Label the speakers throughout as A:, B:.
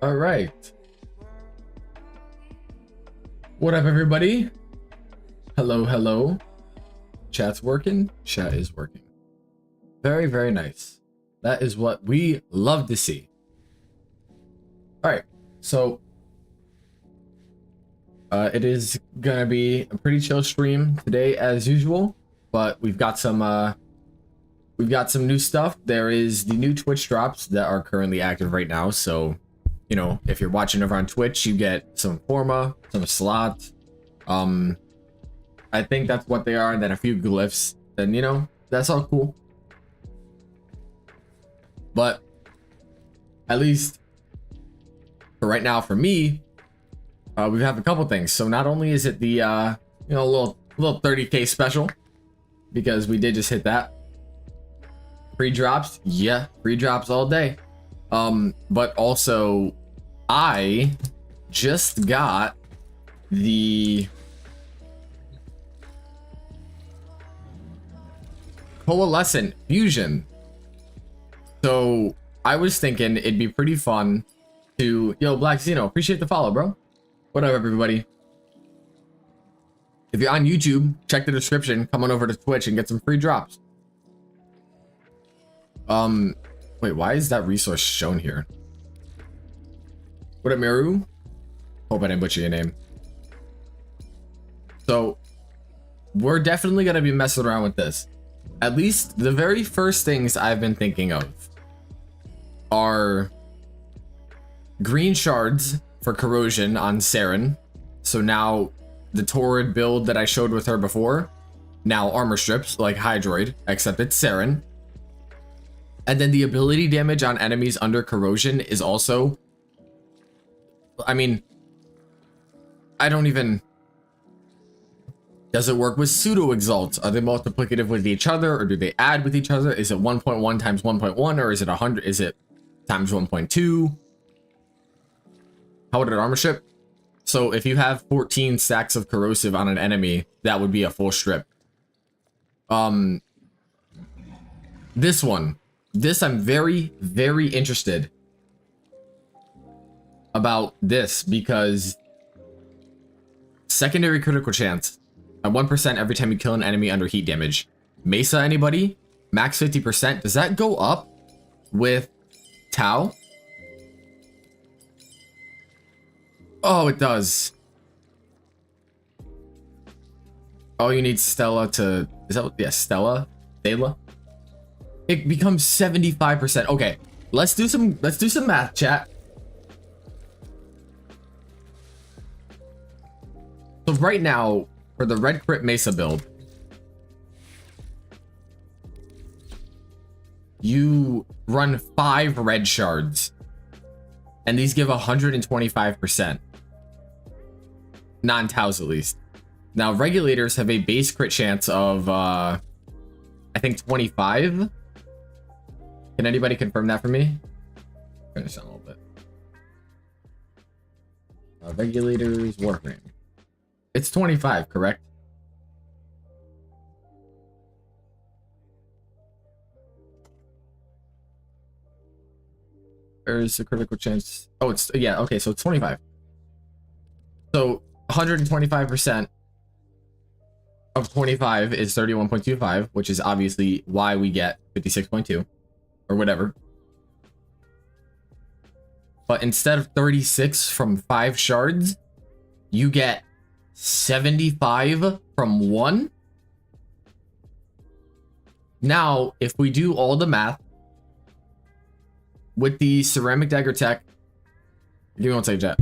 A: All right. What up, everybody? Hello, hello. Chat's working. Chat is working. Very, very nice. That is what we love to see. All right. So it is gonna be a pretty chill stream today, as usual. But we've got some new stuff. There is the new Twitch drops that are currently active right now. So, you know, if you're watching over on Twitch, you get some Forma, some slots. I think that's what they are, and then a few glyphs. Then, you know, that's all cool. But at least for right now, for me, we have a couple things. So not only is it the you know, little 30k special, because we did just hit that. Free drops, yeah, free drops all day. But also I just got the Coalescent Fusion. So I was thinking it'd be pretty fun to, yo, Black Xeno, appreciate the follow, bro. What up, everybody? If you're on YouTube, check the description, come on over to Twitch and get some free drops. Wait, why is that resource shown here? What up, Miru? Hope I didn't butcher your name. So we're definitely gonna be messing around with this. At least the very first things I've been thinking of are green shards for corrosion on Saryn. So now the Torrid build that I showed with her before, now armor strips like Hydroid, except it's Saryn. And then the ability damage on enemies under corrosion is also, I mean, I don't even, does it work with pseudo exalts? Are they multiplicative with each other, or do they add with each other? Is it 1.1 times 1.1, or is it 100? Is it times 1.2? How would it armor strip? So if you have 14 stacks of corrosive on an enemy, that would be a full strip. This one, this I'm very, very interested about this, because secondary critical chance at 1% every time you kill an enemy under heat damage. Mesa, anybody? Max 50%. Does that go up with Tau? Oh, it does. Oh, you need Stella to, is that what, yeah, Stella? It becomes 75%. Okay, let's do some math, chat. So right now, for the red crit Mesa build, you run 5 red shards, and these give 125%. Non-Taus, at least. Now, regulators have a base crit chance of, I think 25. Can anybody confirm that for me? Finish that a little bit. Regulators, Warframe. It's 25, correct? There's a critical chance. Oh, it's, yeah, okay, so it's 25. So 125% of 25 is 31.25, which is obviously why we get 56.2 or whatever. But instead of 36 from 5 shards, you get 75 from 1. Now, if we do all the math with the ceramic dagger tech, give me one second, chat.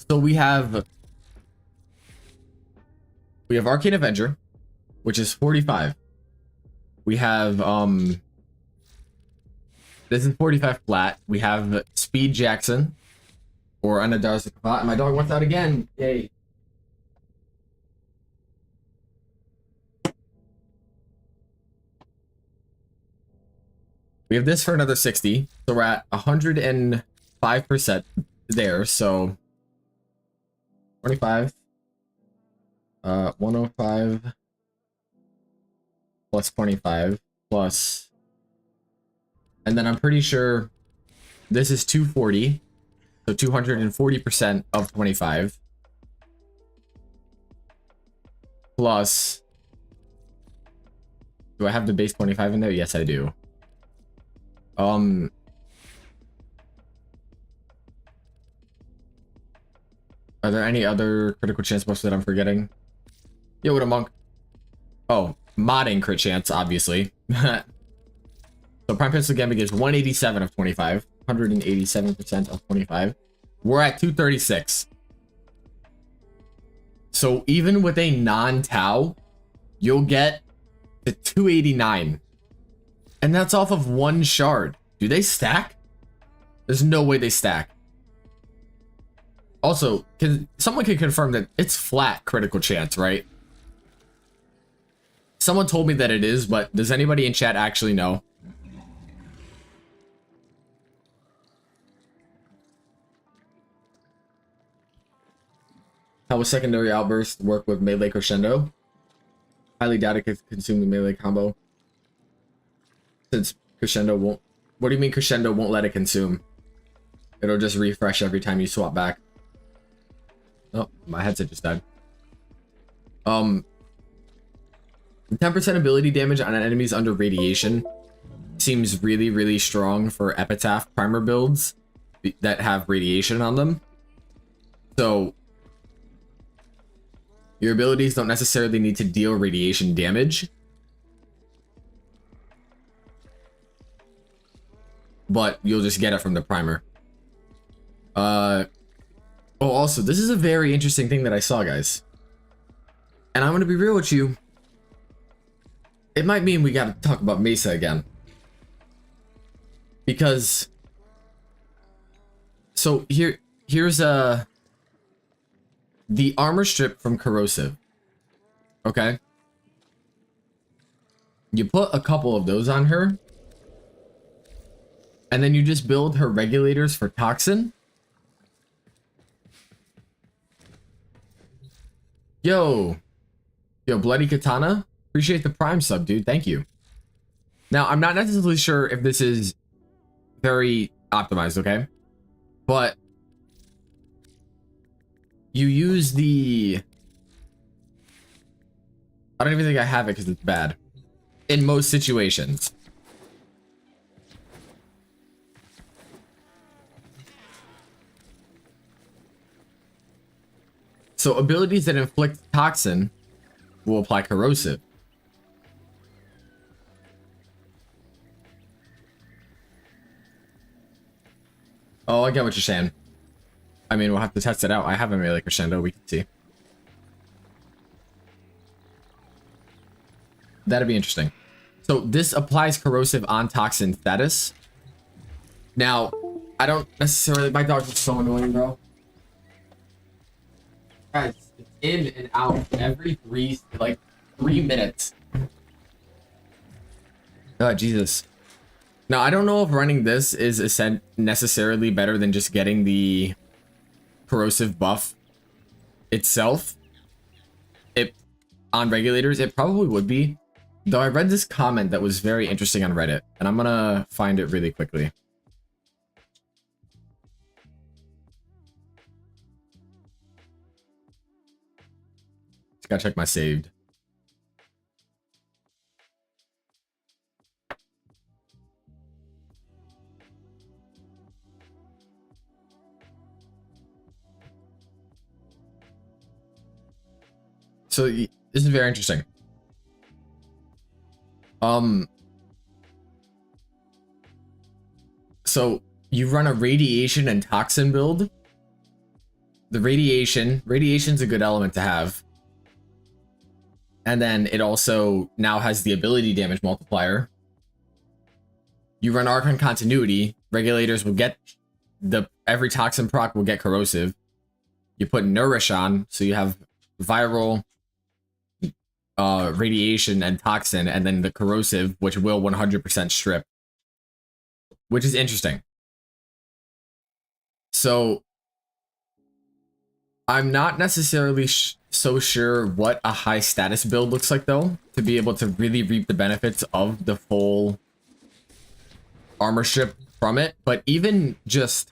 A: So we have Arcane Avenger, which is 45. We have this is 45 flat. We have Speed Jackson or Anadar's Kavat. My dog wants out again. Yay. We have this for another 60. So we're at 105% there. So 25, 105 plus 25 plus, and then I'm pretty sure this is 240, so 240% of 25 plus, do I have the base 25 in there? Yes, I do. Are there any other critical chance buffs that I'm forgetting? Yo, what a monk. Oh, modding crit chance, obviously. So prime pistol gambit gives 187 of 25, 187% of 25. We're at 236. So even with a non-Tau, you'll get the 289. And that's off of one shard. Do they stack? There's no way they stack. Also, someone can confirm that it's flat critical chance, right? Someone told me that it is, but does anybody in chat actually know? How will secondary outburst work with melee crescendo? Highly doubt it could consume the melee combo. Since crescendo won't... What do you mean crescendo won't let it consume? It'll just refresh every time you swap back. Oh, my headset just died. 10% ability damage on enemies under radiation seems really, really strong for Epitaph primer builds that have radiation on them. So your abilities don't necessarily need to deal radiation damage, but you'll just get it from the primer. Oh, also, this is a very interesting thing that I saw, guys. And I'm going to be real with you. It might mean we got to talk about Mesa again. Because... So, here's the armor strip from Corrosive. Okay? You put a couple of those on her. And then you just build her regulators for Toxin. Yo, Bloody Katana, appreciate the Prime sub, dude. Thank you. Now, I'm not necessarily sure if this is very optimized, okay? But you use the... I don't even think I have it because it's bad. In most situations. So abilities that inflict toxin will apply corrosive. Oh, I get what you're saying. I mean, we'll have to test it out. I have a melee crescendo, we can see. That'd be interesting. So this applies corrosive on toxin status. Now, I don't necessarily... My dogs are so annoying, bro. Guys, it's in and out every 3 minutes. Oh, Jesus. Now, I don't know if running this is necessarily better than just getting the corrosive buff itself. On regulators, it probably would be. Though I read this comment that was very interesting on Reddit, and I'm gonna find it really quickly. Just gotta check my saved. So this is very interesting. So you run a radiation and toxin build. The radiation's a good element to have. And then it also now has the ability damage multiplier. You run Archon Continuity, regulators will get every toxin proc will get corrosive. You put Nourish on, so you have viral, radiation and toxin, and then the corrosive, which will 100% strip, which is interesting. So I'm not necessarily so sure what a high status build looks like though, to be able to really reap the benefits of the full armor strip from it. But even just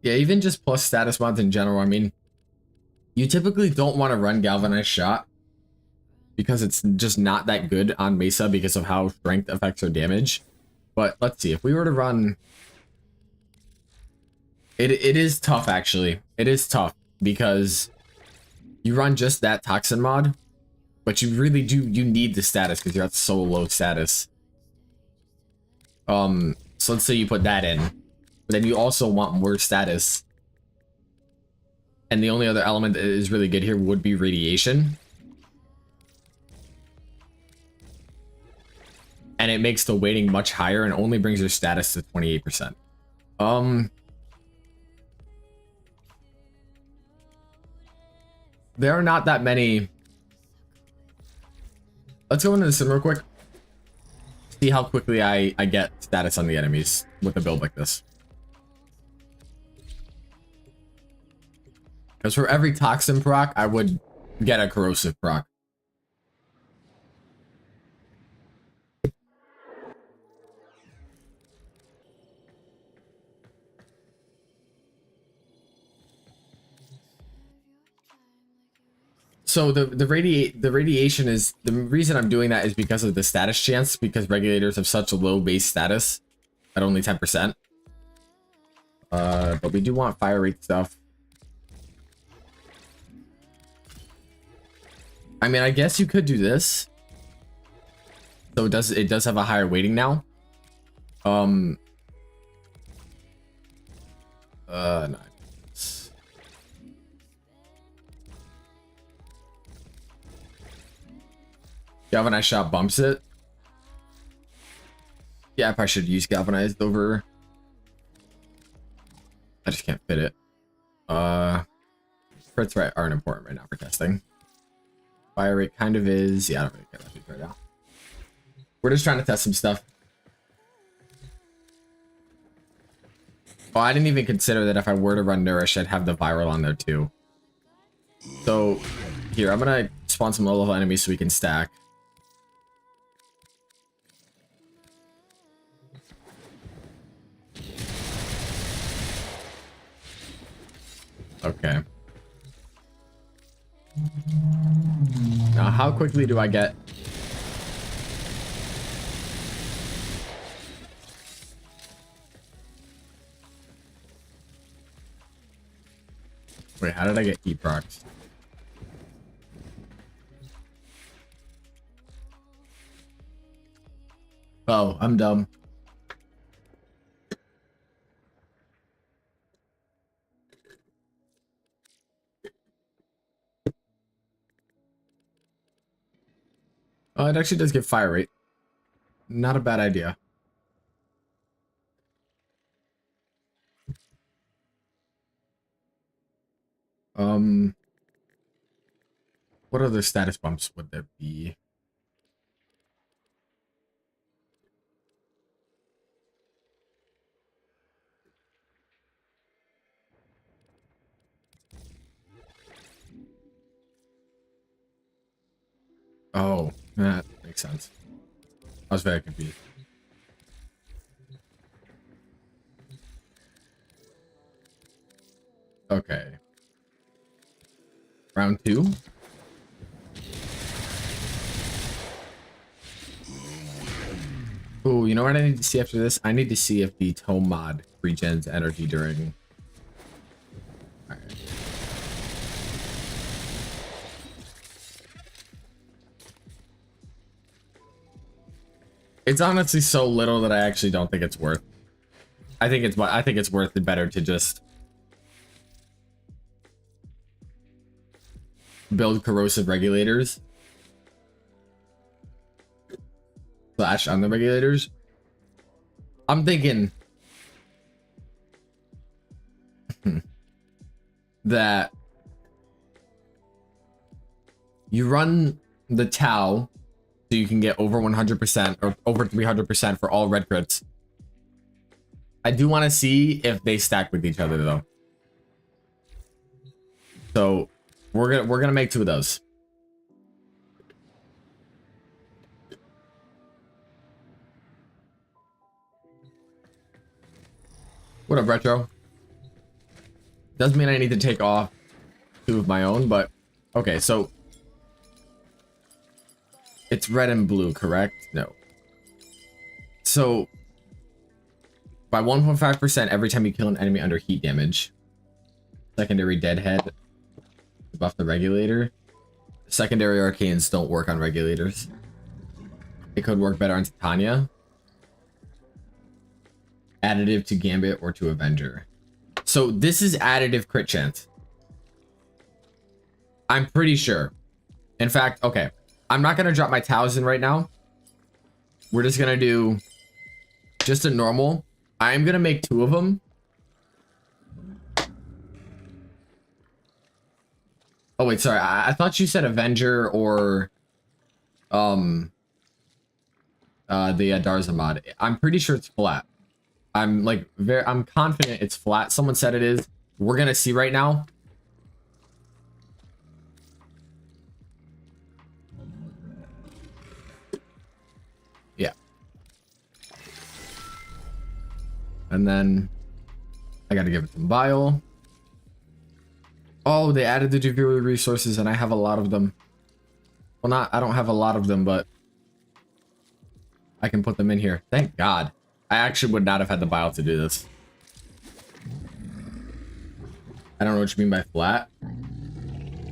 A: yeah, even just plus status mods in general. I mean, you typically don't want to run galvanized shot because it's just not that good on Mesa because of how strength affects our damage. But let's see, if we were to run, it is tough actually. It is tough because you run just that toxin mod, but you really do, you need the status because you're at so low status. So let's say you put that in, but then you also want more status. And the only other element that is really good here would be radiation. And it makes the weighting much higher and only brings your status to 28%. There are not that many. Let's go into the sim real quick. See how quickly I get status on the enemies with a build like this. Because for every toxin proc, I would get a corrosive proc. So the radiation is the reason I'm doing that is because of the status chance, because regulators have such a low base status at only 10%. But we do want fire rate stuff. I mean, I guess you could do this. So it does have a higher weighting now. No. Galvanized shot bumps it. Yeah, I probably should use galvanized over. I just can't fit it. Crits right aren't important right now for testing. Fire rate kind of is. Yeah, I don't really care about these right now. We're just trying to test some stuff. Oh, I didn't even consider that if I were to run Nourish, I'd have the viral on there too. So here, I'm gonna spawn some low level enemies so we can stack. Okay. Now, how quickly do I get? Wait, how did I get heat procs? Oh, I'm dumb. Oh, it actually does give fire rate. Not a bad idea. What other status bumps would there be? Oh, that makes sense. I was very confused. Okay. Round 2. Oh, you know what I need to see after this? I need to see if the tome mod regens energy during. All right. It's honestly so little that I actually don't think it's worth. I think it's worth it better to just build corrosive regulators slash on the regulators. I'm thinking that you run the Tau So you can get over 100% or over 300% for all red crits. I do want to see if they stack with each other though. So we're gonna make 2 of those. What up, Retro? Doesn't mean I need to take off 2 of my own, but okay, so it's red and blue, correct? No. So by 1.5% every time you kill an enemy under heat damage. Secondary deadhead. Buff the regulator. Secondary arcanes don't work on regulators. It could work better on Titania. Additive to Gambit or to Avenger. So this is additive crit chance. I'm pretty sure. In fact, okay. I'm not going to drop my 1000 right now. We're just going to do just a normal. I'm going to make 2 of them. Oh, wait, sorry. I thought you said Avenger or the Darza mod. I'm pretty sure it's flat. I'm confident it's flat. Someone said it is. We're going to see right now. Yeah. And then I got to give it some bile. Oh, they added the Juviri resources and I have a lot of them. Well, I don't have a lot of them, but I can put them in here. Thank God. I actually would not have had the bile to do this. I don't know what you mean by flat.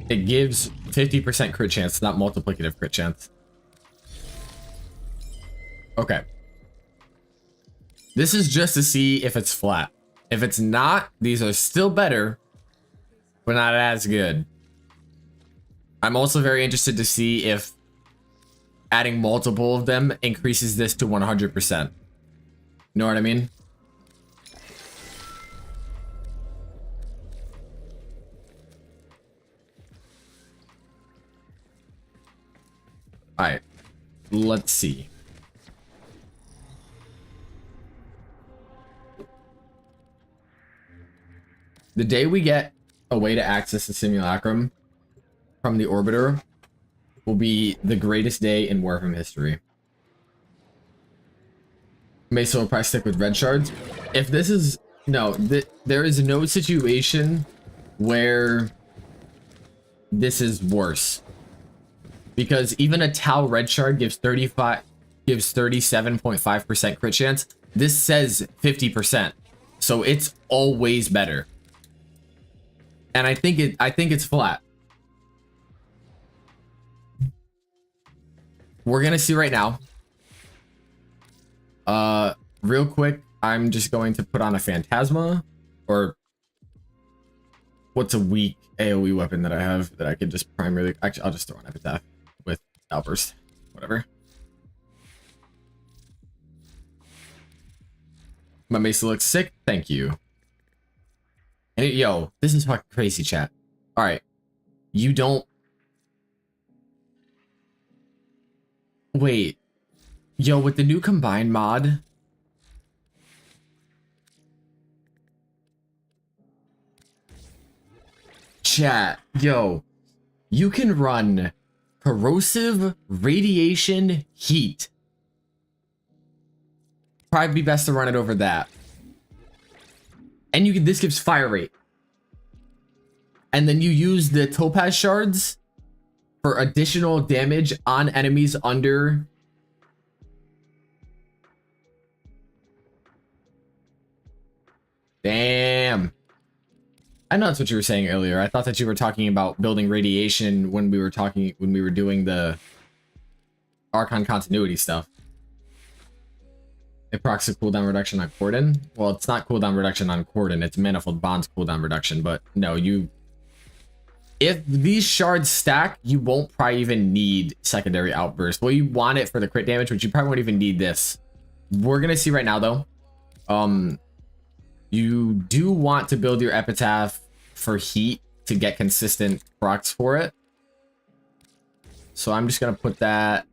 A: It gives 50% crit chance, not multiplicative crit chance. Okay. This is just to see if it's flat. If it's not, these are still better, but not as good. I'm also very interested to see if adding multiple of them increases this to 100%. You know what I mean? All right, let's see. The day we get a way to access the simulacrum from the orbiter will be the greatest day in Warframe history. Mesa will probably stick with red shards. If this is no, there is no situation where this is worse, because even a Tau red shard gives 37.5% crit chance. This says 50%, so it's always better. And I think it's flat. We're gonna see right now. Real quick, I'm just going to put on a Phantasma, or what's a weak AoE weapon that I have that I could just primarily. Actually, I'll just throw an Epitaph with Outburst, whatever. My Mesa looks sick. Thank you. And yo, this is fucking crazy, chat. All right, you don't. Wait, yo, with the new combined mod. Chat, yo, you can run corrosive radiation heat. Probably be best to run it over that. And you can, this gives fire rate. And then you use the Topaz shards for additional damage on enemies under. Damn. I know that's what you were saying earlier. I thought that you were talking about building radiation when we were doing the Archon continuity stuff. It procs a cooldown reduction on Cordon. Well, it's not cooldown reduction on Cordon, it's Manifold Bonds cooldown reduction, but no, if these shards stack, you won't probably even need secondary outburst. Well, you want it for the crit damage, but you probably won't even need this. We're gonna see right now though. You do want to build your Epitaph for heat to get consistent procs for it. So I'm just gonna put that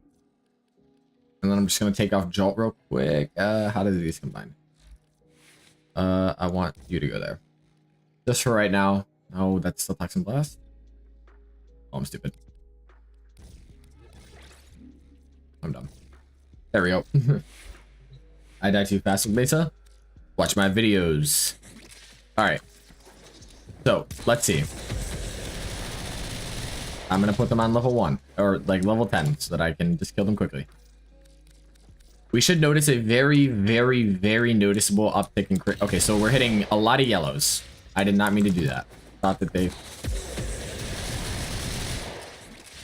A: And then I'm just gonna take off Jolt real quick. How do these combine? I want you to go there. Just for right now. Oh, that's still Toxin Blast. Oh, I'm stupid. I'm dumb. There we go. I died too fast with Mesa. Watch my videos. Alright. So, let's see. I'm gonna put them on level 1. Or, like, level 10. So that I can just kill them quickly. We should notice a very, very, very noticeable uptick in crit. Okay, so we're hitting a lot of yellows. I did not mean to do that. Thought that they...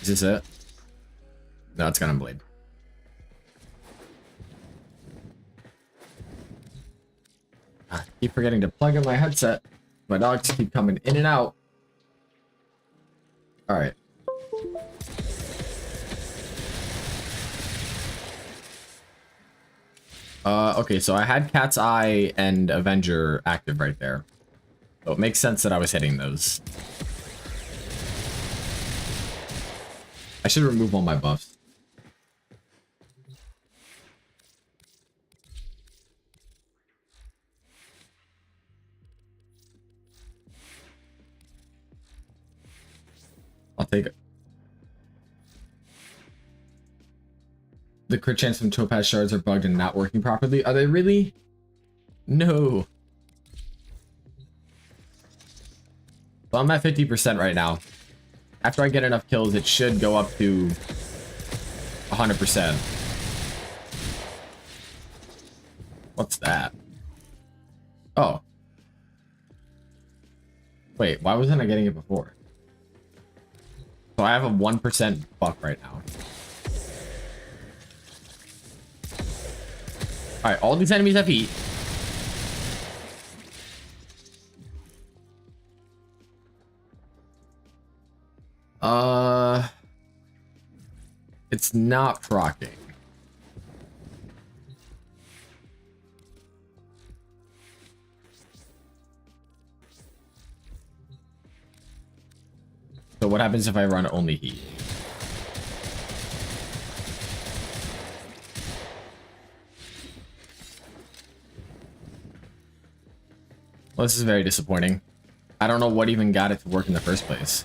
A: Is this it? No, it's Gun Blade. I keep forgetting to plug in my headset. My dogs keep coming in and out. Alright. Okay, so I had Cat's Eye and Avenger active right there. So it makes sense that I was hitting those. I should remove all my buffs. I'll take it. The crit chance from Topaz shards are bugged and not working properly. Are they really? No. So I'm at 50% right now. After I get enough kills, it should go up to 100%. What's that? Oh. Wait, why wasn't I getting it before? So I have a 1% buff right now. Alright, all these enemies have heat. It's not proccing. So what happens if I run only heat? Well, this is very disappointing. I don't know what even got it to work in the first place.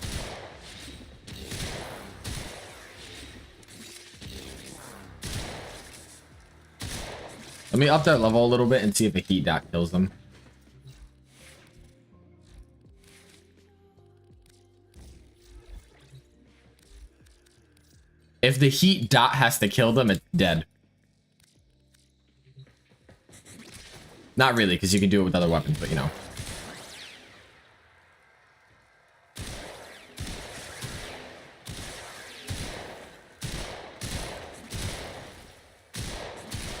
A: Let me up that level a little bit and see if a heat dot kills them. If the heat dot has to kill them, it's dead. Not really, because you can do it with other weapons, but you know.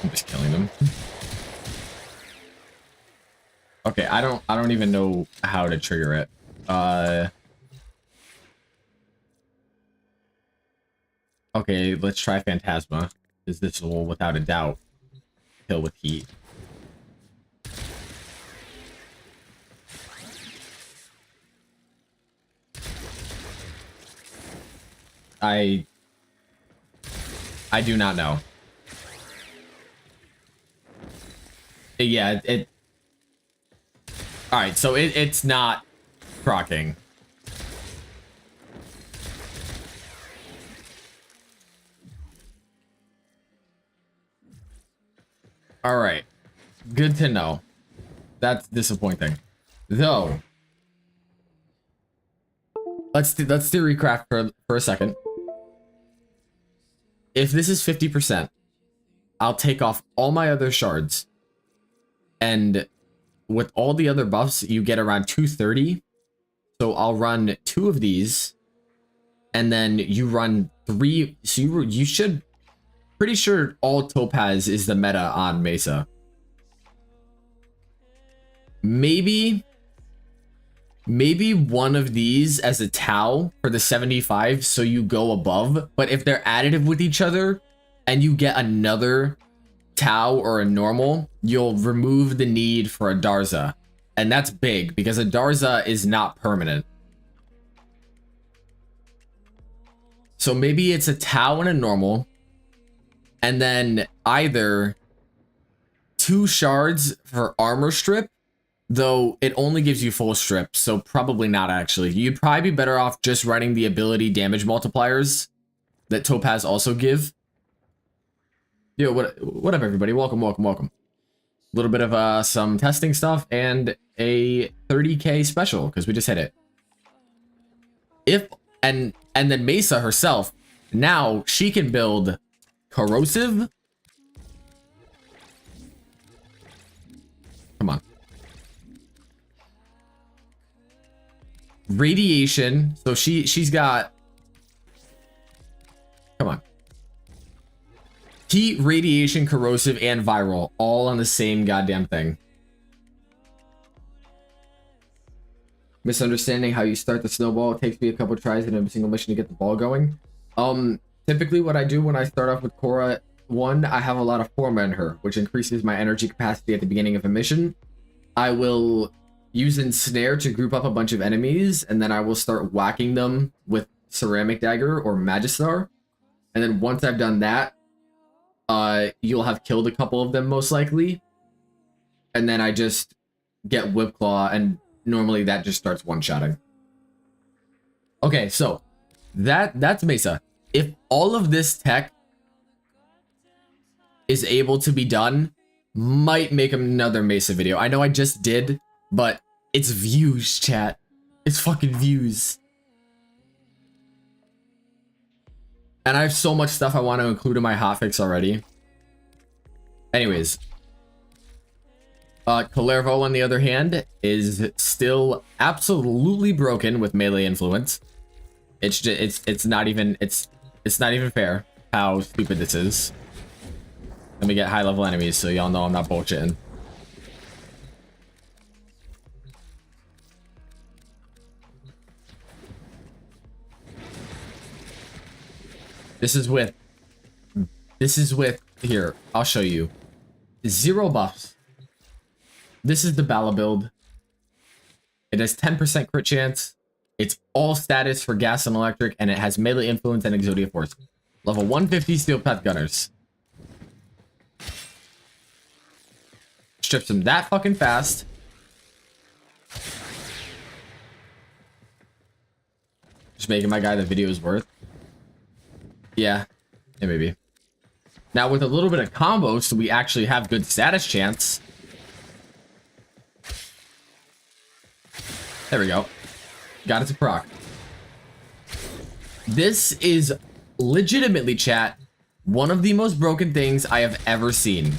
A: I'm just killing them. Okay, I don't even know how to trigger it. Okay, let's try Phantasma. Because this will, without a doubt, kill with heat. I do not know. Yeah, Alright, so it's not proccing. Alright. Good to know. That's disappointing. Though. Let's theorycraft for a second. If this is 50%, I'll take off all my other shards. And with all the other buffs, you get around 230. So I'll run 2 of these. And then you run 3. So you should... Pretty sure all Topaz is the meta on Mesa. Maybe one of these as a Tau for the 75, so you go above. But if they're additive with each other and you get another Tau or a normal, you'll remove the need for a Darza. And that's big because a Darza is not permanent. So maybe it's a Tau and a normal. and then either 2 shards for armor strip, though it only gives you full strip, so probably not actually. You'd probably be better off just running the ability damage multipliers that Topaz also give. Yo, what up, everybody? Welcome. A little bit of some testing stuff and a 30k special because we just hit it. And then Mesa herself, now she can build corrosive. Come on. Radiation. So she's got. Come on. Heat, radiation, corrosive, and viral, all on the same goddamn thing. Misunderstanding how you start the snowball. It takes me a couple tries in a single mission to get the ball going. Typically what I do when I start off with Cora 1, I have a lot of Forma in her, which increases my energy capacity at the beginning of a mission. I will use Ensnare to group up a bunch of enemies, and then I will start whacking them with Ceramic Dagger or Magistar. And then once I've done that, you'll have killed a couple of them most likely. And then I just get Whip Claw, and normally that just starts one-shotting. Okay, so that's Mesa. If all of this tech is able to be done, might make another Mesa video. I know I just did, but it's views, chat. It's fucking views. And I have so much stuff I want to include in my hotfix already. Anyways. Kullervo, on the other hand, is still absolutely broken with melee influence. It's just, it's not even fair how stupid this is. Let me get high level enemies so y'all know I'm not bullshitting. This is with here, I'll show you. 0 buffs. This is the Bala build. It has 10% crit chance. It's all status for gas and electric, and it has melee influence and Exodia Force. Level 150 Steel Path Gunners. Strips them that fucking fast. Just making my guy the video is worth. Yeah, maybe. Now with a little bit of combo, so we actually have good status chance. There we go. Got it to proc. This is legitimately, chat, one of the most broken things I have ever seen.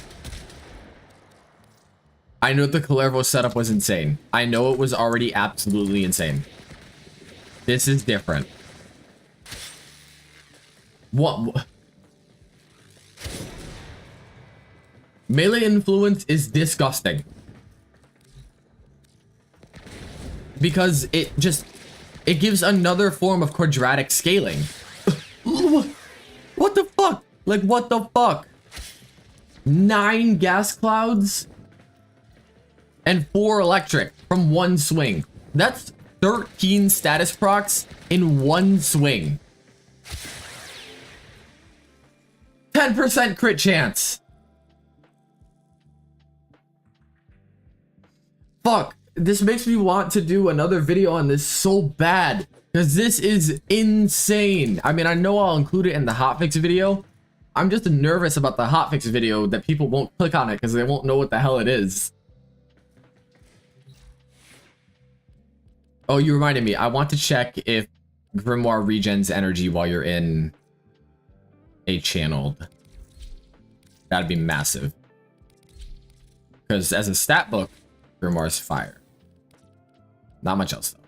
A: I know the Kullervo setup was insane. I know it was already absolutely insane. This is different. What? Melee influence is disgusting. Because it gives another form of quadratic scaling. What the fuck? Like, what the fuck? 9 gas clouds and 4 electric from one swing. That's 13 status procs in one swing. 10% crit chance. Fuck. This makes me want to do another video on this so bad, because this is insane. I mean, I know I'll include it in the hotfix video. I'm just nervous about the hotfix video that people won't click on it because they won't know what the hell it is. Oh, you reminded me. I want to check if Grimoire regens energy while you're in a channeled. That'd be massive. Because as a stat book, Grimoire's fire. Not much else, though.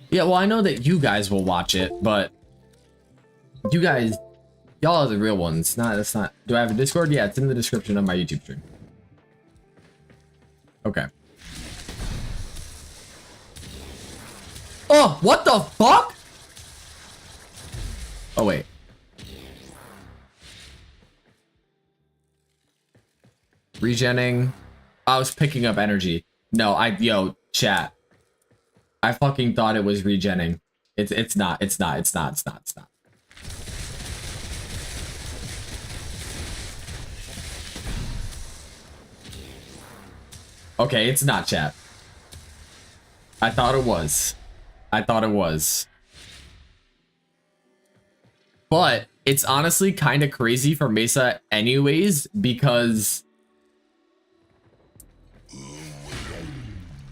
A: Yeah, well, I know that you guys will watch it, but you guys, y'all are the real ones. That's not. Do I have a Discord? Yeah, it's in the description of my YouTube stream. Okay. Oh, what the fuck? Oh, wait. Regenning. I was picking up energy. No, yo, chat. I fucking thought it was regenning. It's not. Okay, it's not, chat. I thought it was. I thought it was. But it's honestly kind of crazy for Mesa anyways, because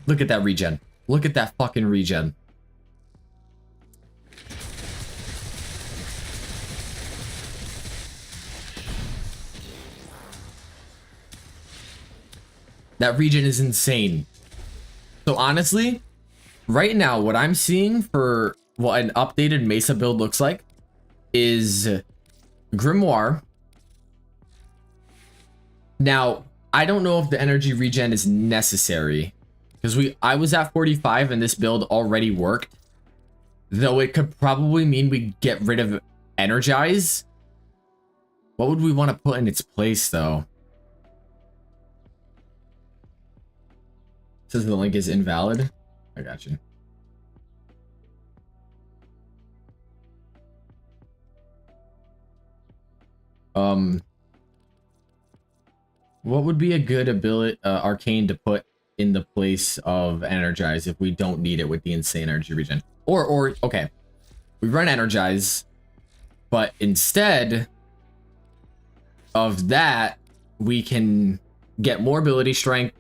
A: look at that regen. Look at that fucking regen. That regen is insane. So honestly, right now, what I'm seeing for what an updated Mesa build looks like is Grimoire. Now, I don't know if the energy regen is necessary because I was at 45 and this build already worked. Though it could probably mean we get rid of Energize. What would we want to put in its place though? Says the link is invalid. I got you. What would be a good ability, arcane to put in the place of Energize if we don't need it with the insane energy regen? Or okay, we run Energize, but instead of that, we can get more ability strength,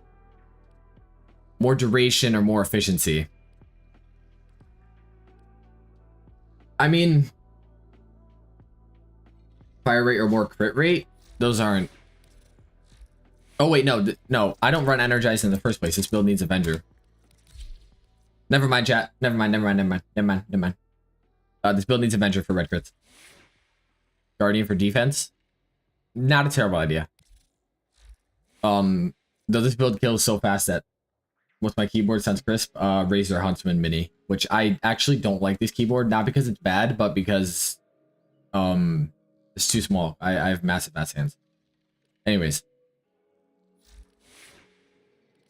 A: more duration, or more efficiency. I mean, fire rate or more crit rate, those aren't. Oh wait, no, I don't run Energize in the first place. This build needs Avenger. Never mind, chat. Never mind. This build needs Avenger for red crits. Guardian for defense. Not a terrible idea. Though this build kills so fast that with my keyboard sounds crisp. Razor Huntsman Mini, which I actually don't like this keyboard, not because it's bad, but because it's too small. I have massive ass hands. Anyways.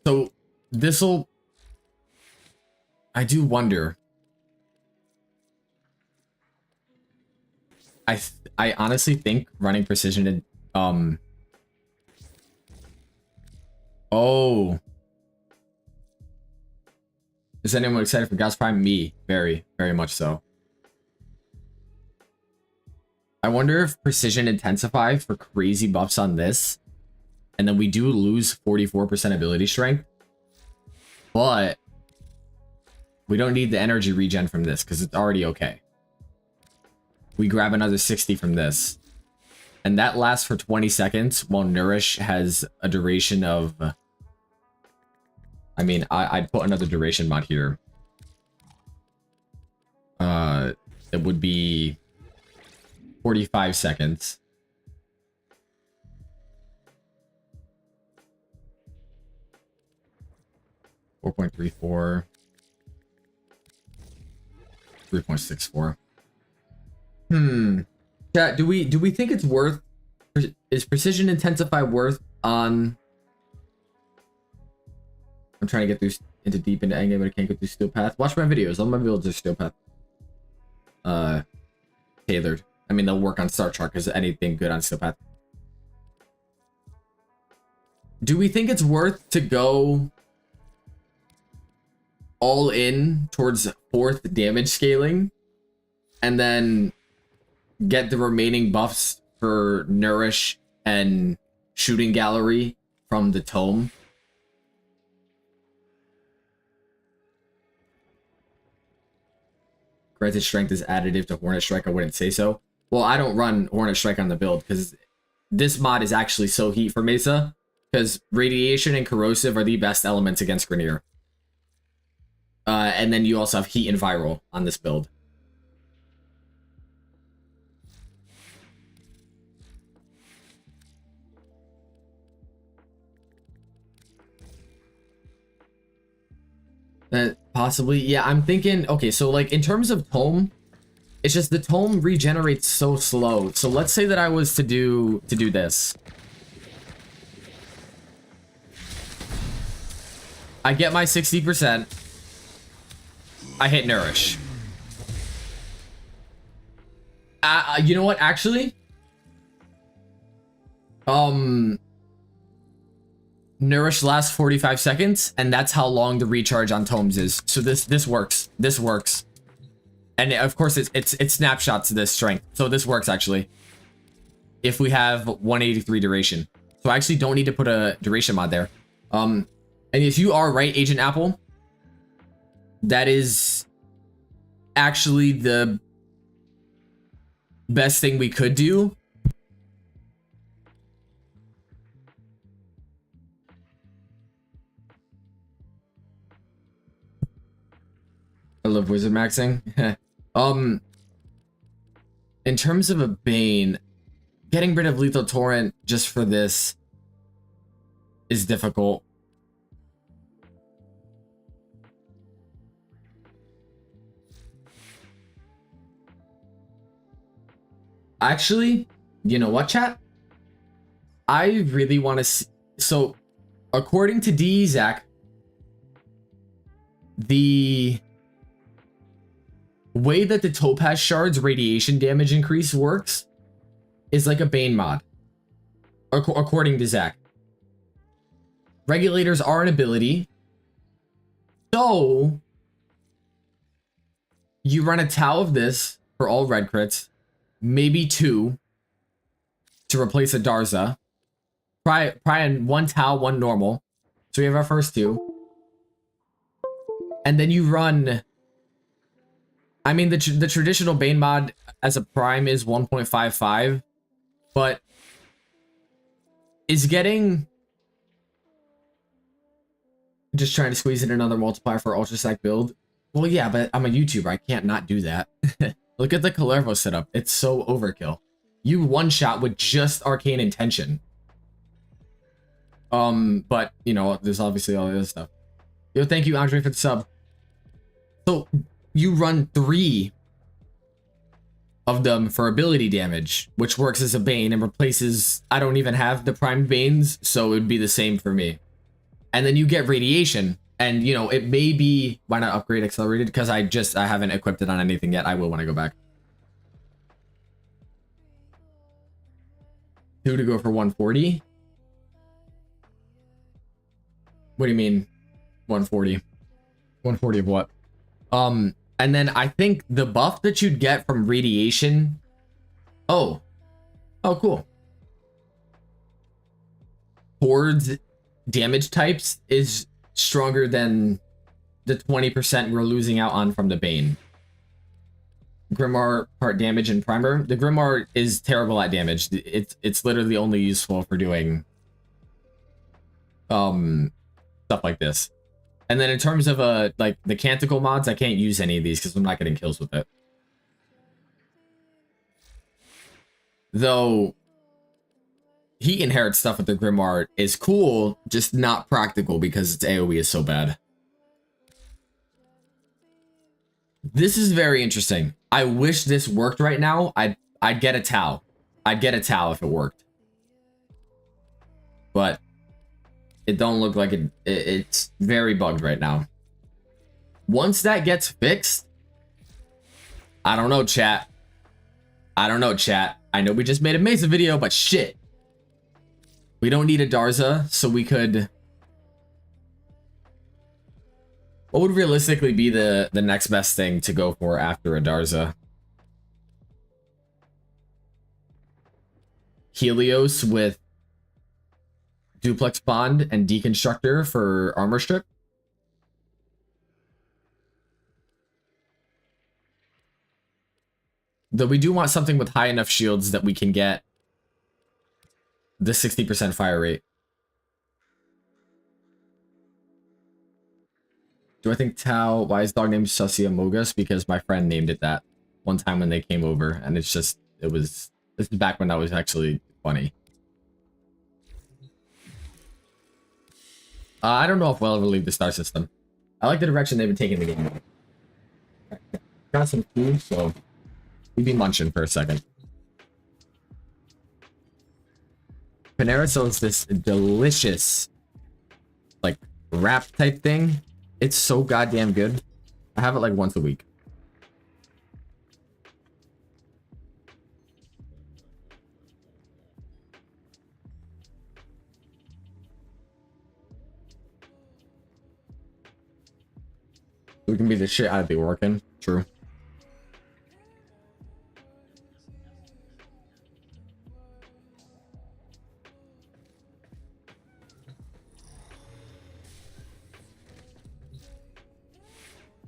A: So this'll, I do wonder. I honestly think running precision and oh, is anyone excited for God's Prime? Me, very much so. I wonder if precision intensify for crazy buffs on this, and then we do lose 44% ability strength, but we don't need the energy regen from this because it's already okay. We grab another 60 from this, and that lasts for 20 seconds while Nourish has a duration of, I mean, I'd put another duration mod here. It would be 45 seconds. .34, 3.64. Chat, do we think it's worth, is precision intensify worth on, I'm trying to get through into deep into endgame, but I can't get through Steel Path. Watch my videos. All my builds are Steel Path tailored. I mean, they'll work on Star Chart because anything good on Steel Path. Do we think it's worth to go all in towards 4th damage scaling and then get the remaining buffs for Nourish and Shooting Gallery from the Tome? Granted, strength is additive to Hornet Strike. I wouldn't say so. Well, I don't run Hornet Strike on the build because this mod is actually so heat for Mesa, because radiation and corrosive are the best elements against Grineer. And then you also have heat and viral on this build. Possibly, yeah, I'm thinking, okay, so like in terms of Tome, it's just the Tome regenerates so slow. So let's say that I was to do this. I get my 60%. I hit Nourish. You know what, actually? Nourish lasts 45 seconds, and that's how long the recharge on tomes is. So this works. This works. And of course it's snapshots to this strength. So this works actually. If we have 183 duration. So I actually don't need to put a duration mod there. And if you are right, Agent Apple, that is actually the best thing we could do. I love wizard maxing. In terms of a Bane, getting rid of Lethal Torrent just for this is difficult. Actually, you know what, chat? I really want to see. So, according to D, Zach, the way that the Topaz Shard's radiation damage increase works is like a Bane mod, according to Zach. Regulators are an ability, so you run a Tau of this for all red crits, maybe 2 to replace a Darza. Probably 1 Tau, 1 normal. So we have our first 2. And then you run... I mean, the traditional Bane mod as a prime is 1.55, but is getting... Just trying to squeeze in another multiplier for Ultra Stack build. Well, yeah, but I'm a YouTuber. I can't not do that. Look at the Calervo setup. It's so overkill. You one-shot with just Arcane Intention. But, you know, there's obviously all the other stuff. Yo, thank you, Andre, for the sub. So, you run 3 of them for ability damage, which works as a Bane and replaces... I don't even have the Prime Banes, so it would be the same for me. And then you get Radiation, and, you know, it may be... Why not upgrade Accelerated? Because I haven't equipped it on anything yet. I will when I go back. 2 to go for 140. What do you mean 140? 140 of what? And then I think the buff that you'd get from radiation. Oh, cool. Hordes damage types is stronger than the 20% we're losing out on from the Bane. Grimoire part damage and primer. The Grimoire is terrible at damage. It's literally only useful for doing stuff like this. And then in terms of like the Canticle mods, I can't use any of these because I'm not getting kills with it. Though he inherits stuff with the Grimoire is cool, just not practical because its AoE is so bad. This is very interesting. I wish this worked right now. I'd get a Tau. I'd get a Tau if it worked. But it don't look like it's very bugged right now. Once that gets fixed, I don't know, chat. I don't know, chat. I know we just made a Mesa video, but shit. We don't need a Darza, so we could... What would realistically be the next best thing to go for after a Darza? Helios with Duplex Bond and Deconstructor for Armor Strip. Though we do want something with high enough shields that we can get the 60% fire rate. Do I think Tau, why is dog named Susia Mogus? Because my friend named it that one time when they came over, and it's just, this is back when that was actually funny. I don't know if we'll ever leave the star system. I like the direction they've been taking the game. Got some food, so we'd be munching for a second. Panera sells this delicious, like, wrap type thing. It's so goddamn good. I have it like once a week. We can beat the shit out of the working. True.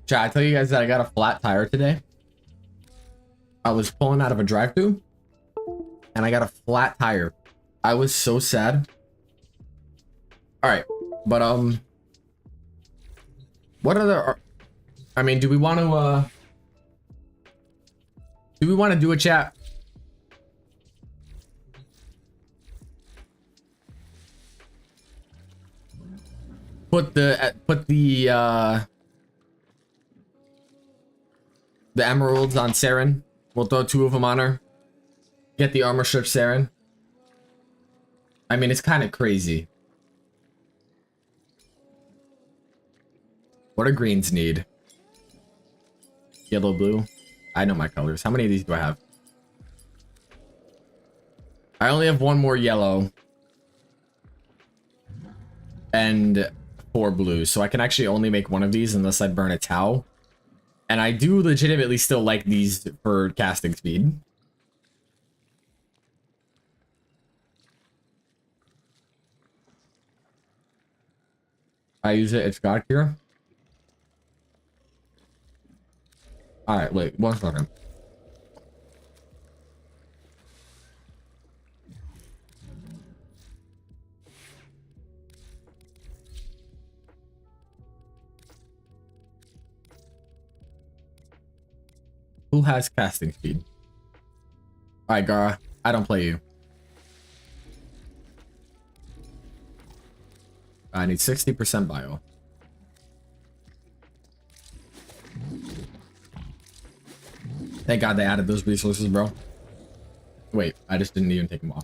A: Chat, I tell you guys that I got a flat tire today. I was pulling out of a drive-thru and I got a flat tire. I was so sad. All right, but what other? I mean, do we want to do a chat? Put the emeralds on Saryn. We'll throw 2 of them on her. Get the armor strip Saryn. I mean, it's kind of crazy. What do greens need? Yellow, blue. I know my colors. How many of these do I have? I only have 1 more yellow. And 4 blues. So I can actually only make 1 of these unless I burn a towel. And I do legitimately still like these for casting speed. I use it, it's God here. Alright, wait, 1 second. Who has casting speed? Alright, Gara, I don't play you. I need 60% bio. Thank God they added those resources, bro. Wait, I just didn't even take them off.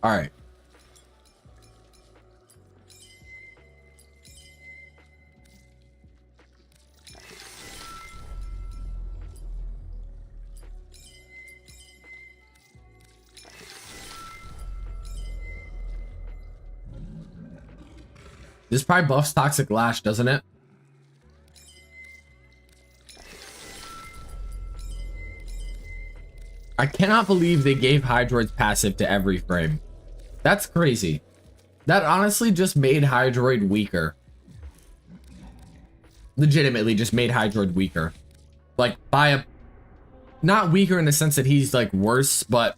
A: All right. This probably buffs Toxic Lash, doesn't it? I cannot believe they gave Hydroid's passive to every frame. That's crazy. That honestly just made Hydroid weaker. Legitimately just made Hydroid weaker. Like, by a... Not weaker in the sense that he's, like, worse, but...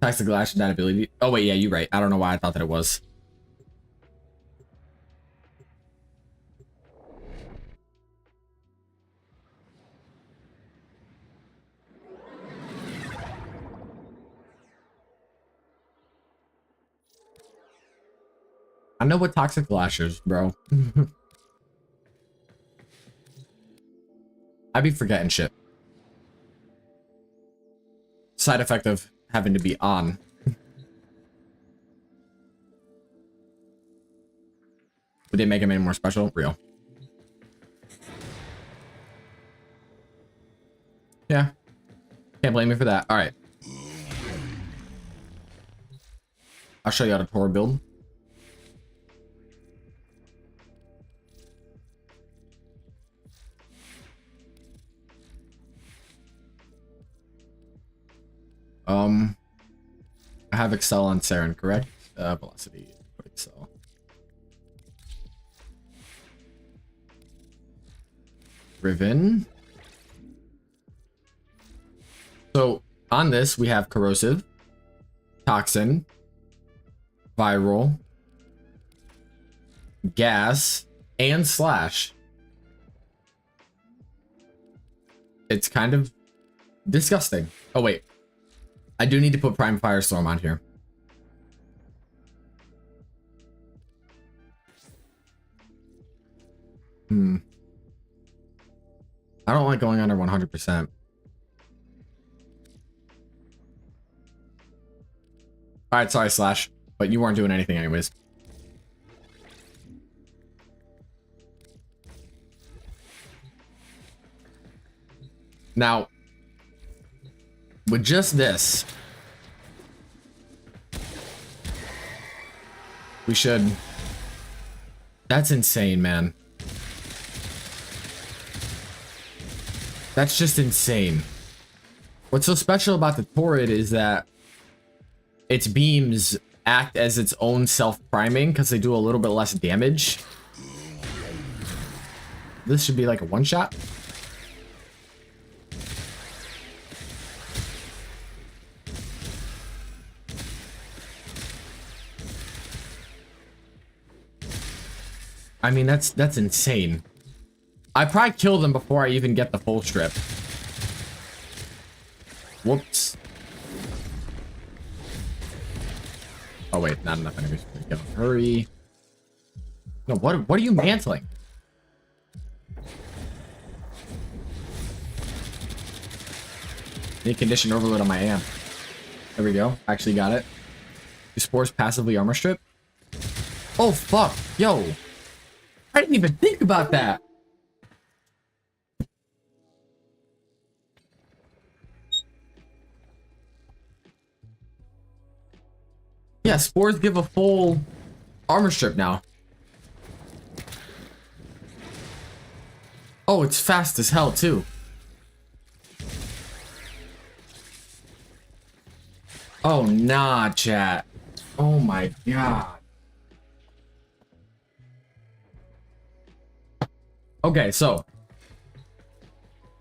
A: Toxic Lash and that ability... Oh, wait, yeah, you're right. I don't know why I thought that it was. I know what Toxic Lash is, bro. I be forgetting shit. Side effect of having to be on. Would they make him any more special? Real. Yeah. Can't blame me for that. All right. I'll show you how to Tor build. I have Excel on Saryn, correct? Velocity, put Excel. Riven. So on this, we have Corrosive, Toxin, Viral, Gas, and Slash. It's kind of disgusting. Oh, wait. I do need to put Prime Firestorm on here. I don't like going under 100%. All right, sorry, Slash, but you weren't doing anything anyways. Now, with just this, we should... That's insane, man. That's just insane. What's so special about the turret is that its beams act as its own self-priming because they do a little bit less damage. This should be like a one-shot. I mean, that's insane. I probably kill them before I even get the full strip. Whoops. Oh wait, not enough enemies. Hurry. No, what are you mantling? Need condition overload on my amp. There we go. Actually got it. Do spores passively armor strip? Oh fuck. Yo. I didn't even think about that. Yeah, spores give a full armor strip now. Oh, it's fast as hell too. Oh, nah, chat. Oh my god. Okay, so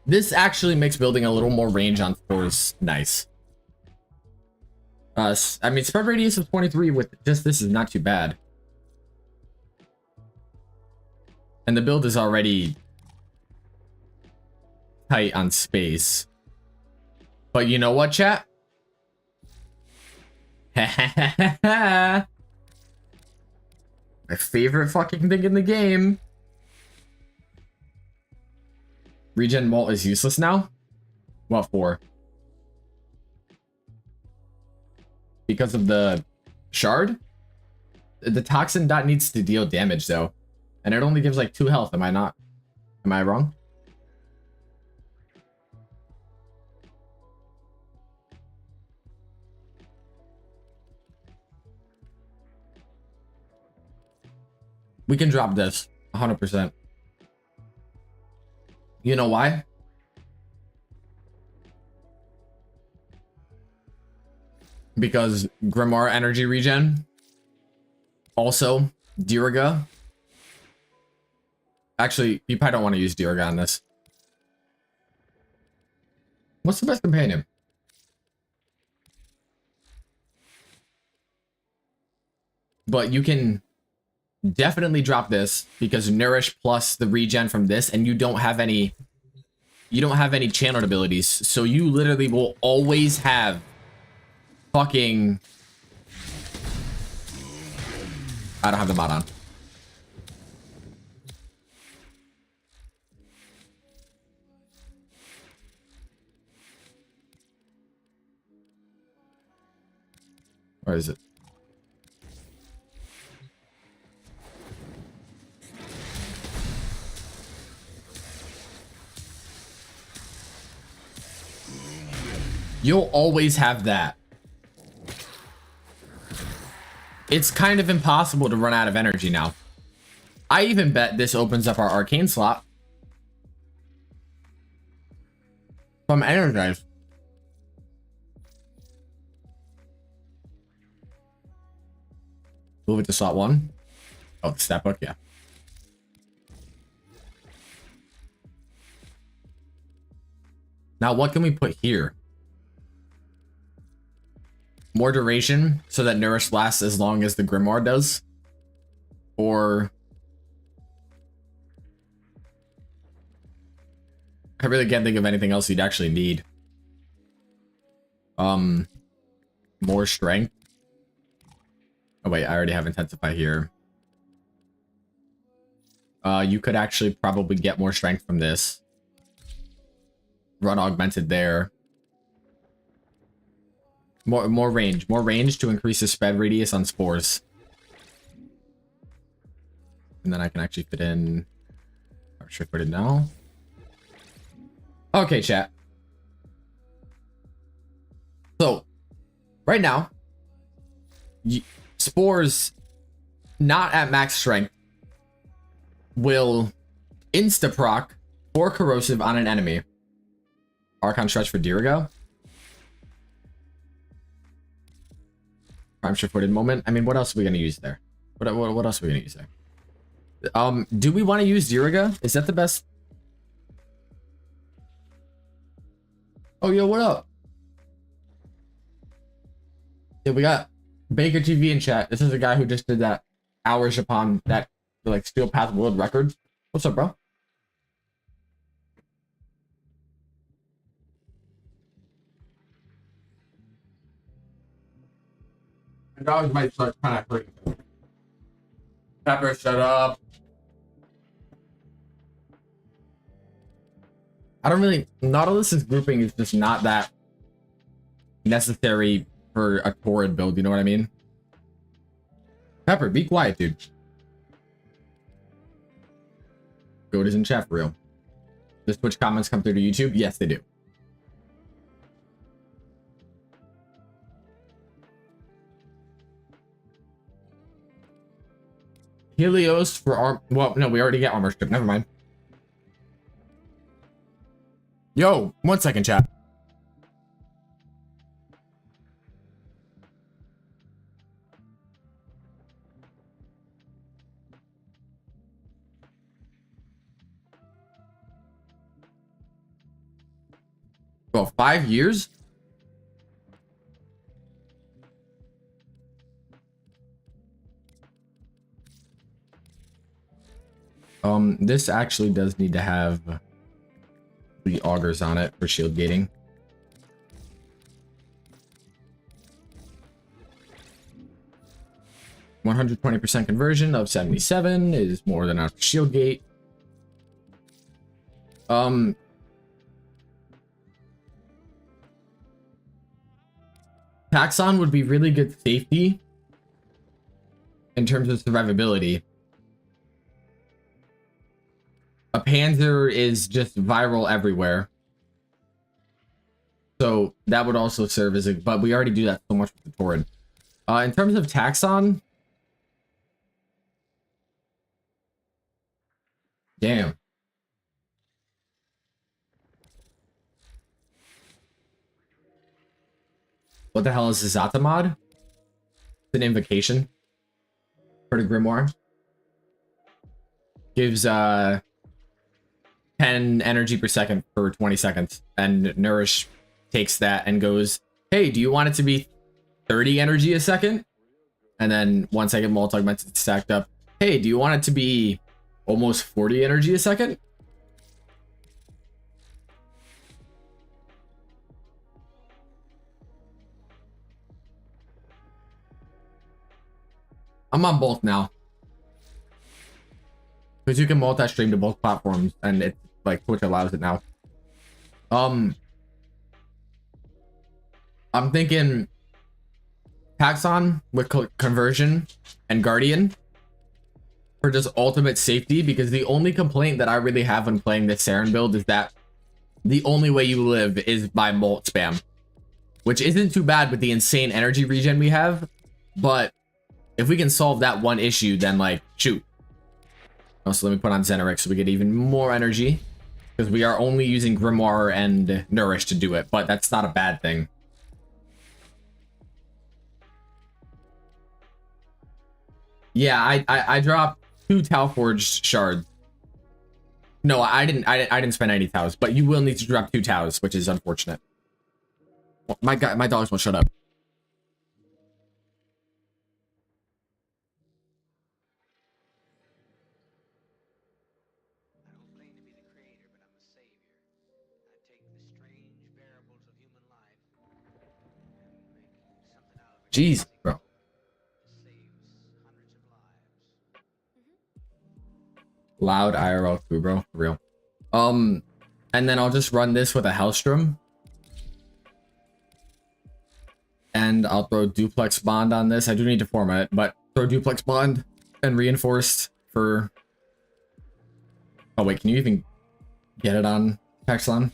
A: this actually makes building a little more range on spores nice. I mean, spread radius of 23 with just this is not too bad. And the build is already tight on space. But you know what, chat? My favorite fucking thing in the game. Regen malt is useless now? What for? Because of the shard? The toxin dot needs to deal damage though. And it only gives like 2 health, am I not? Am I wrong? We can drop this 100%. You know why? Because Grimoire energy regen. Also, Diriga. Actually, you probably don't want to use Diriga on this. What's the best companion? But you can definitely drop this because Nourish plus the regen from this, and you don't have any channeled abilities, so you literally will always have fucking... I don't have the mod on. Where is it? You'll always have that. It's kind of impossible to run out of energy now. I even bet this opens up our arcane slot. So I'm energized. Move it to slot 1. Oh, the stat book, yeah. Now what can we put here? More duration so that Nourish lasts as long as the Grimoire does? Or... I really can't think of anything else you'd actually need. More strength. Oh wait, I already have Intensify here. You could actually probably get more strength from this. Run augmented there. More range to increase the spread radius on spores. And then I can actually fit in. I should put it now. Okay, chat. So, right now, spores not at max strength will insta-proc 4 corrosive on an enemy. Archon stretch for Dirigo. Prime shift-footed moment. I mean, what else are we gonna use there? What else are we gonna use there? Do we want to use Dirigo? Is that the best? Oh, yo, what up? Yeah, we got Baker TV in chat. This is the guy who just did that hours upon that like Steel Path world record. What's up, bro? My dogs might start kind of hurting. Pepper, shut up. I don't really. Nautilus's grouping is just not that necessary for a torrid build. You know what I mean? Pepper, be quiet, dude. Goat is in chat for real. Does Twitch comments come through to YouTube? Yes, they do. Helios for arm. Well, no, we already get armor strip. Never mind. Yo, 1 second, chat. Well, 5 years? This actually does need to have the augers on it for shield gating. %120% conversion of 77 is more than enough shield gate. Taxon would be really good safety in terms of survivability. A Panzer is just viral everywhere. So that would also serve as a, but we already do that so much with the Torrid. In terms of Taxon, damn. What the hell is this Zata mod? It's an invocation for the Grimoire. Gives 10 energy per second for 20 seconds. And Nourish takes that and goes, hey, do you want it to be 30 energy a second? And then once I get multi-augmented stacked up, hey, do you want it to be almost 40 energy a second? I'm on both now. Because you can multi-stream to both platforms, and it's like Twitch allows it now. I'm thinking Taxon with conversion and Guardian for just ultimate safety, because the only complaint that I really have when playing this Saryn build is that the only way you live is by molt spam, which isn't too bad with the insane energy regen we have, but if we can solve that one issue, then like, shoot. Also, let me put on Xeneric so we get even more energy, because we are only using Grimoire and Nourish to do it, but that's not a bad thing. Yeah, I dropped 2 Tau Forged shards. No, I didn't spend any Taus, but you will need to drop 2 Taus, which is unfortunate. Oh, my God, my dogs won't shut up. Jeez, bro. Loud IRL crew, bro. For real. And then I'll just run this with a Hellstrom. And I'll throw duplex bond on this. I do need to format it, but throw duplex bond and reinforced for... Oh wait, can you even get it on Hexlon?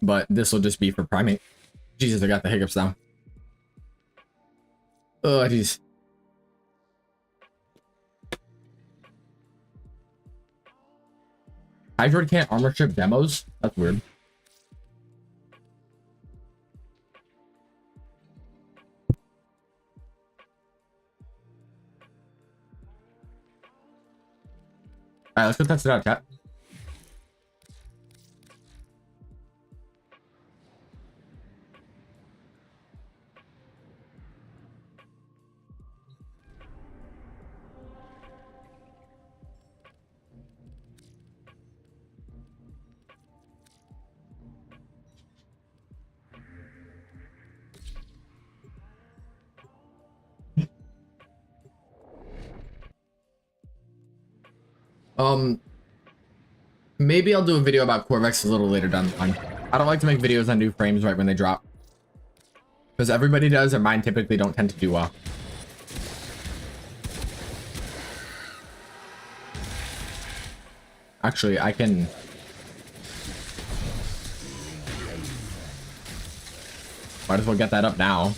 A: But this will just be for primate. Jesus, I got the hiccups now. Oh, jeez. Hydroid can't armor ship demos? That's weird. Alright, let's go test it out, chat. Maybe I'll do a video about Qorvex a little later down the line. I don't like to make videos on new frames right when they drop, because everybody does, and mine typically don't tend to do well. Actually, I can... Might as well get that up now.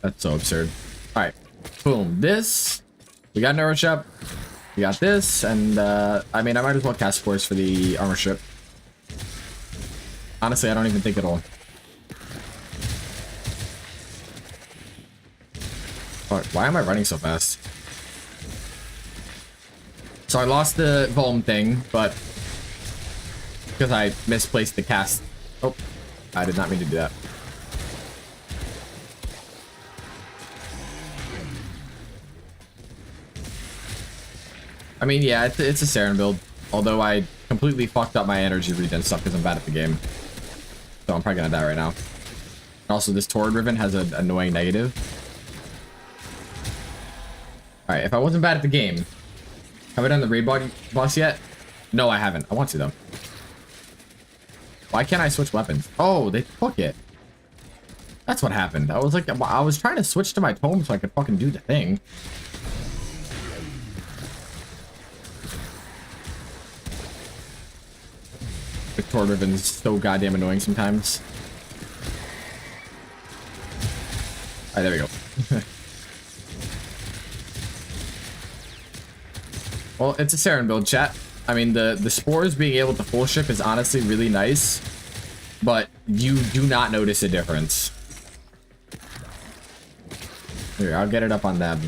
A: That's so absurd. Alright. Boom. This. We got an armor ship. We got this. And, I mean, I might as well cast Spores for the armor ship. Honestly, I don't even think it'll... Fuck, why am I running so fast? So I lost the Volm thing, but... because I misplaced the cast. Oh, I did not mean to do that. I mean, yeah, it's a Saryn build. Although I completely fucked up my energy regen stuff because I'm bad at the game. So I'm probably gonna die right now. Also, this Torrid Riven has an annoying negative. Alright, if I wasn't bad at the game... Have I done the raid boss yet? No, I haven't. I want to, though. Why can't I switch weapons? Oh, they took it. That's what happened. I was like, I was trying to switch to my tome so I could fucking do the thing. Torrid Riven is so goddamn annoying sometimes. Alright, there we go. Well, it's a Saryn build, chat. I mean, the spores being able to full ship is honestly really nice, but you do not notice a difference. Here, I'll get it up on them.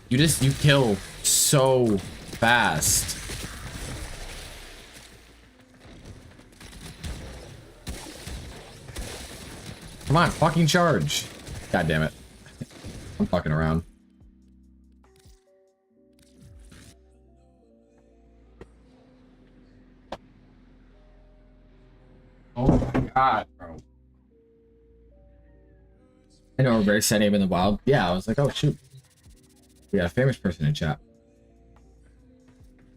A: You kill so fast. Come on, fucking charge. God damn it. I'm fucking around. Oh my god, bro. I know we're very sad name in the wild. Yeah, I was like, oh shoot. We got a famous person in chat.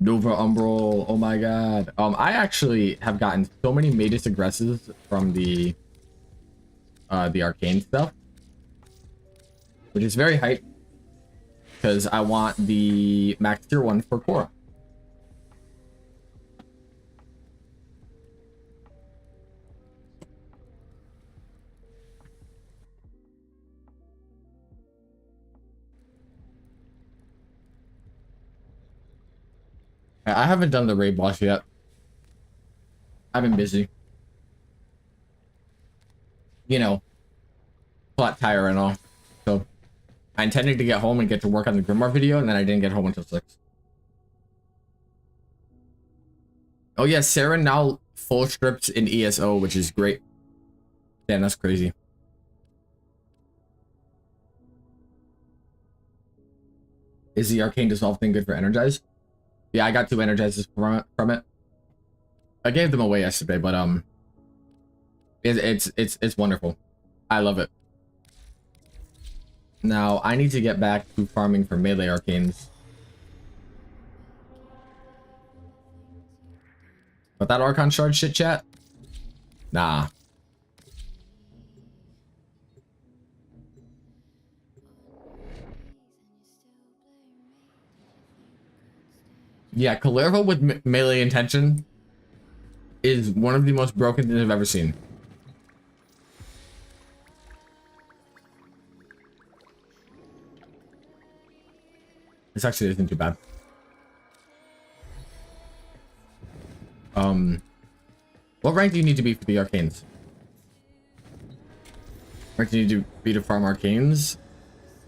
A: Nova Umbral, oh my god. I actually have gotten so many Magus aggressives from the arcane stuff, which is very hype because I want the max tier 1 for Korra. I haven't done the raid boss yet. I've been busy. You know, flat tire and all. So I intended to get home and get to work on the Grimoire video, and then I didn't get home until 6. Oh yeah, Saryn now full strips in ESO, which is great. Damn, that's crazy. Is the arcane dissolve thing good for energize? Yeah, I got 2 energizes from it. I gave them away yesterday, but it's wonderful. I love it. Now I need to get back to farming for melee arcanes. But that Archon shard shit, chat? Nah. Yeah, Kullervo with melee intention is one of the most broken things I've ever seen. This actually isn't too bad. What rank do you need to be for the arcanes? Rank do you need to be to farm arcanes?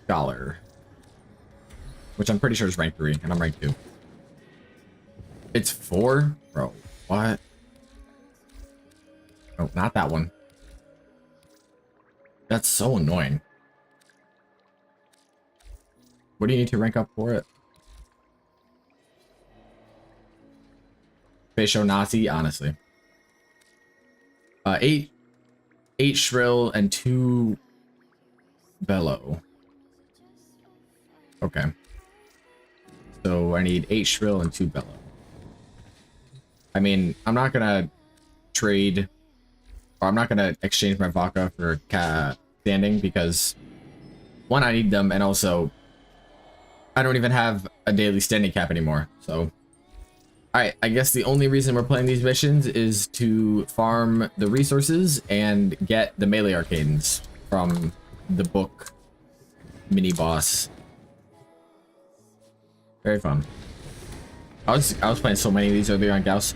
A: Scholar. Which I'm pretty sure is rank 3, and I'm rank 2. It's 4? Bro, what? Oh, not that one. That's so annoying. What do you need to rank up for it? Facial Nazi, honestly. 8 shrill and 2 bellow. Okay. So I need 8 shrill and 2 bellow. I mean, I'm not gonna trade, or I'm not gonna exchange my vodka for standing because one, I need them, and also I don't even have a daily standing cap anymore. So alright, I guess the only reason we're playing these missions is to farm the resources and get the melee arcanes from the book mini boss. Very fun. I was playing so many of these earlier on Gauss.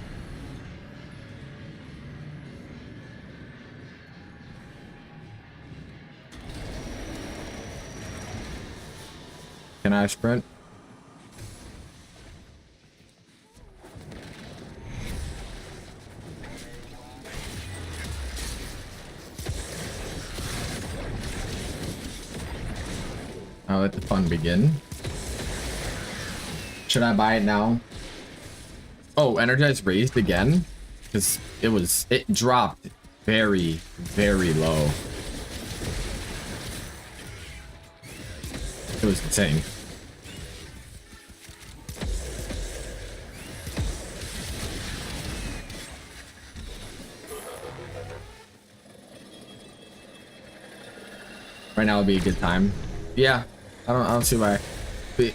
A: Can I sprint? I'll let the fun begin. Should I buy it now? Oh, energize raised again? Because it dropped very, very low. It was insane. Right now would be a good time. Yeah, I don't see why. What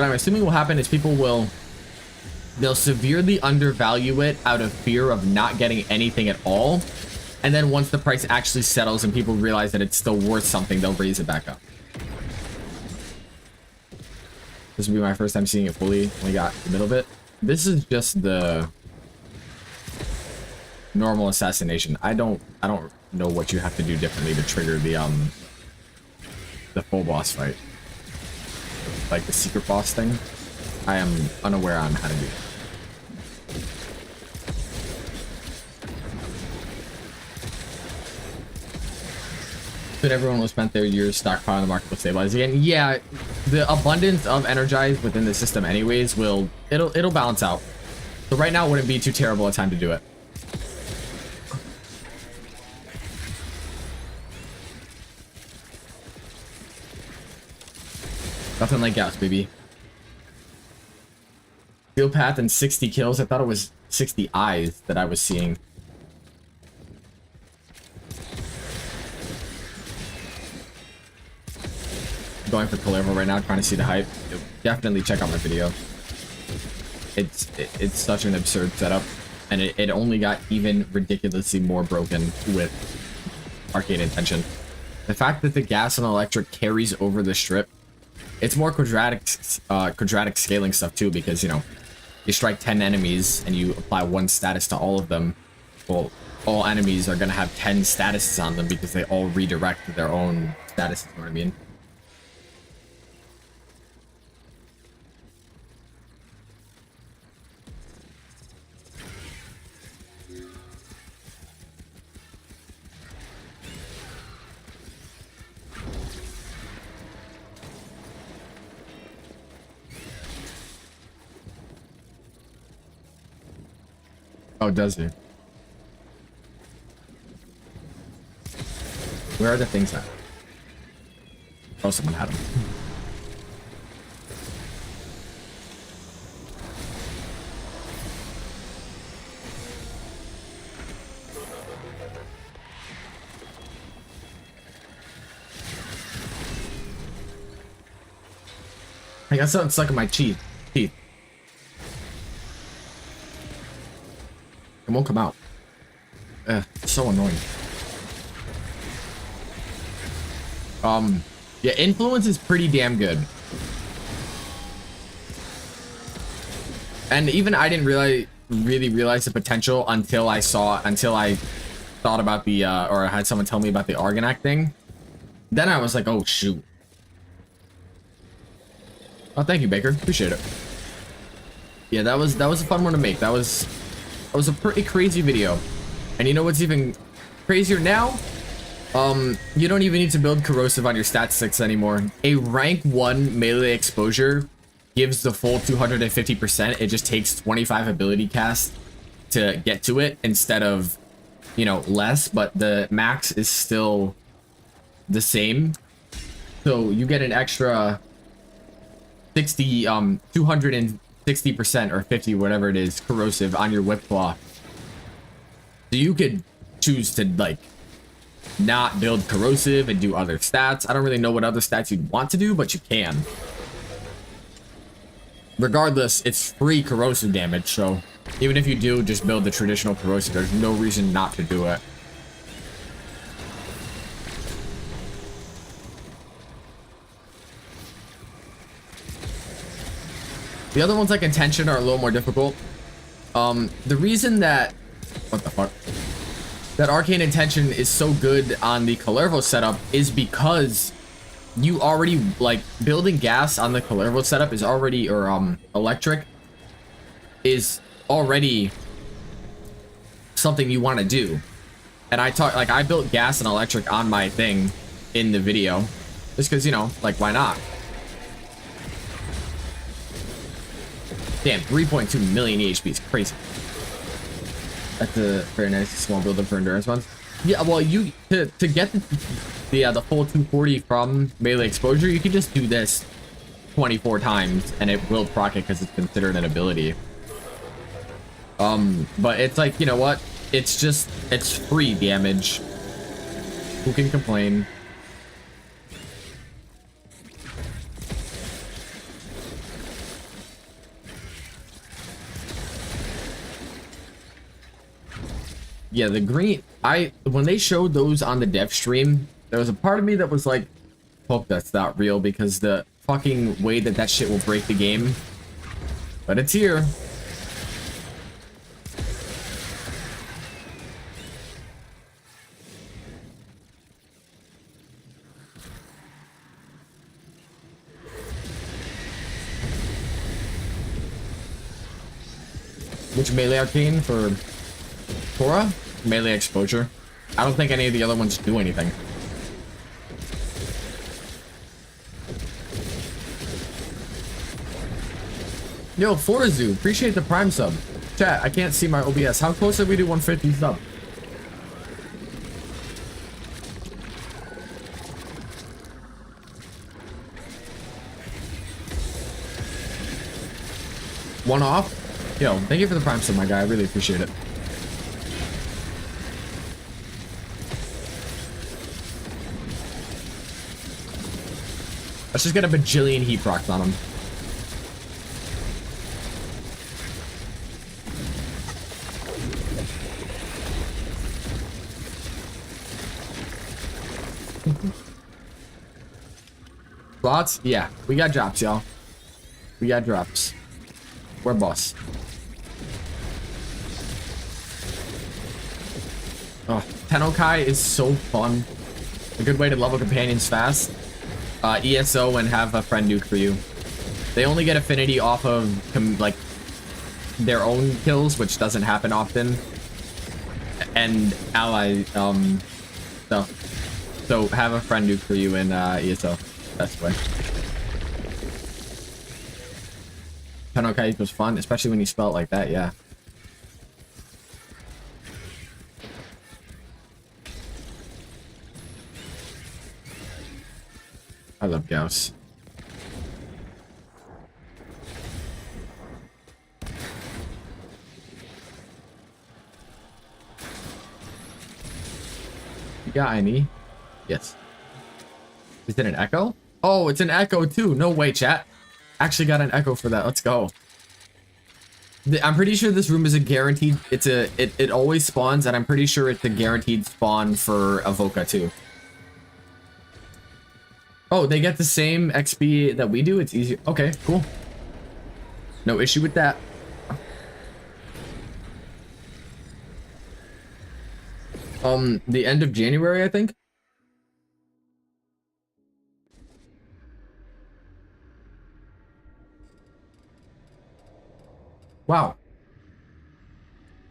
A: I'm assuming will happen is they'll severely undervalue it out of fear of not getting anything at all, and then once the price actually settles and people realize that it's still worth something, they'll raise it back up. This will be my first time seeing it fully. Only got the middle bit. This is just the normal assassination. I don't know what you have to do differently to trigger the full boss fight. Like the secret boss thing. I am unaware on how to do it. But everyone will spend their years stockpiling, the market will stabilize again. Yeah, the abundance of energize within the system anyways it'll balance out. So right now wouldn't be too terrible a time to do it. Nothing like Gauss, baby. Field path and 60 kills. I thought it was 60 eyes that I was seeing. Going for Kullervo right now, trying to see the hype. Definitely check out my video. It's such an absurd setup, and it only got even ridiculously more broken with arcade intention. The fact that the gas and electric carries over the strip, it's more quadratic scaling stuff too, because you know, you strike 10 enemies and you apply one status to all of them. Well, all enemies are gonna have 10 statuses on them because they all redirect their own statuses, you know what I mean? Oh, does he? Where are the things at? Oh, someone had them. I got something stuck in my teeth. It won't come out. So annoying. Yeah, influence is pretty damn good. And even I didn't really realize the potential until I thought about the, or I had someone tell me about the Argonac thing. Then I was like, oh shoot. Oh, thank you, Baker. Appreciate it. Yeah, that was a fun one to make. That was a pretty crazy video. And you know what's even crazier now? You don't even need to build corrosive on your stat 6 anymore. A rank 1 melee exposure gives the full 250%. It just takes 25 ability cast to get to it instead of, you know, less, but the max is still the same. So you get an extra 260% or 50, whatever it is, corrosive on your whip claw. So you could choose to like not build corrosive and do other stats. I don't really know what other stats you'd want to do, but you can. Regardless, it's free corrosive damage, so even if you do just build the traditional corrosive, there's no reason not to do it. The other ones like intention are a little more difficult. The reason that that arcane intention is so good on the Kullervo setup is because you already like building gas on the Kullervo setup is already, or electric is already something you want to do. And I built gas and electric on my thing in the video just because, you know, like, why not? Damn, 3.2 million EHP is crazy. That's a very nice small buildup for endurance ones. Yeah, well, you to get the full 240 from melee exposure, you can just do this 24 times and it will proc it because it's considered an ability. But it's like, you know what? It's free damage. Who can complain? Yeah, the green, when they showed those on the dev stream, there was a part of me that was like, hope that's not real because the fucking way that shit will break the game. But it's here. Which melee arcane for Tora? Melee exposure. I don't think any of the other ones do anything. Yo, Forzu, appreciate the Prime sub. Chat, I can't see my OBS. How close are we to 150 sub? One off? Yo, thank you for the Prime sub, my guy. I really appreciate it. Let's just get a bajillion heat procs on him. Slots? Yeah, we got drops, y'all. We got drops. We're boss. Oh, Tenokai is so fun. A good way to level companions fast. ESO and have a friend nuke for you. They only get affinity off of like their own kills, which doesn't happen often, and ally stuff. So have a friend nuke for you in ESO. Best way. Tenokai was fun, especially when you spell it like that. Yeah. I love Gauss. You got any? Yes. Is it an echo? Oh, it's an echo too. No way, chat. Actually got an echo for that. Let's go. I'm pretty sure this room is a guaranteed. It always spawns, and I'm pretty sure it's a guaranteed spawn for Avoca too. Oh, they get the same XP that we do. It's easy. Okay, cool. No issue with that. The end of January, I think. Wow.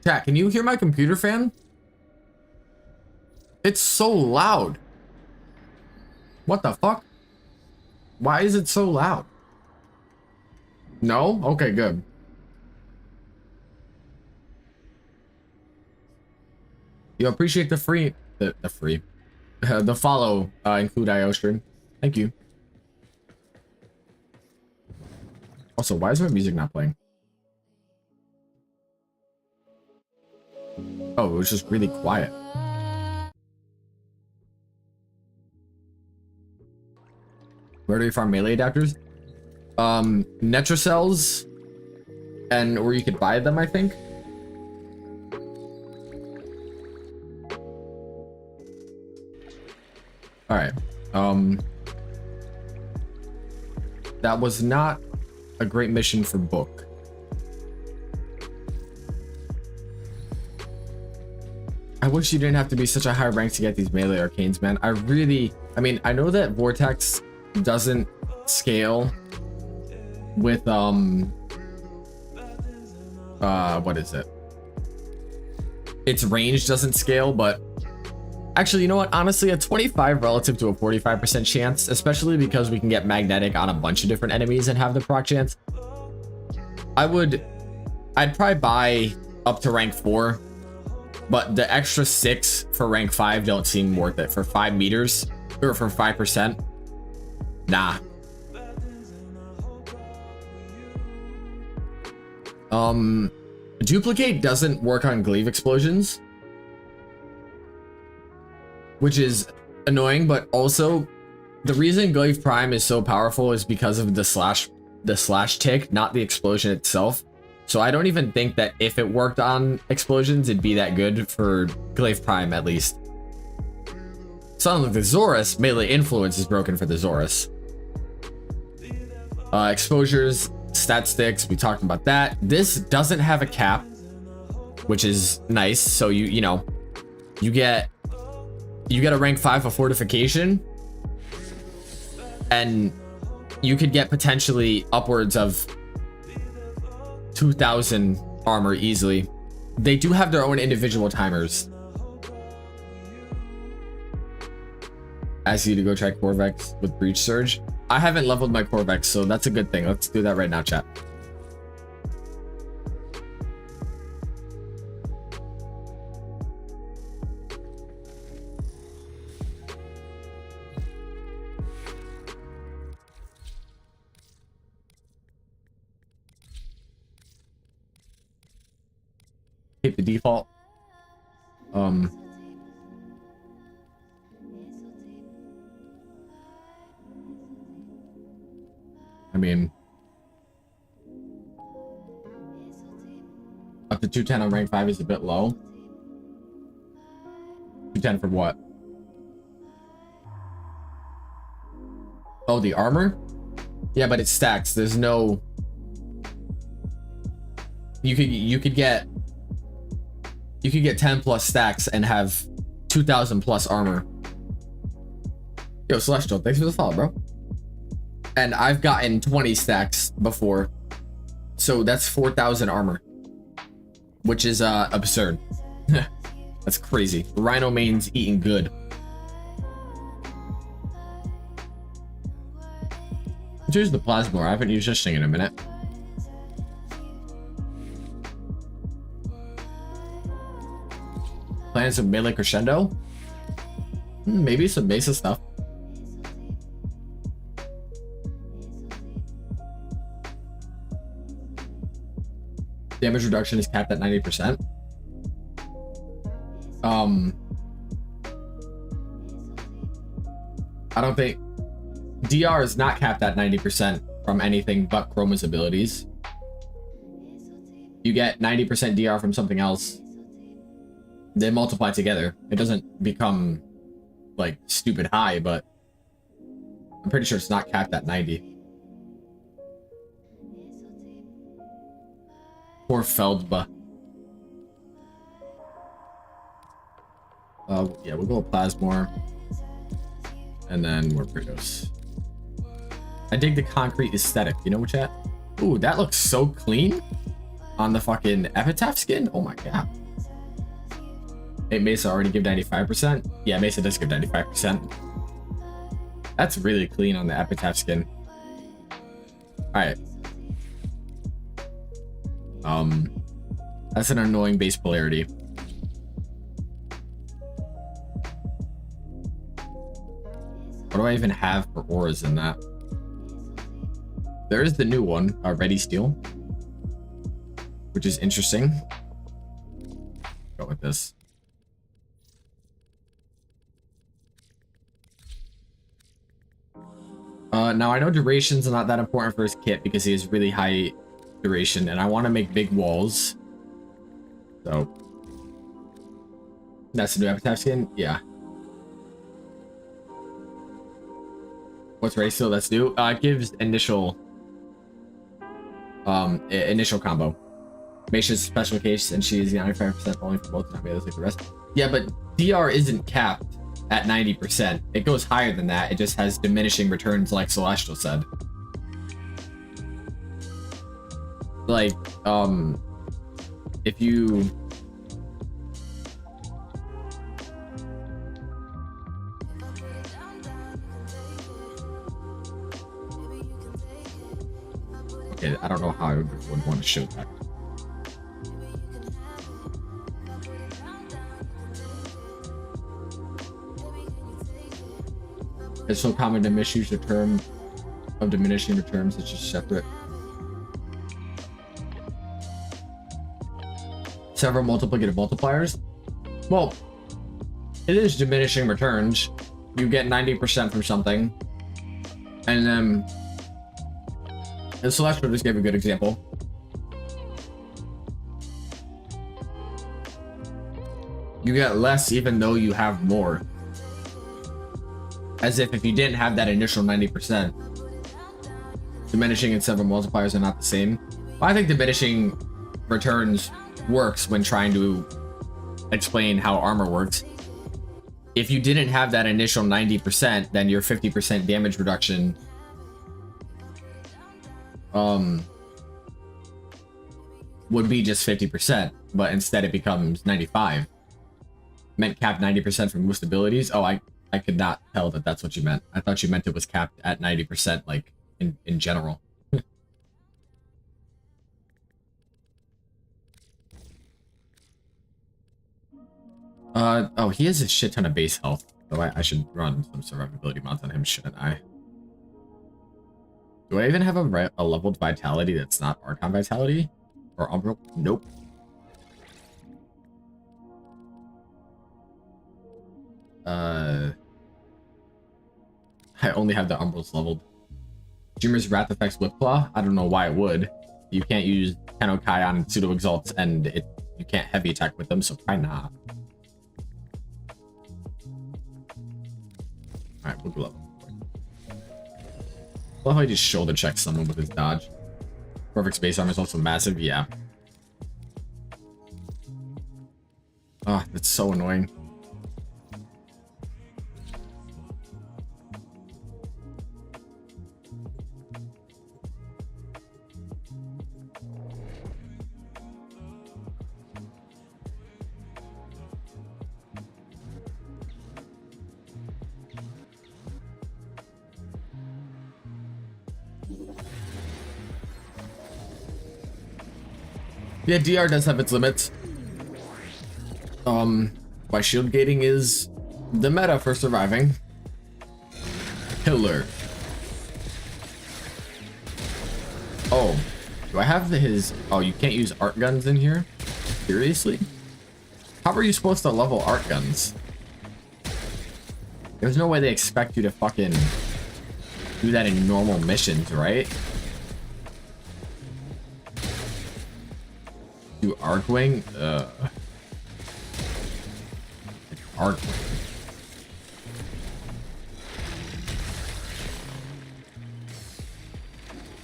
A: Chat, can you hear my computer fan? It's so loud. What the fuck? Why is it so loud? No? Okay, good. You appreciate the free, the follow, include IO stream. Thank you. Also, why is my music not playing? Oh, it was just really quiet. Where do we farm melee adapters? Netrocells, and or you could buy them, I think. All right. That was not a great mission for book. I wish you didn't have to be such a high rank to get these melee arcanes, man. I mean, I know that Vortex doesn't scale with what is it? Its range doesn't scale, but actually, you know what? Honestly, a 25 relative to a 45% chance, especially because we can get magnetic on a bunch of different enemies and have the proc chance. I'd probably buy up to rank 4, but the extra 6 for rank 5 don't seem worth it for 5 meters or for 5%. Nah. Duplicate doesn't work on Glyph explosions, which is annoying, but also the reason Glyph Prime is so powerful is because of the slash tick, not the explosion itself. So I don't even think that if it worked on explosions, it'd be that good for Glyph Prime, at least. Something like the Zorus, melee influence is broken for the Zorus. Exposures, stat sticks, we talked about that. This doesn't have a cap, which is nice. So you know, you get a rank 5 of fortification, and you could get potentially upwards of 2,000 armor easily. They do have their own individual timers. Ask you to go try Qorvex with Breach Surge. I haven't leveled my Qorvex, so that's a good thing. Let's do that right now, chat. Keep the default. I mean, up to 210 on rank 5 is a bit low. 210 for what? Oh, the armor? Yeah, but it stacks. There's no... You could get 10 plus stacks and have 2,000 plus armor. Yo, Celestial, thanks for the follow, bro. And I've gotten 20 stacks before, so that's 4,000 armor, which is absurd. That's crazy. Rhino main's eating good. Let's use the plasma. I haven't used this thing in a minute. Plans of melee crescendo? Maybe some Mesa stuff. Damage reduction is capped at 90%. I don't think DR is not capped at 90%, from anything but Chroma's abilities. You get 90% DR from something else. They multiply together. It doesn't become like stupid high, but I'm pretty sure it's not capped at 90. Poor Feldba. Yeah, we'll go Plasmor. And then more Kratos. I dig the concrete aesthetic. You know what, chat? Ooh, that looks so clean on the fucking Epitaph skin. Oh my god. Hey, Mesa already give 95%? Yeah, Mesa does give 95%. That's really clean on the Epitaph skin. Alright. That's an annoying base polarity. What do I even have for auras in that? There is the new one, Ready Steel, which is interesting. Go with this. Now I know duration's not that important for his kit because he has really high duration, and I want to make big walls. So that's the new Epitaph skin. Yeah. What's Ready Steel? That's new. It gives initial combo. Mesa's special case, and she is 95% only for both others like the rest. Yeah, but DR isn't capped at 90%. It goes higher than that. It just has diminishing returns, like Celestial said. Like, if you... Okay, I don't know how I would want to show that. It's so common to misuse the term of diminishing returns. It's just separate. Several multiplicative multipliers. Well, it is diminishing returns. You get 90% from something, and then the Celestial just gave a good example. You get less even though you have more. As if you didn't have that initial 90%. Diminishing and several multipliers are not the same. Well, I think diminishing returns works when trying to explain how armor works. If you didn't have that initial 90%, then your 50% damage reduction would be just 50%, but instead it becomes 95. Meant capped 90% for most abilities. Oh, I could not tell that that's what you meant. I thought you meant it was capped at 90%, like in general. Oh, he has a shit ton of base health, so I should run some survivability mods on him, shouldn't I? Do I even have a leveled vitality that's not Archon vitality? Or Umbral? Nope. I only have the Umbrals leveled. Dreamer's Wrath affects Whipclaw? I don't know why it would. You can't use Tenno-Kai on Pseudo Exalts, and you can't heavy attack with them, so why not? Alright, we'll go level. I love how he just shoulder checks someone with his dodge. Qorvex base armor is also massive, yeah. Oh, that's so annoying. Yeah, DR does have its limits. Why shield gating is the meta for surviving. Killer. Oh, do I have his... Oh, you can't use art guns in here? Seriously? How are you supposed to level art guns? There's no way they expect you to fucking do that in normal missions, right? Arcwing? Arcwing.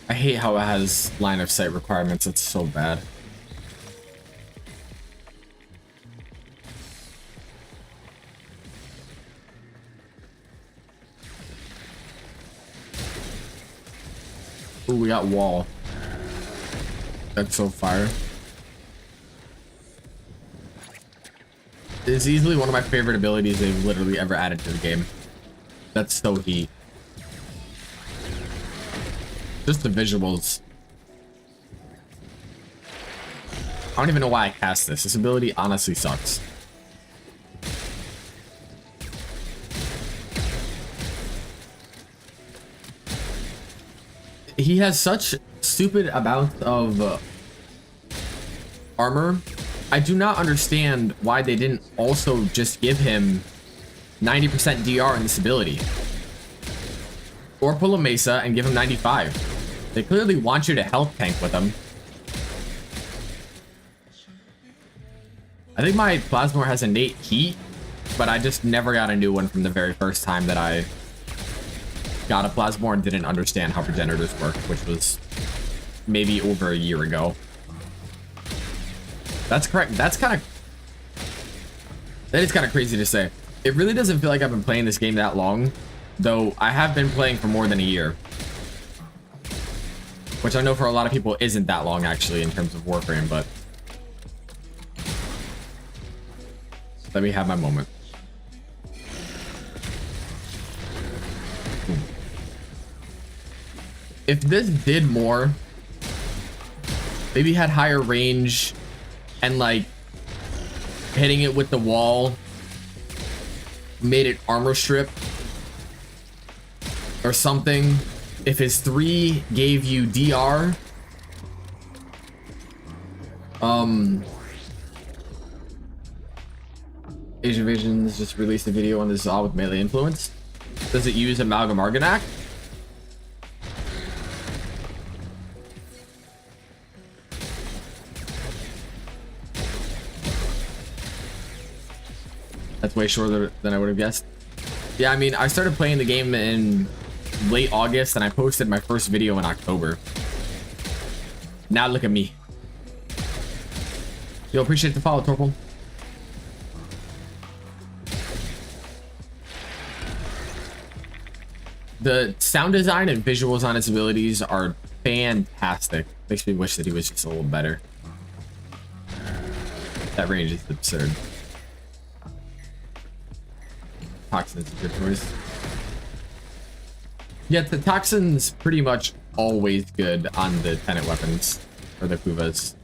A: I hate how it has line of sight requirements. It's so bad. Ooh, we got wall. That's so fire. It's easily one of my favorite abilities they've literally ever added to the game. That's so heat. Just the visuals. I don't even know why I cast this. This ability honestly sucks. He has such stupid amounts of armor. I do not understand why they didn't also just give him 90% DR in this ability. Or pull a Mesa and give him 95. They clearly want you to health tank with him. I think my Plasmor has innate heat, but I just never got a new one from the very first time that I got a Plasmor and didn't understand how progenitors work, which was maybe over a year ago. That's correct. That is kind of crazy to say. It really doesn't feel like I've been playing this game that long, though I have been playing for more than a year. Which I know for a lot of people isn't that long actually in terms of Warframe, but let me have my moment. If this did more, maybe had higher range and like hitting it with the wall made it armor strip or something. If his 3 gave you DR, Asian Visions just released a video on this all with melee influence. Does it use Amalgam Argonac? That's way shorter than I would have guessed. Yeah, I mean, I started playing the game in late August and I posted my first video in October. Now look at me. Yo, appreciate the follow, Torpal. The sound design and visuals on his abilities are fantastic. Makes me wish that he was just a little better. That range is absurd. Toxin's a good choice. Yeah, the Toxin's pretty much always good on the Tenet weapons or the Kuvas.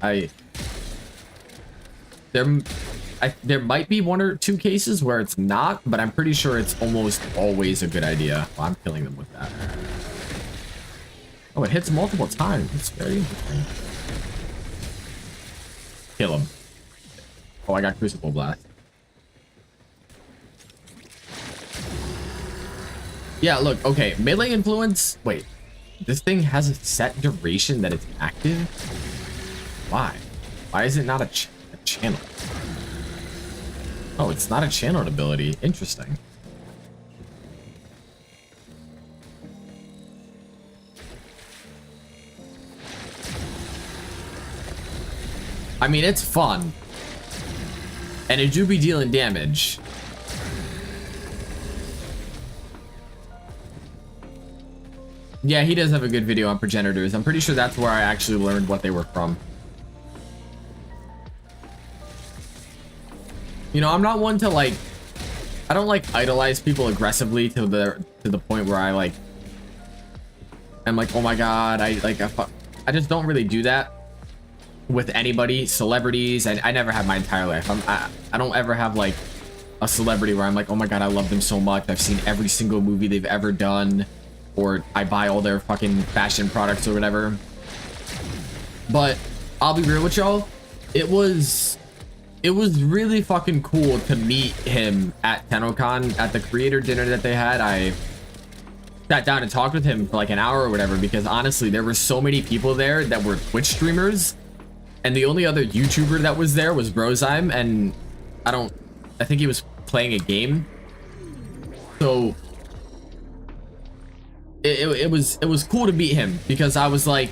A: There might be 1 or 2 cases where it's not, but I'm pretty sure it's almost always a good idea. Well, I'm killing them with that. Oh, it hits multiple times. It's very interesting. Kill him. Oh, I got Crucible Blast. Yeah, look, okay, melee influence. Wait, this thing has a set duration that it's active? Why? Why is it not a channel? Oh, it's not a channeled ability. Interesting. I mean, it's fun. And it do be dealing damage. Yeah, he does have a good video on progenitors. I'm pretty sure that's where I actually learned what they were from. You know, I'm not one to like, I don't like idolize people aggressively to the point where I like, I'm like, oh my god, I just don't really do that with anybody, celebrities. I never have my entire life. I don't ever have like a celebrity where I'm like, oh my god, I love them so much. I've seen every single movie they've ever done. Or I buy all their fucking fashion products or whatever. But I'll be real with y'all, it was really fucking cool to meet him at TennoCon at the creator dinner that they had. I sat down and talked with him for like an hour or whatever, because honestly there were so many people there that were Twitch streamers And the only other YouTuber that was there was Brozyme, and I think he was playing a game. So it was cool to meet him, because I was like,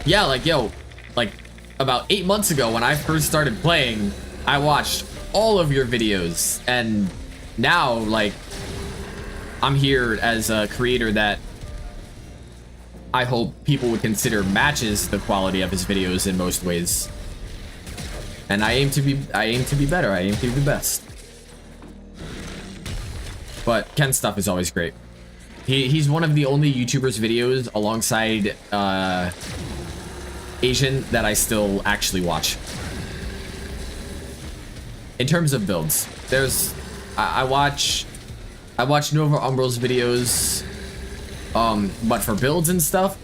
A: yeah, like, yo, like about 8 months ago when I first started playing, I watched all of your videos, and now like I'm here as a creator that I hope people would consider matches the quality of his videos in most ways. And I aim to be better. I aim to be the best. But Ken's stuff is always great. He's one of the only YouTubers videos alongside Asian that I still actually watch. In terms of builds, I watch Nova Umbral's videos, but for builds and stuff,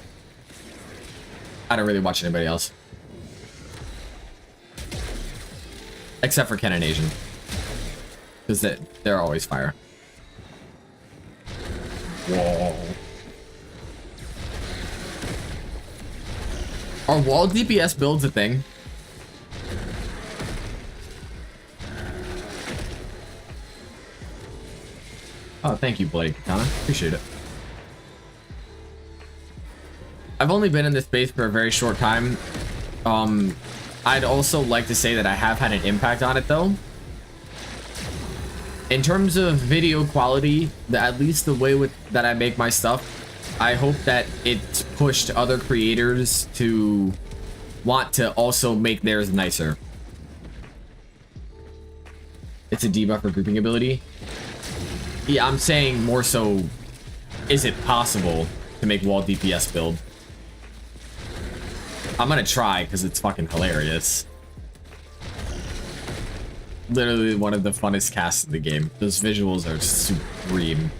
A: I don't really watch anybody else. Except for Ken and Asian. Because they're always fire. Whoa. Are wall DPS builds a thing? Oh, thank you, Bloody Katana. Appreciate it. I've only been in this space for a very short time. I'd also like to say that I have had an impact on it, though. In terms of video quality, at least the way that I make my stuff, I hope that it's pushed other creators to want to also make theirs nicer. It's a debuff for grouping ability. Yeah, I'm saying more so, is it possible to make wall DPS build? I'm gonna try because it's fucking hilarious. Literally one of the funnest casts in the game. Those visuals are supreme.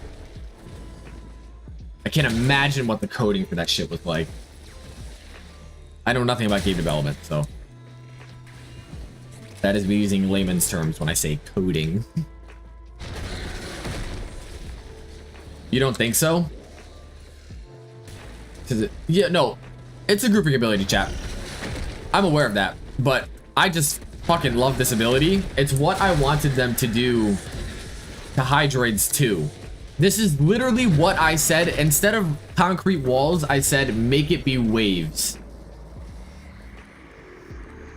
A: I can't imagine what the coding for that shit was like. I know nothing about game development, so that is me using layman's terms when I say coding. You don't think so? Yeah, no. It's a grouping ability, chat. I'm aware of that, but I just fucking love this ability. It's what I wanted them to do to Hydroids too. This is literally what I said. Instead of concrete walls, I said make it be waves.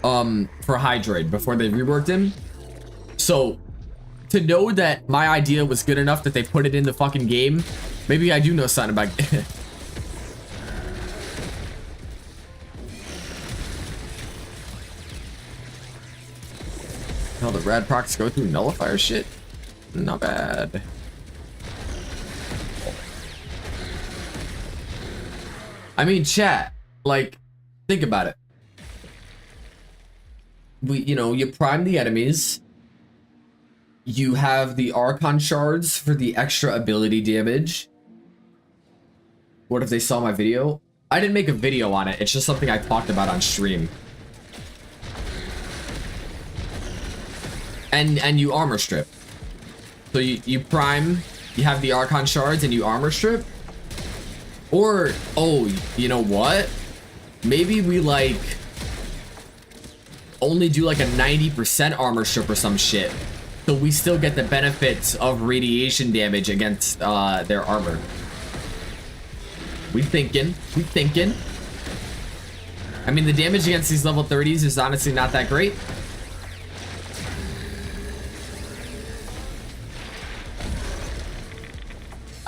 A: For Hydroid before they reworked him. So to know that my idea was good enough that they put it in the fucking game, maybe I do know something about Oh, the rad procs go through nullifier shit? Not bad. I mean, chat, like, think about it. You prime the enemies. You have the Archon shards for the extra ability damage. What if they saw my video? I didn't make a video on it. It's just something I talked about on stream. And you armor strip. So you prime, you have the Archon shards and you armor strip. Or, oh, you know what? Maybe we like only do like a 90% armor strip or some shit. So we still get the benefits of radiation damage against their armor. We thinking. I mean, the damage against these level 30s is honestly not that great.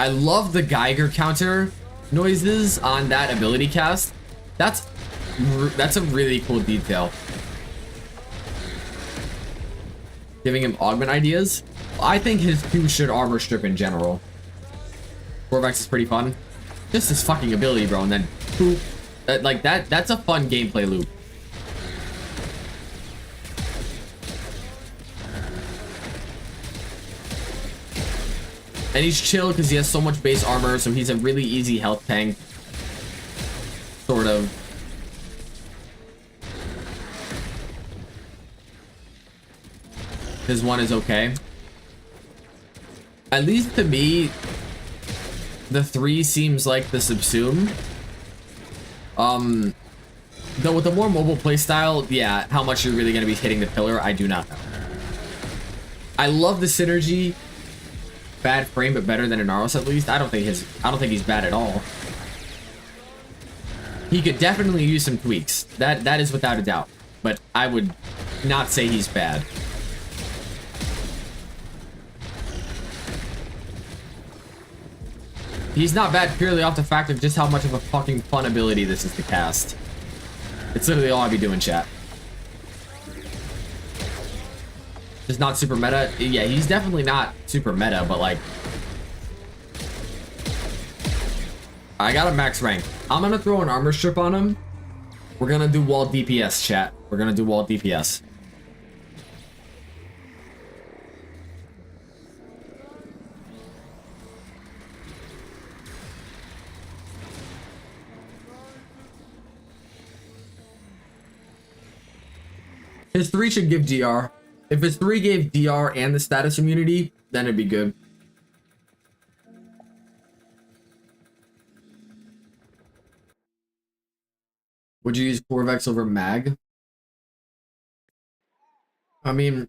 A: I love the Geiger counter noises on that ability cast. That's a really cool detail. Giving him augment ideas. I think his 2 should armor strip in general. Qorvex is pretty fun. Just his fucking ability, bro, and then poop. Like that's a fun gameplay loop. And he's chill because he has so much base armor, so he's a really easy health tank. Sort of. His 1 is okay. At least to me, the 3 seems like the subsume. Though with a more mobile playstyle, yeah, how much you're really going to be hitting the pillar, I do not know. I love the synergy. Bad frame, but better than Inaros at least. I don't think he's bad at all. He could definitely use some tweaks. That is without a doubt. But I would not say he's bad. He's not bad purely off the fact of just how much of a fucking fun ability this is to cast. It's literally all I be doing, chat. Just not super meta. Yeah, he's definitely not super meta, but like... I got a max rank. I'm gonna throw an armor strip on him. We're gonna do wall DPS, chat. We're gonna do wall DPS. His 3 should give DR. If his 3 gave DR and the status immunity, then it'd be good. Would you use Qorvex over Mag? I mean,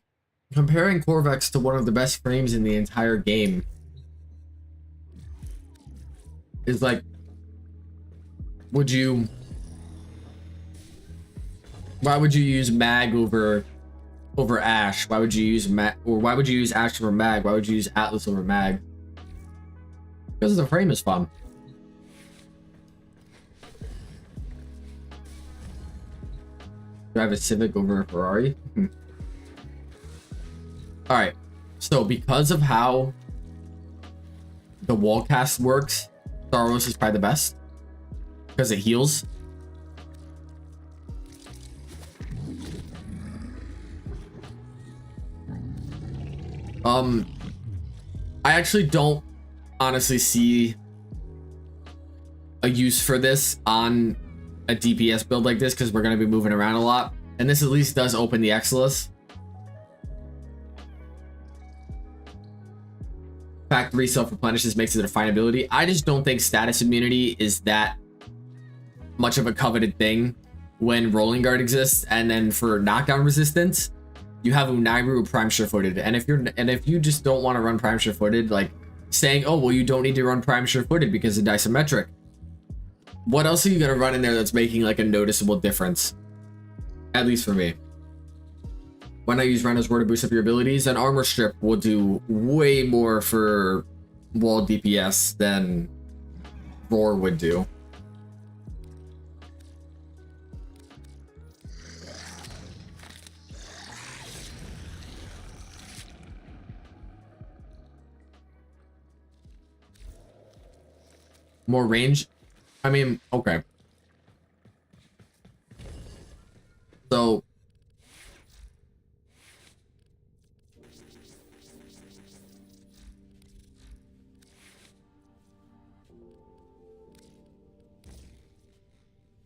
A: comparing Qorvex to one of the best frames in the entire game is like, why would you use Mag over Ash? Why would you use why would you use Ash over Mag? Why would you use Atlas over Mag? Because the frame is fun. Drive a Civic over a Ferrari? Alright, so because of how the wall cast works, Staros is probably the best. Because it heals. I actually don't honestly see a use for this on a DPS build like this because we're going to be moving around a lot, and this at least does open the Exilus. Fact 3 self-replenishes, makes it a fine ability. I just don't think status immunity is that much of a coveted thing when Rolling Guard exists, and then for knockdown resistance you have Unairu Prime Sure-Footed, and if you just don't want to run Prime Sure-Footed, like saying, oh well, you don't need to run Prime Sure-Footed because of Disometric, what else are you gonna run in there that's making like a noticeable difference? At least for me. When I use Reno's Word to boost up your abilities, an armor strip will do way more for wall DPS than Roar would do. More range? I mean, okay. So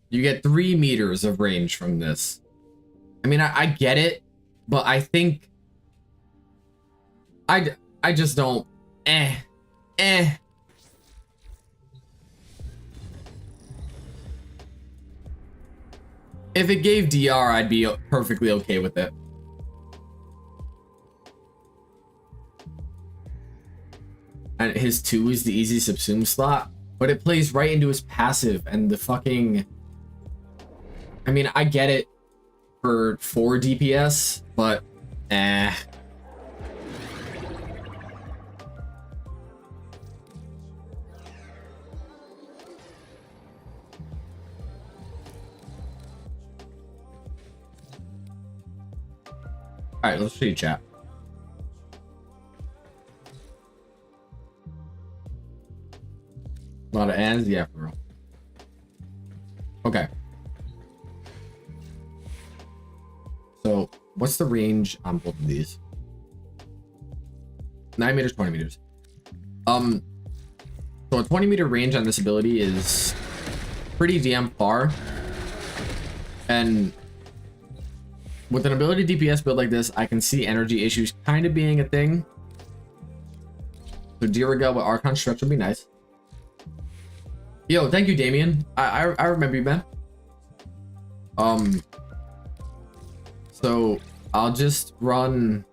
A: you get 3 meters of range from this. I mean, I get it, but I think I just don't If it gave DR, I'd be perfectly okay with it. And his 2 is the easy subsume slot, but it plays right into his passive, and the fucking... I mean, I get it for 4 DPS, but Alright, let's see, chat. A lot of ands? Yeah, for real. Okay. So, what's the range on both of these? 9 meters, 20 meters. So a 20 meter range on this ability is pretty damn far. And with an ability DPS build like this, I can see energy issues kind of being a thing. So Diriga with Archon Stretch would be nice. Yo, thank you, Damien. I remember you, man. So I'll just run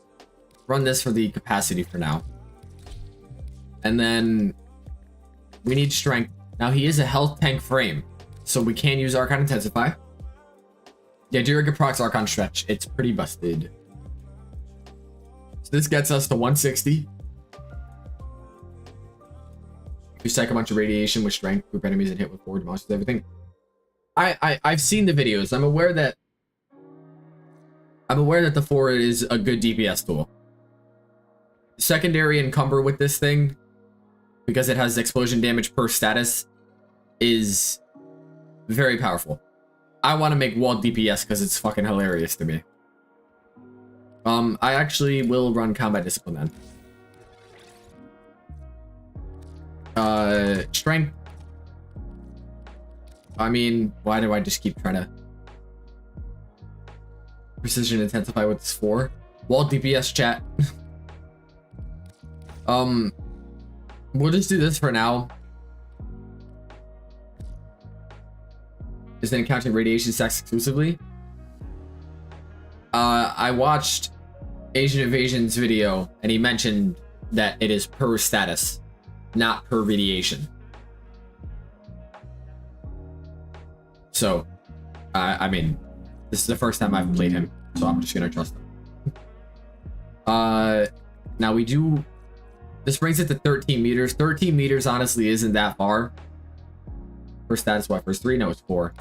A: this for the capacity for now. And then we need strength. Now he is a health tank frame, so we can use Archon Intensify. Yeah, Duriga procs Archon Stretch. It's pretty busted. So this gets us to 160. You stack a bunch of radiation with strength, group enemies, and hit with forward monsters, everything. I've seen the videos. I'm aware that the forward is a good DPS tool. Secondary encumber with this thing, because it has explosion damage per status, is very powerful. I want to make wall DPS because it's fucking hilarious to me. I actually will run combat discipline then. Strength. I mean, why do I just keep trying to precision intensify with this 4? Wall DPS chat. We'll just do this for now. Is then encountering radiation stacks exclusively. I watched Asian Invasion's video and he mentioned that it is per status, not per radiation. So, I mean, this is the first time I've played him, so I'm just gonna trust him. Now we do. This brings it to 13 meters. 13 meters honestly isn't that far. First status, what? First 3? No, it's 4.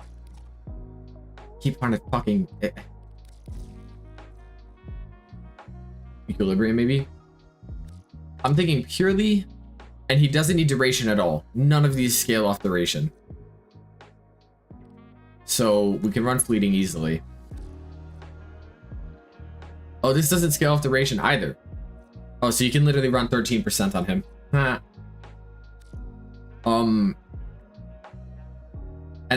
A: Keep trying to fucking equilibrium, maybe. I'm thinking purely, and he doesn't need duration at all. None of these scale off duration. So we can run fleeting easily. Oh, this doesn't scale off duration either. Oh, so you can literally run 13% on him. Huh. And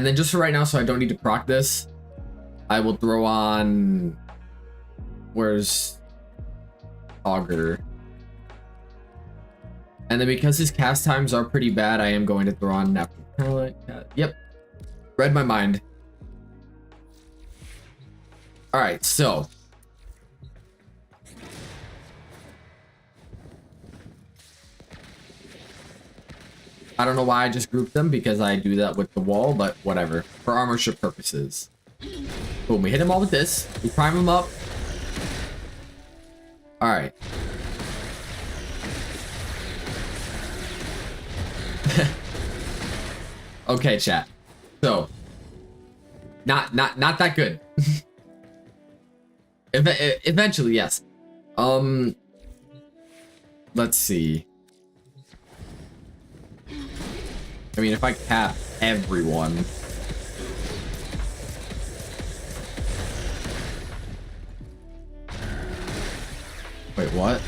A: then just for right now, so I don't need to proc this, I will throw on... Where's Augur? And then because his cast times are pretty bad, I am going to throw on Naphtali. Yep. Read my mind. Alright, so... I don't know why I just grouped them, because I do that with the wall, but whatever. For armorship purposes. Boom, we hit him all with this. We prime him up. Alright. Okay, chat. So. Not that good. Eventually, yes. Let's see. I mean, if I cap everyone. Wait, what?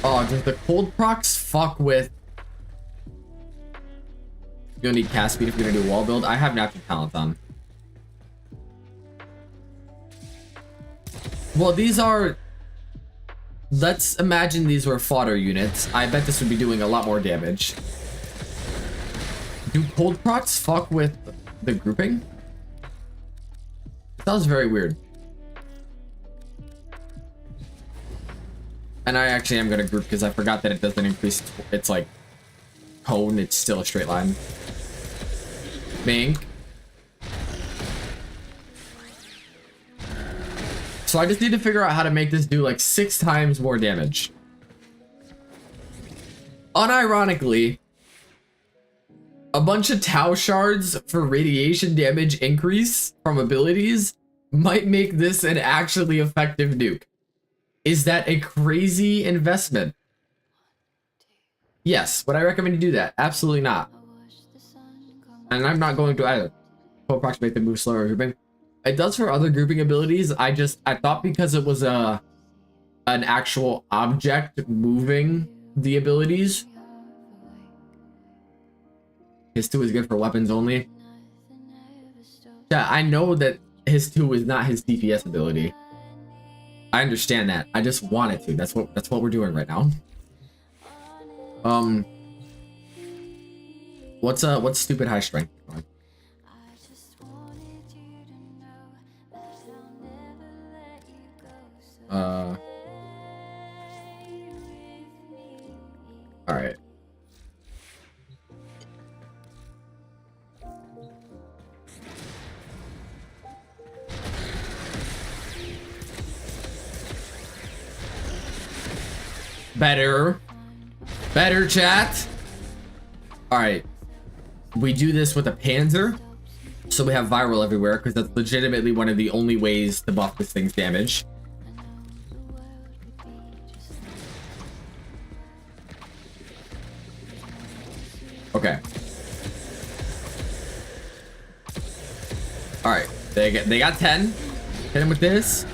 A: Oh, does the cold procs fuck with... You'll need cast speed if you're gonna do a wall build. I have natural talent on. Well, these are... Let's imagine these were fodder units. I bet this would be doing a lot more damage. Do cold procs fuck with the grouping? That was very weird. And I actually am going to group because I forgot that it doesn't increase. It's like cone. It's still a straight line. Bink. So I just need to figure out how to make this do like 6 times more damage. Unironically, a bunch of Tau shards for radiation damage increase from abilities might make this an actually effective nuke. Is that a crazy investment? Yes, would I recommend you do that? Absolutely not. And I'm not going to either. Approximate the move slower grouping. It does for other grouping abilities. I thought because it was an actual object moving the abilities. His 2 is good for weapons only. Yeah, I know that his 2 is not his DPS ability. I understand that. I just want it to. That's what we're doing right now. What's stupid high strength? All right. Better chat. All right, we do this with a Panzer, so we have viral everywhere because that's legitimately one of the only ways to buff this thing's damage. Okay. All right, they got 10. Hit him with this.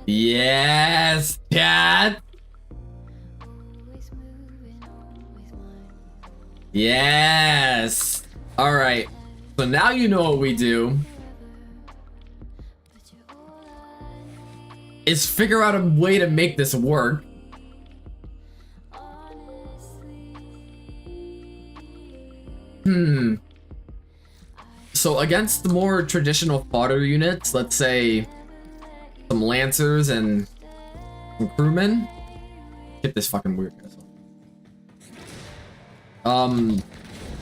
A: Yes, chat. Yes. All right. So now you know what we do is figure out a way to make this work. So against the more traditional fodder units, let's say some lancers and some crewmen. Get this fucking weird guy.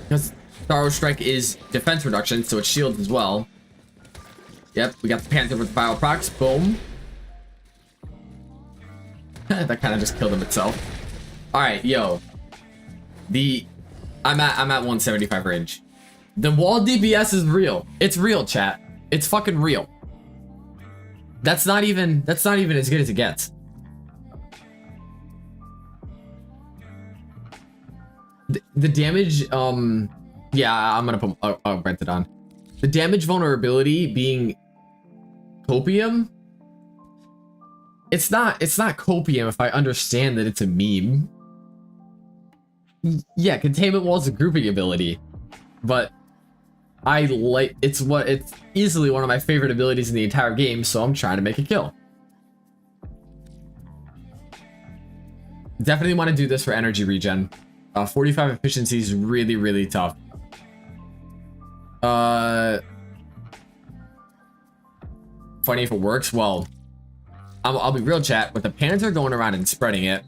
A: Because Thorough Strike is defense reduction, so it's shields as well. Yep, we got the Panther with the Bio Procs. Boom. That kind of just killed him itself. All right, yo. I'm at 175 range. The wall DPS is real. It's real, chat. It's fucking real. That's not even as good as it gets. The damage, yeah, I'm gonna put, I'll rent it on. The damage vulnerability being copium. It's not copium if I understand that it's a meme. Yeah, containment wall is a grouping ability, but it's easily one of my favorite abilities in the entire game, so I'm trying to make a kill. Definitely want to do this for energy regen. 45 efficiency is really, really tough. Funny if it works. Well, I'll be real, chat. With the Panther going around and spreading it,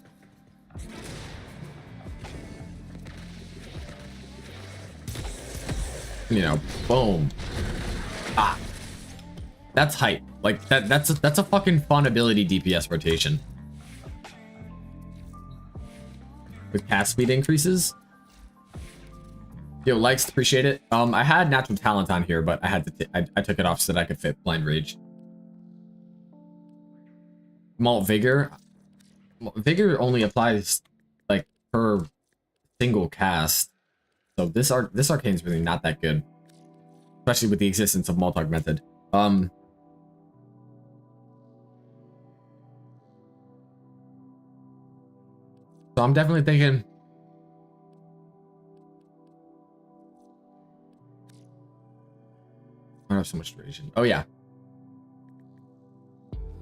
A: you know, boom. Ah, that's hype. Like that's a fucking fun ability DPS rotation. With cast speed increases. Yo, likes, appreciate it. I had natural talent on here, but I had to I took it off so that I could fit blind rage. Malt vigor. Vigor only applies like per single cast. So this arcane is really not that good, especially with the existence of malt augmented. So I'm definitely thinking. I don't have so much duration. Oh yeah.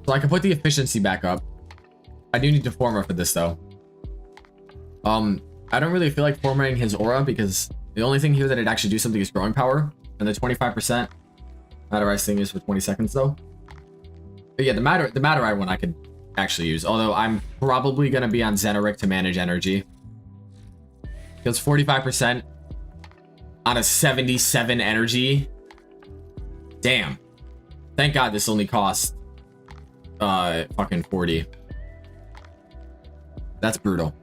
A: So I can put the efficiency back up. I do need to Forma for this though. I don't really feel like formatting his aura because the only thing here that it'd actually do something is growing power, and the 25% Matterize thing is for 20 seconds though. But yeah, the Matterize one I could actually use, although I'm probably gonna be on Xenoric to manage energy. Because 45% on a 77 energy. Damn. Thank God this only costs fucking 40. That's brutal.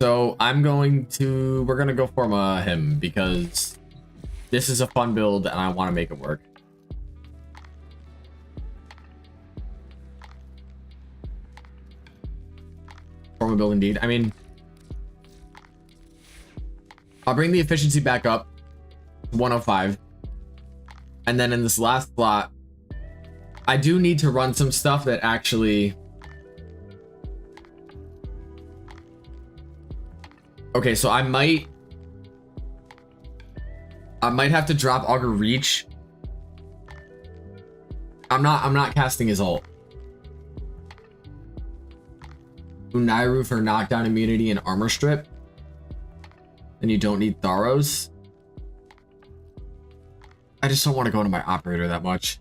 A: So we're gonna go Forma him because this is a fun build and I want to make it work. Forma build indeed. I mean, I'll bring the efficiency back up to 105. And then in this last slot, I do need to run some stuff that actually... Okay, so I might have to drop Augur Reach I'm not casting his ult. Unairu for knockdown immunity and armor strip. And you don't need Tharos. I just don't want to go into my operator that much.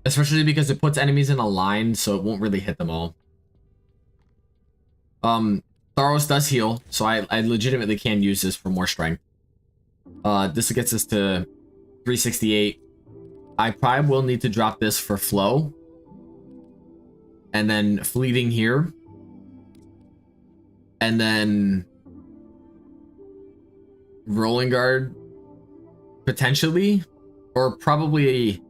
A: Especially because it puts enemies in a line, so it won't really hit them all. Tharos does heal, so I legitimately can use this for more strength. This gets us to 368. I probably will need to drop this for flow. And then fleeting here. And then rolling guard potentially, or probably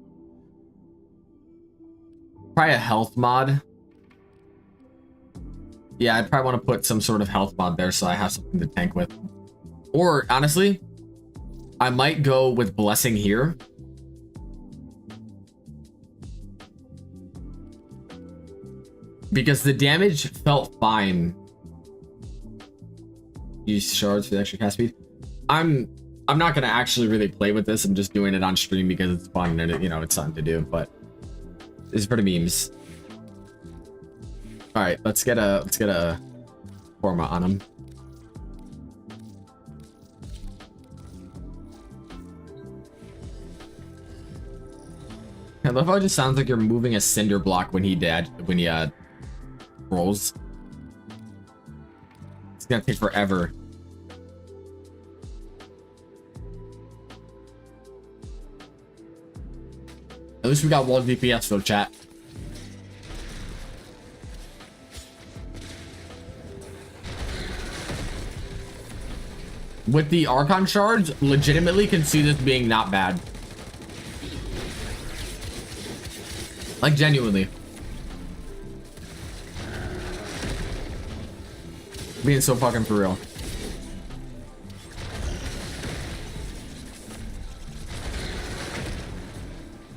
A: a health mod. Yeah, I'd probably want to put some sort of health mod there so I have something to tank with. Or honestly, I might go with blessing here. Because the damage felt fine. Use shards for the extra cast speed. I'm not gonna actually really play with this. I'm just doing it on stream because it's fun and it's something to do. But it's for the memes. All right, let's get a Forma on him. I love how it just sounds like you're moving a cinder block when he rolls. It's gonna take forever. At least we got 1 VPS though, chat. With the Archon shards, legitimately can see this being not bad. Like, genuinely. Being so fucking for real.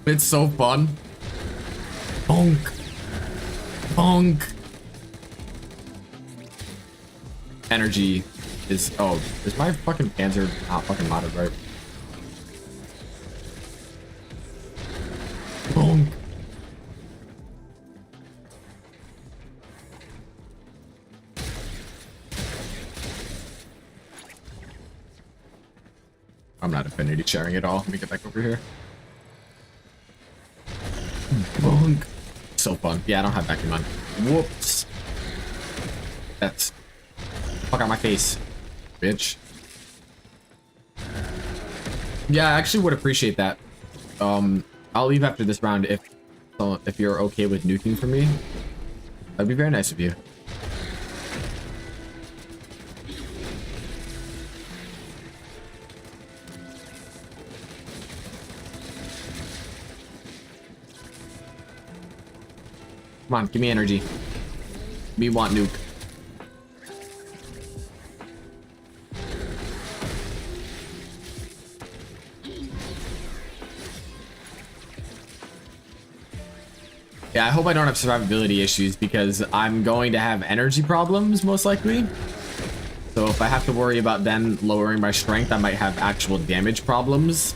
A: It's so fun. Bonk. Bonk. Energy is... Oh, is my fucking Panzer not fucking modded right? Bonk. I'm not affinity sharing at all. Let me get back over here. Bonk. So fun. Yeah, I don't have vacuum on. Whoops. That's... Fuck out my face, bitch. Yeah, I actually would appreciate that. I'll leave after this round if you're okay with nuking for me. That'd be very nice of you. Come on, give me energy. We want nuke. Yeah, I hope I don't have survivability issues because I'm going to have energy problems most likely. So if I have to worry about then lowering my strength, I might have actual damage problems.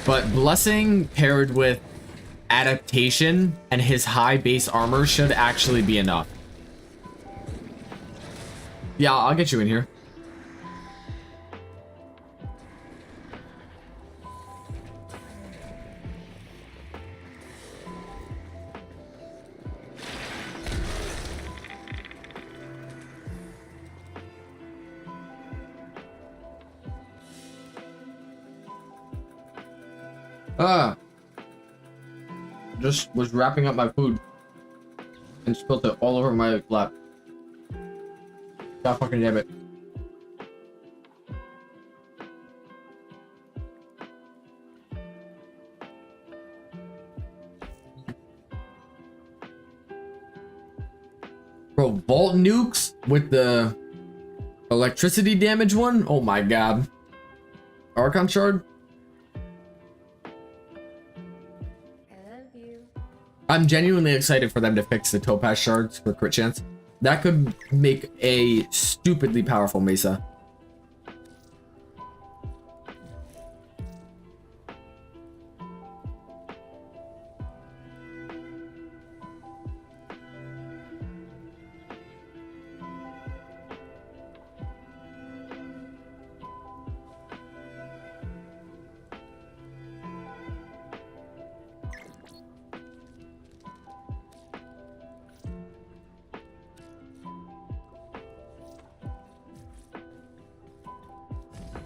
A: But blessing paired with adaptation and his high base armor should actually be enough. Yeah, I'll get you in here. Just was wrapping up my food and spilled it all over my lap. God fucking damn it. Bro, vault nukes with the electricity damage one? Oh my god. Archon shard? I'm genuinely excited for them to fix the Topaz shards for crit chance. That could make a stupidly powerful Mesa.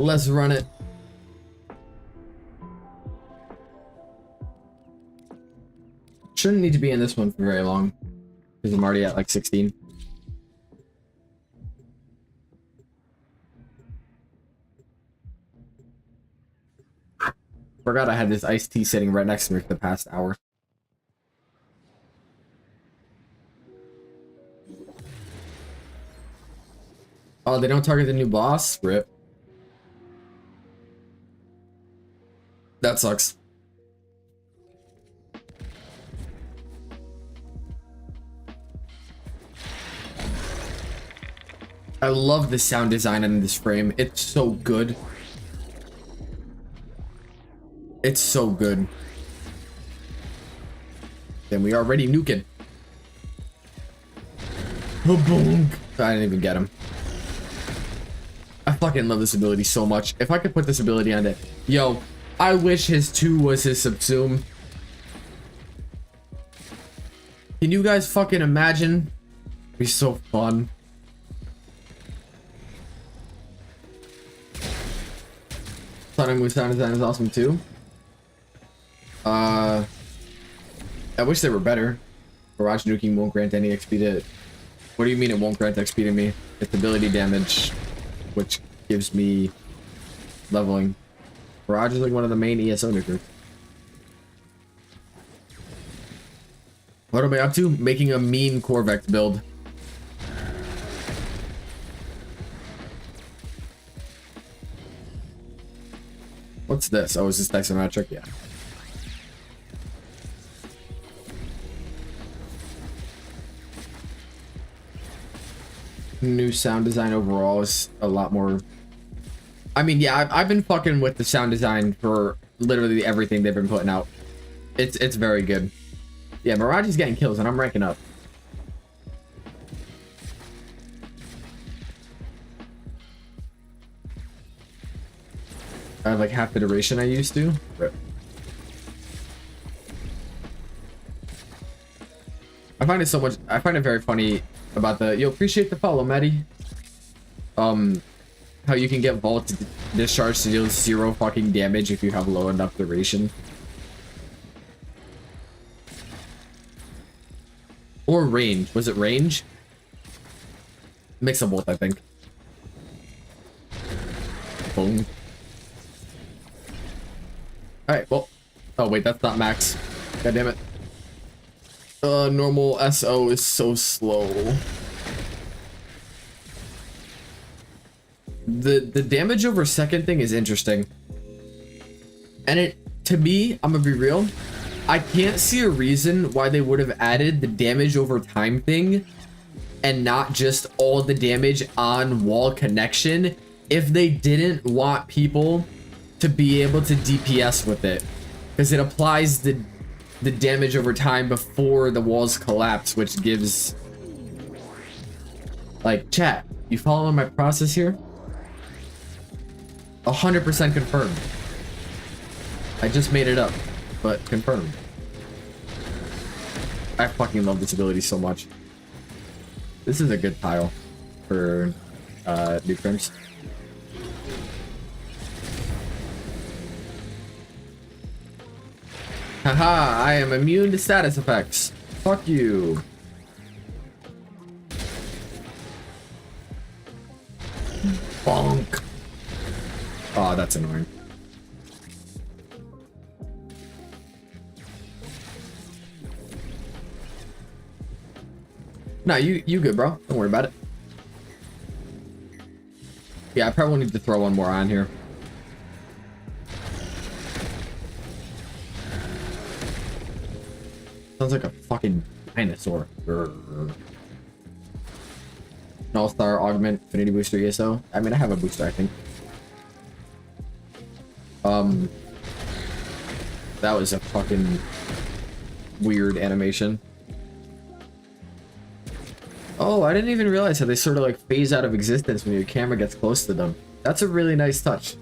A: Let's run it. Shouldn't need to be in this one for very long because I'm already at like 16. Forgot I had this iced tea sitting right next to me for the past hour. Oh, they don't target the new boss? Rip. That sucks. I love the sound design in this frame. It's so good. It's so good. Then we are already nuking. Boom. I didn't even get him. I fucking love this ability so much. If I could put this ability on it. Yo, I wish his 2 was his subsume. Can you guys fucking imagine? It'd be so fun. Sonic Move sound design is awesome too. I wish they were better. Barrage nuking won't grant any XP to... What do you mean it won't grant XP to me? It's ability damage, which gives me leveling. Barrage is like one of the main ESO nukers. What am I up to? Making a mean Qorvex build. What's this? Oh, is this isometric? Yeah. New sound design overall is a lot more... I mean, yeah, I've been fucking with the sound design for literally everything they've been putting out. It's very good. Yeah, Mirage is getting kills and I'm ranking up. I have like half the duration I used to. Rip. I find it so much... I find it very funny about the... Yo, appreciate the follow, Maddie. How you can get Vault Discharge to deal 0 fucking damage if you have low enough duration. Or range. Was it range? Mix of both, I think. Boom. Alright, well. Oh, wait, that's not max. God damn it. Normal SO is so slow. The damage over second thing is interesting. And it, to me, I'm gonna be real, I can't see a reason why they would have added the damage over time thing and not just all the damage on wall connection if they didn't want people to be able to DPS with it. Because it applies the damage over time before the walls collapse, which gives... Like, chat, you following my process here? 100% confirmed. I just made it up, but confirmed. I fucking love this ability so much. This is a good tile for new frames. Haha, I am immune to status effects. Fuck you. Bonk. Oh, that's annoying. Nah, you good, bro. Don't worry about it. Yeah, I probably need to throw one more on here. Sounds like a fucking dinosaur. An all-star augment affinity booster ESO. I mean, I have a booster, I think. That was a fucking weird animation. Oh, I didn't even realize how they sort of like phase out of existence when your camera gets close to them. That's a really nice touch.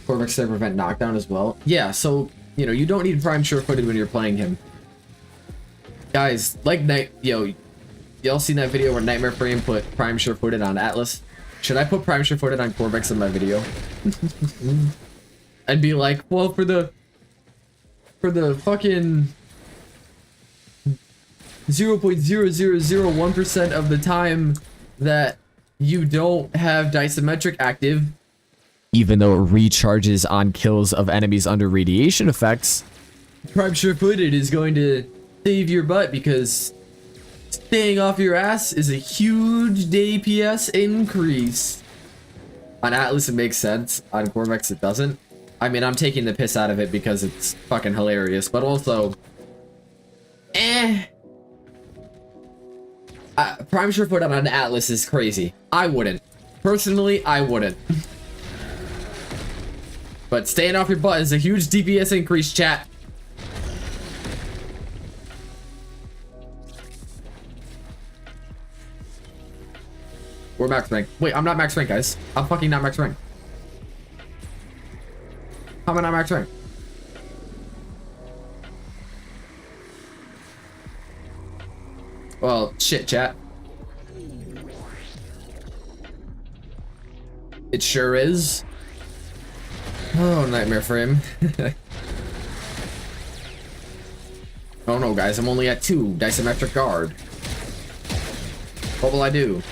A: Qorvex to prevent knockdown as well. Yeah, so, you know, you don't need prime sure-footed when you're playing him. Guys, like y'all seen that video where Nightmare Frame put prime sure-footed on Atlas? Should I put prime shift footed on Qorvex in my video? And be like, well, for the fucking 0.0001% of the time that you don't have disometric active, even though it recharges on kills of enemies under radiation effects, prime shift footed is going to save your butt, because staying off your ass is a huge DPS increase. On Atlas it makes sense, on Qorvex it doesn't. I mean, I'm taking the piss out of it because it's fucking hilarious, but also prime shift footed on Atlas is crazy. I wouldn't. Personally, I wouldn't. But staying off your butt is a huge DPS increase, chat. We're max rank. Wait, I'm not max rank, guys. I'm fucking not max rank. How am I not max rank? Well, shit, chat. It sure is. Oh, nightmare frame. Oh no, guys, I'm only at 2 disometric guard. What will I do?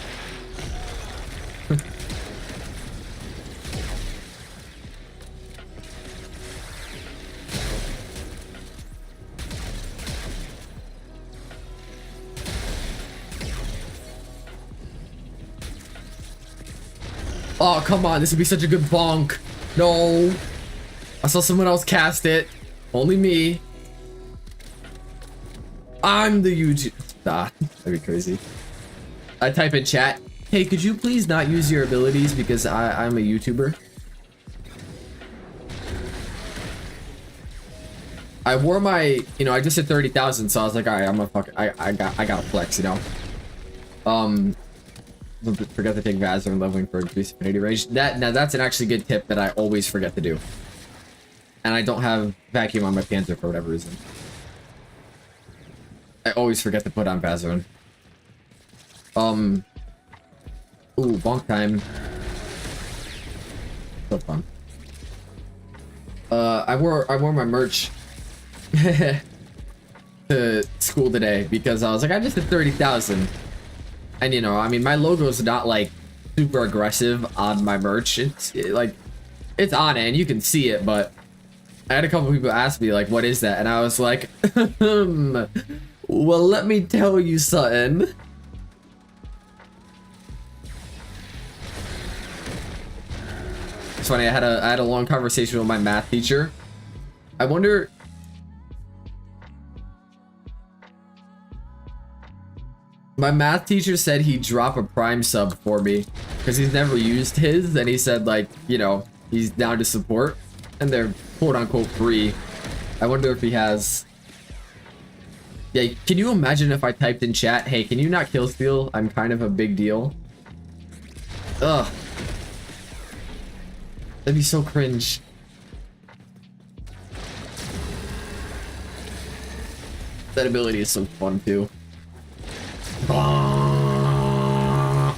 A: Oh, come on, this would be such a good bonk. No. I saw someone else cast it. Only me. I'm the YouTube. Ah, that'd be crazy. I type in chat, hey, could you please not use your abilities because I'm a YouTuber? I wore my, you know, I just hit 30,000, so I was like, all right, I'm a fuck, I got flex, you know. Forget to take Vazor and leveling for increased affinity range. Now that's an actually good tip that I always forget to do. And I don't have vacuum on my Panzer for whatever reason. I always forget to put on Vazor. Ooh, bonk time. So fun. I wore my merch to school today because I was like, I just did 30,000. And you know, I mean, my logo's not like super aggressive on my merch. It's like, it's on it and you can see it, but I had a couple people ask me like, what is that? And I was like, well, let me tell you something. It's funny, I had a long conversation with my math teacher. I wonder, my math teacher said he'd drop a Prime sub for me because he's never used his, and he said, like, you know, he's down to support, and they're quote unquote free. I wonder if he has. Yeah, can you imagine if I typed in chat, hey, can you not kill steal? I'm kind of a big deal. Ugh. That'd be so cringe. That ability is so fun too. I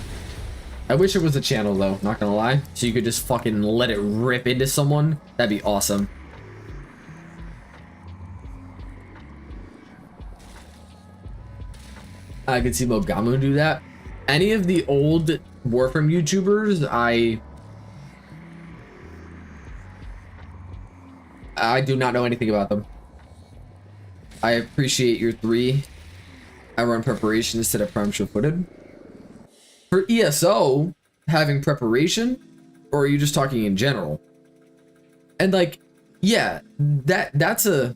A: wish it was a channel though, not gonna lie. So you could just fucking let it rip into someone. That'd be awesome. I could see Mogamu do that. Any of the old Warframe YouTubers, I do not know anything about them. I appreciate your 3. I run preparation instead of prime shift footed. For ESO, having preparation, or are you just talking in general? And like, yeah, that's a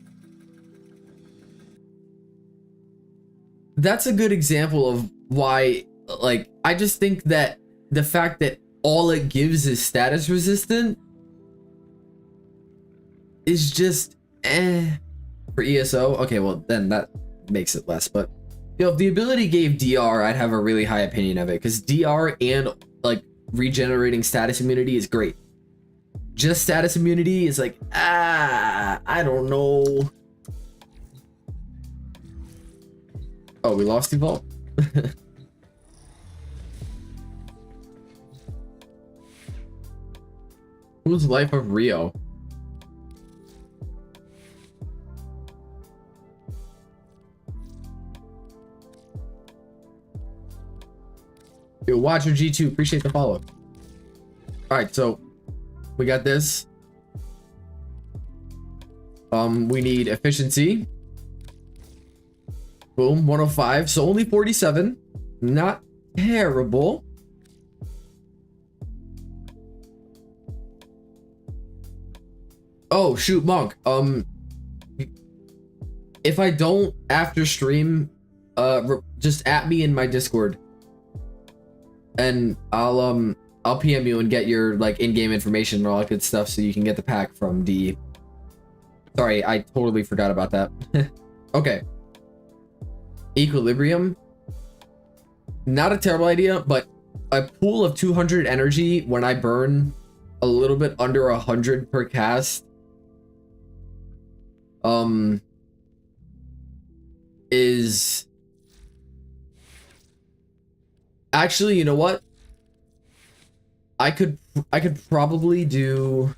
A: good example of why, like, I just think that the fact that all it gives is status resistant is just for ESO. Okay, well then that makes it less, but you know, if the ability gave DR, I'd have a really high opinion of it, because DR and like regenerating status immunity is great. Just status immunity is like, I don't know. Oh, we lost Evolve. Who's Life of Rio? Yo, Watcher G2, appreciate the follow. Alright, so we got this. We need efficiency. Boom, 105. So only 47. Not terrible. Oh shoot, Monk. If I don't after stream, just at me in my Discord, and I'll PM you and get your like in-game information and all that good stuff, so you can get the pack from D. Sorry, I totally forgot about that. Okay. Equilibrium. Not a terrible idea, but a pool of 200 energy when I burn a little bit under 100 per cast is actually, you know what? I could probably do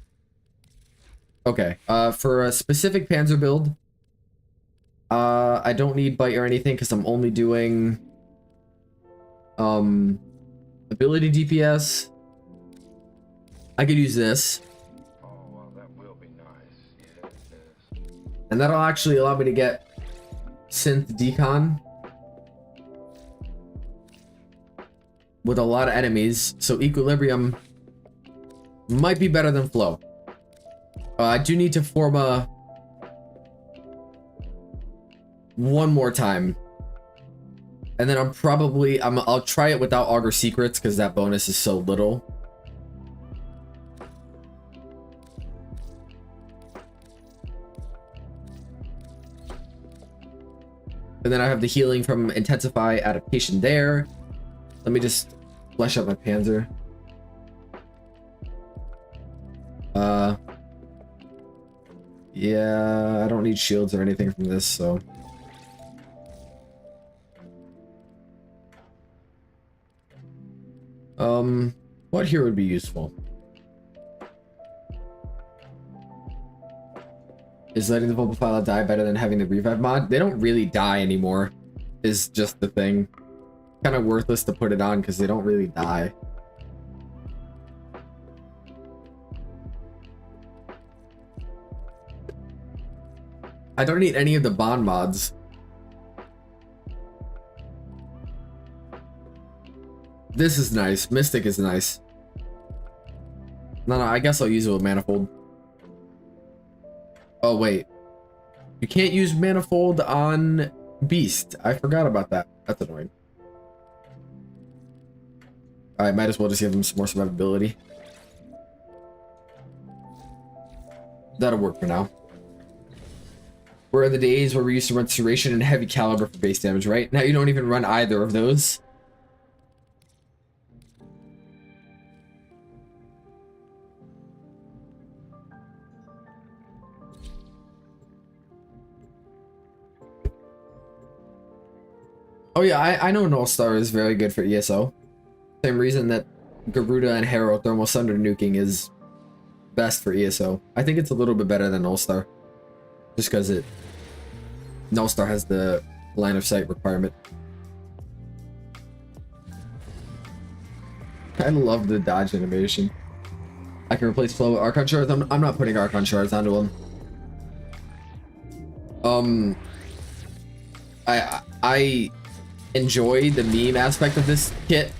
A: okay, for a specific Panzer build. I don't need bite or anything because I'm only doing ability DPS. I could use this.
B: Oh, well, that will be nice. Yes.
A: And that'll actually allow me to get synth decon with a lot of enemies. So equilibrium might be better than flow. I do need to Forma one more time, and then I'll try it without Augur Secrets because that bonus is so little. And then I have the healing from Intensify Adaptation there. Let me just flesh out my Panzer. Yeah, I don't need shields or anything from this, so. What here would be useful? Is letting the Vulpal File die better than having the revive mod? They don't really die anymore, is just the thing. Kind of worthless to put it on because they don't really die. I don't need any of the bond mods. This is nice. Mystic is nice. No, I guess I'll use it with Manifold. Oh, wait. You can't use Manifold on Beast. I forgot about that. That's annoying. Alright, might as well just give him some more survivability. That'll work for now. We're in the days where we used to run Serration and Heavy Caliber for base damage, right? Now you don't even run either of those. Oh yeah, I know Null Star is very good for ESO. Same reason that Garuda and Harrow Thermal Sunder nuking is best for ESO. I think it's a little bit better than Null Star. Just because Null Star has the line of sight requirement. I love the dodge animation. I can replace flow with Archon shards. I'm not putting Archon shards onto him. I enjoy the meme aspect of this kit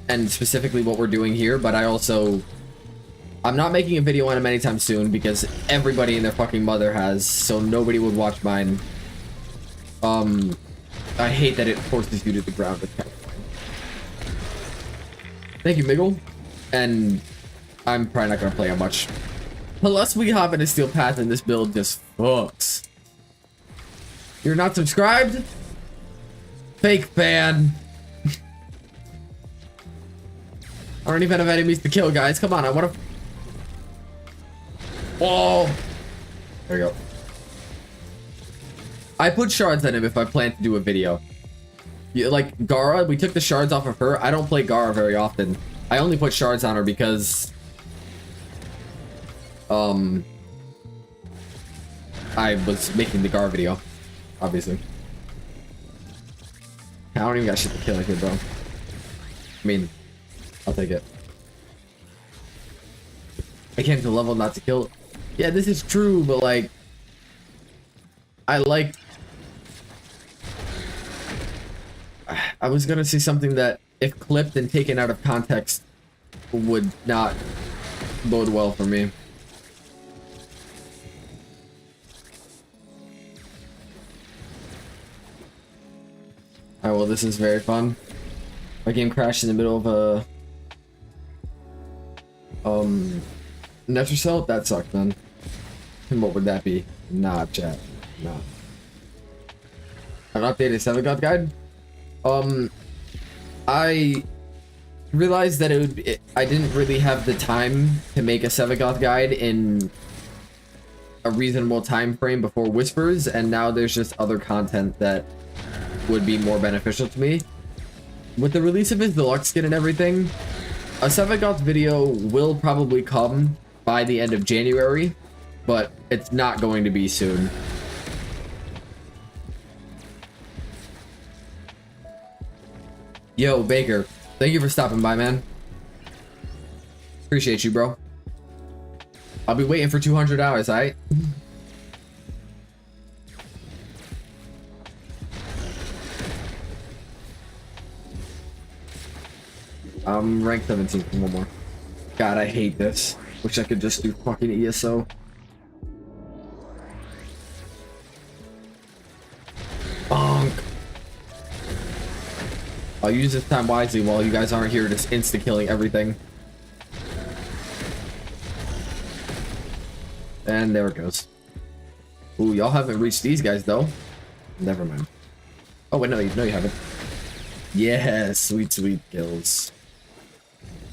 A: and specifically what we're doing here, but I'm not making a video on him anytime soon because everybody and their fucking mother has, so nobody would watch mine. I hate that it forces you to the ground. It's kind of fine. Thank you, Miggle. And I'm probably not gonna play him much. Unless we hop into Steel Path and this build just fucks. You're not subscribed? Fake fan. I don't even have enemies to kill, guys. Come on, I wanna... Oh! There we go. I put shards on him if I plan to do a video. Yeah, like Gara, we took the shards off of her. I don't play Gara very often. I only put shards on her because I was making the Gar video, obviously. I don't even got shit to kill here, bro. I mean, I'll take it. I came to level not to kill. Yeah, this is true, but like, I was gonna say something that, if clipped and taken out of context, would not bode well for me. Alright, well, this is very fun. My game crashed in the middle of a Nether cell? That sucked, man. And what would that be? Nah, chat. Nah. An updated 7 God guide? I realized that I didn't really have the time to make a 7 God guide in a reasonable time frame before Whispers, and now there's just other content that would be more beneficial to me. With the release of his deluxe skin and everything, a 7 Gods video will probably come by the end of January, but it's not going to be soon. Yo, Baker, thank you for stopping by, man. Appreciate you, bro. I'll be waiting for 200 hours, alright? I'm ranked 17 for one more. God, I hate this. Wish I could just do fucking ESO. Bonk. I'll use this time wisely while you guys aren't here just insta-killing everything. And there it goes. Ooh, y'all haven't reached these guys though. Never mind. Oh wait, no, you haven't. Yeah, sweet kills.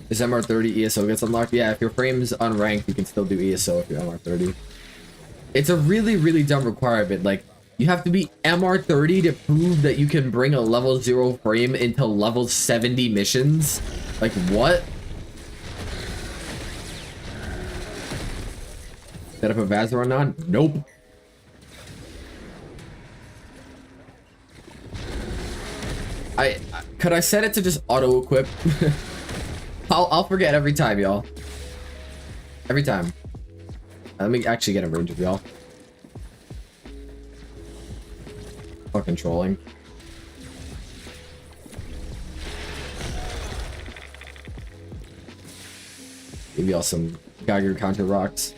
A: Is MR30 ESO gets unlocked? Yeah, if your frame's unranked, you can still do ESO if you're MR30. It's a really dumb requirement. Like, you have to be MR30 to prove that you can bring a level 0 frame into level 70 missions. Like, what? Set up a Vazaron on? Nope. Could I set it to just auto-equip? I'll forget every time, y'all. Every time. Let me actually get a range of y'all. Fucking trolling. Give y'all some Geiger counter rocks.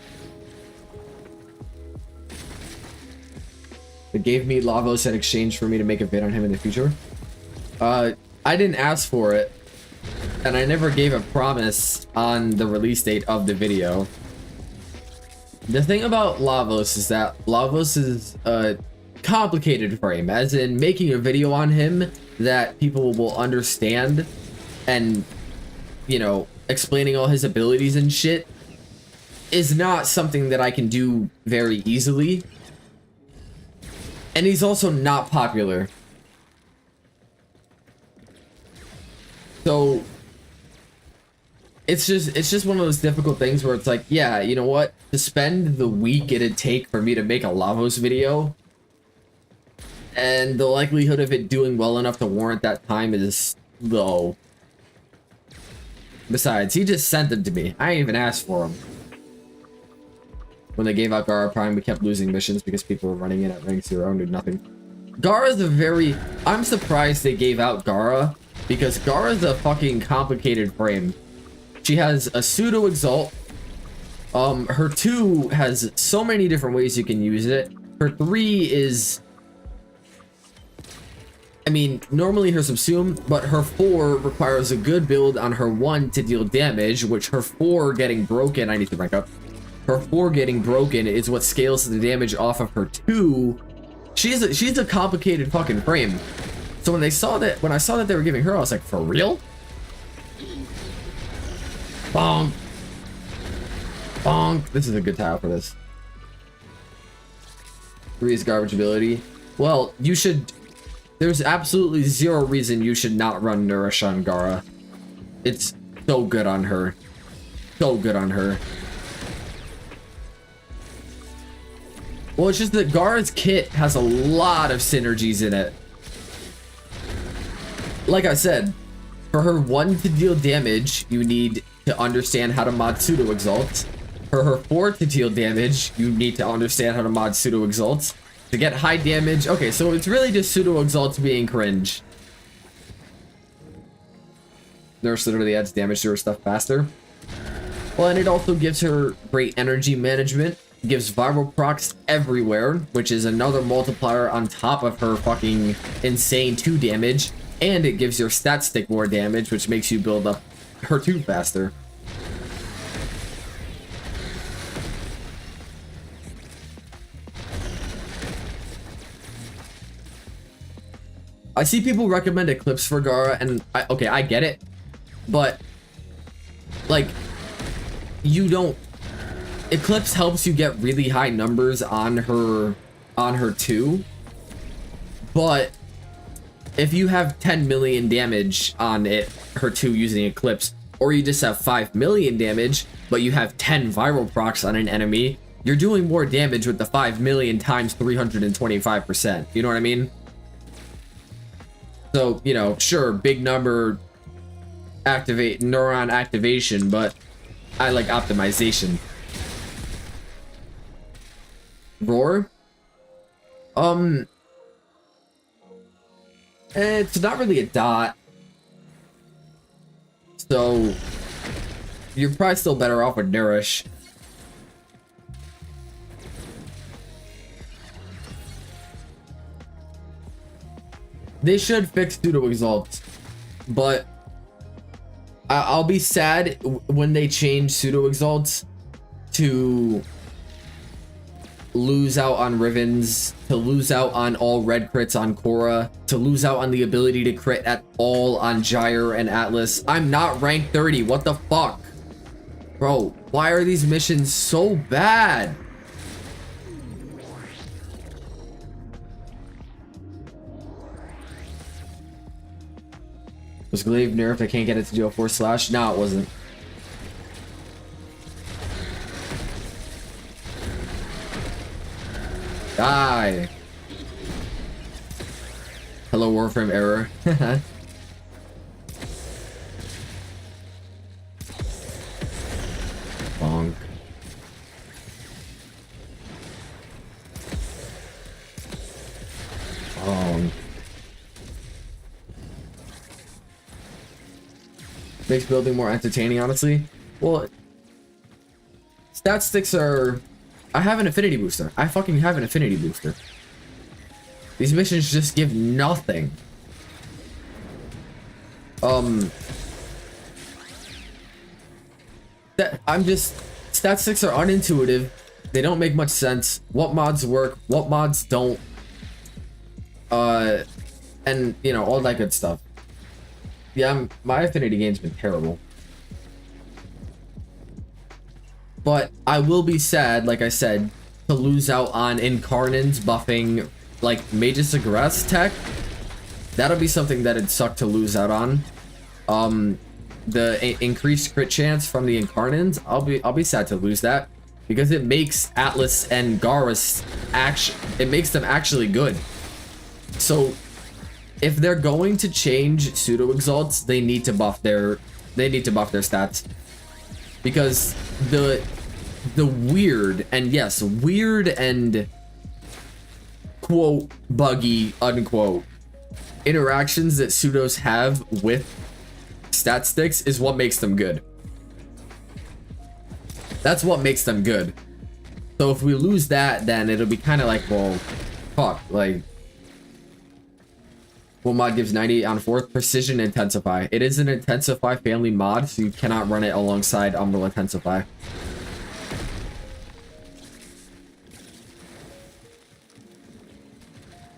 A: They gave me Lavos in exchange for me to make a vid on him in the future. I didn't ask for it. And I never gave a promise on the release date of the video. The thing about Lavos is that Lavos is a complicated frame, as in making a video on him that people will understand and, you know, explaining all his abilities and shit is not something that I can do very easily. And he's also not popular. So it's just one of those difficult things where it's like, yeah, you know what? To spend the week it'd take for me to make a Lavos video, and the likelihood of it doing well enough to warrant that time is low. Besides, he just sent them to me. I didn't even ask for them. When they gave out Gara Prime, we kept losing missions because people were running in at rank 0 and did nothing. Gara's a very... I'm surprised they gave out Gara, because Gara's a fucking complicated frame. She has a pseudo exalt. Her 2 has so many different ways you can use it. Her 3 is, I mean, normally her subsume, but her 4 requires a good build on her 1 to deal damage, which her 4 getting broken, I need to rank up. Her 4 getting broken is what scales the damage off of her 2. She's a complicated fucking frame. So when I saw that they were giving her, I was like, for real? Bonk. Bonk. This is a good tile for this. 3 is garbage ability. Well, you should... There's absolutely zero reason you should not run Nourish on Gara. It's so good on her. So good on her. Well, it's just that Gara's kit has a lot of synergies in it. Like I said, for her 1 to deal damage, you need to understand how to mod pseudo exalts. For her 4 to deal damage, you need to understand how to mod pseudo exalts. To get high damage, okay, so it's really just pseudo exalts being cringe. Nurse literally adds damage to her stuff faster. Well, and it also gives her great energy management. Gives viral procs everywhere, which is another multiplier on top of her fucking insane 2 damage. And it gives your stat stick more damage, which makes you build up her 2 faster. I see people recommend Eclipse for Gara, and okay, I get it, but like, you don't. Eclipse helps you get really high numbers on her 2, but if you have 10 million damage on her 2 using Eclipse, or you just have 5 million damage, but you have 10 viral procs on an enemy, you're doing more damage with the 5 million times 325%. You know what I mean? So, you know, sure, big number neuron activation, but I like optimization. Roar? It's not really a dot. So, you're probably still better off with Nourish. They should fix pseudo exalts, but I'll be sad when they change pseudo exalts to lose out on Rivens, to lose out on all red crits on Korra, to lose out on the ability to crit at all on Gyre and Atlas. I'm not rank 30. What the fuck? Bro, why are these missions so bad? Was Glaive nerfed? I can't get it to do a 4/. No, it wasn't. Die. Hello, Warframe error. Bonk. Bonk. Makes building more entertaining, honestly. Well, stat sticks are... I have an affinity booster. I fucking have an affinity booster. These missions just give nothing. Stat sticks are unintuitive. They don't make much sense. What mods work, what mods don't. And, you know, all that good stuff. Yeah, my affinity game's been terrible. But I will be sad, like I said, to lose out on Incarnans buffing, like, Magus Aggress tech. That'll be something that'd suck to lose out on. The increased crit chance from the Incarnans, I'll be sad to lose that. Because it makes Atlas and Garrus it makes them actually good. So if they're going to change pseudo exalts, they need to buff their stats. Because the weird, and yes, weird and quote buggy unquote interactions that pseudos have with stat sticks is what makes them good. That's what makes them good. So if we lose that, then it'll be kind of like, well, fuck, like, what mod gives 98 on 4th? Precision Intensify. It is an Intensify family mod, so you cannot run it alongside Umbral Intensify.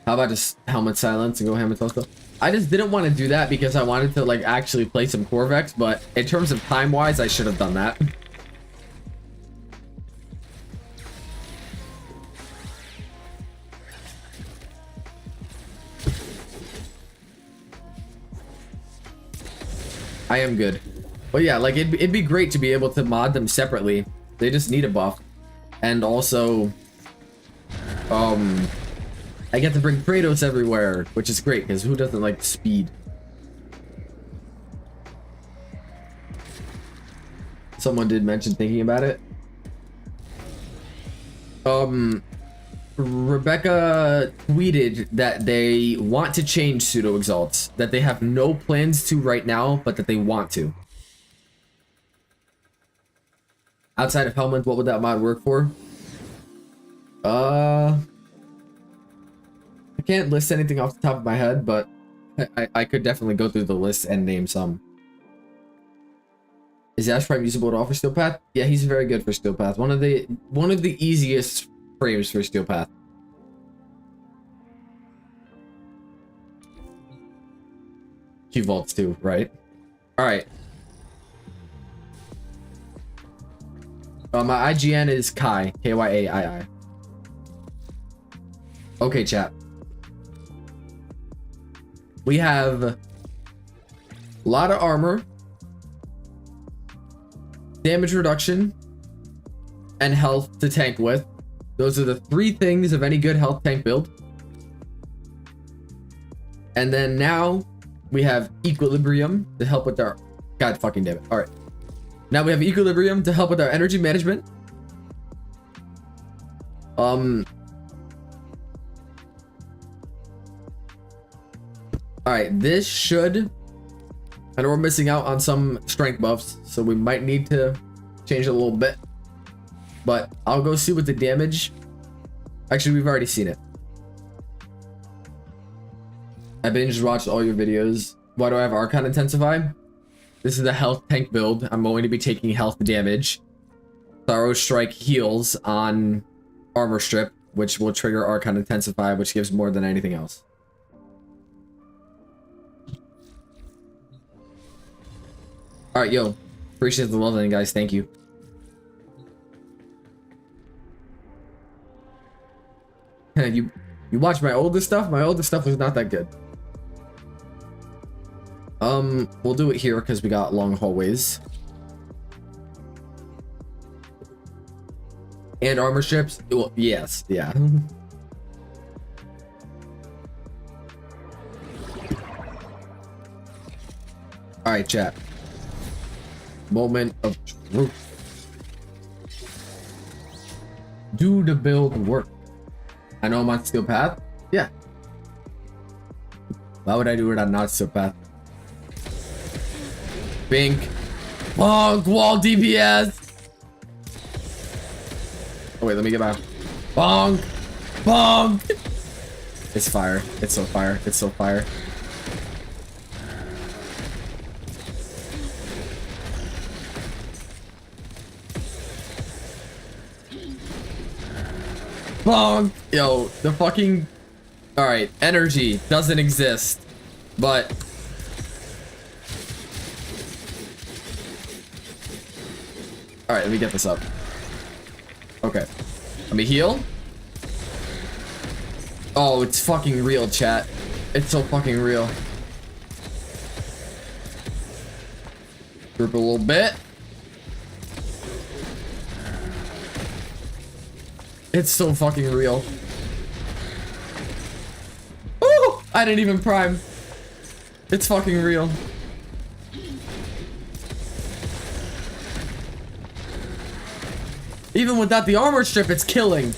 A: How about just Helmet Silence and go ham and toast? I just didn't want to do that because I wanted to, like, actually play some Qorvex, but in terms of time-wise, I should have done that. I am good. But yeah, like, it'd be great to be able to mod them separately. They just need a buff. And also, I get to bring Kratos everywhere, which is great because who doesn't like speed? Someone did mention thinking about it. Rebecca tweeted that they want to change pseudo exalts, that they have no plans to right now, but that they want to. Outside of Helmand, what would that mod work for? I can't list anything off the top of my head, but I could definitely go through the list and name some. Is Ash Prime usable at all for Steel Path? Yeah, he's very good for Steel Path. One of the easiest frames for Steel Path. Q vaults too, right? All right. My IGN is Kai, Kyaii. Okay, chat. We have a lot of armor, damage reduction, and health to tank with. Those are the 3 things of any good health tank build. And then now we have equilibrium to help with our... God fucking damn it. All right. Now we have equilibrium to help with our energy management. All right, this should... I know we're missing out on some strength buffs, so we might need to change it a little bit. But I'll go see what the damage... Actually, we've already seen it. I binge watched all your videos. Why do I have Archon Intensify? This is the health tank build. I'm going to be taking health damage. Thorough Strike heals on Armor Strip, which will trigger Archon Intensify, which gives more than anything else. Alright, yo. Appreciate the love, guys. Thank you. You watch my older stuff? My older stuff was not that good. We'll do it here because we got long hallways. And armor strips? Well, yes, yeah. Alright, chat. Moment of truth. Do the build work? I know I'm on Steel Path. Yeah. Why would I do it on not Steel Path? Bink. Bonk. Wall DPS. Oh wait, let me get my bonk. Bonk. It's fire. It's so fire. It's so fire. Bonk. Yo, the fucking... Alright, energy doesn't exist, but... Alright, let me get this up. Okay. Let me heal. Oh, it's fucking real, chat. It's so fucking real. Group a little bit. It's so fucking real. Ooh, I didn't even prime. It's fucking real. Even without the armor strip, it's killing.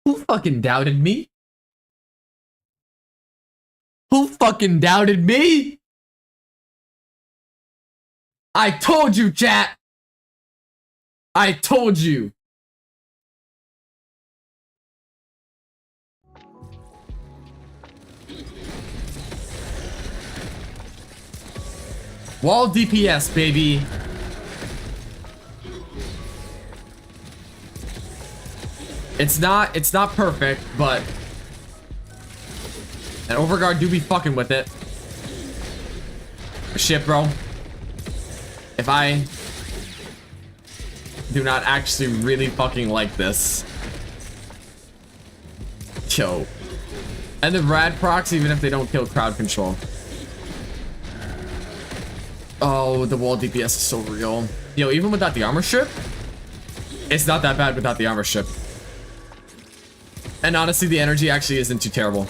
A: Who fucking doubted me? Who fucking doubted me? I told you, chat. I told you. Wall DPS, baby. It's not perfect, but an overguard do be fucking with it. Shit, bro. If I do not actually really fucking like this. Yo. And the rad procs, even if they don't kill crowd control. Oh, the wall DPS is so real. Yo, even without the armor strip, it's not that bad without the armor strip. And honestly, the energy actually isn't too terrible.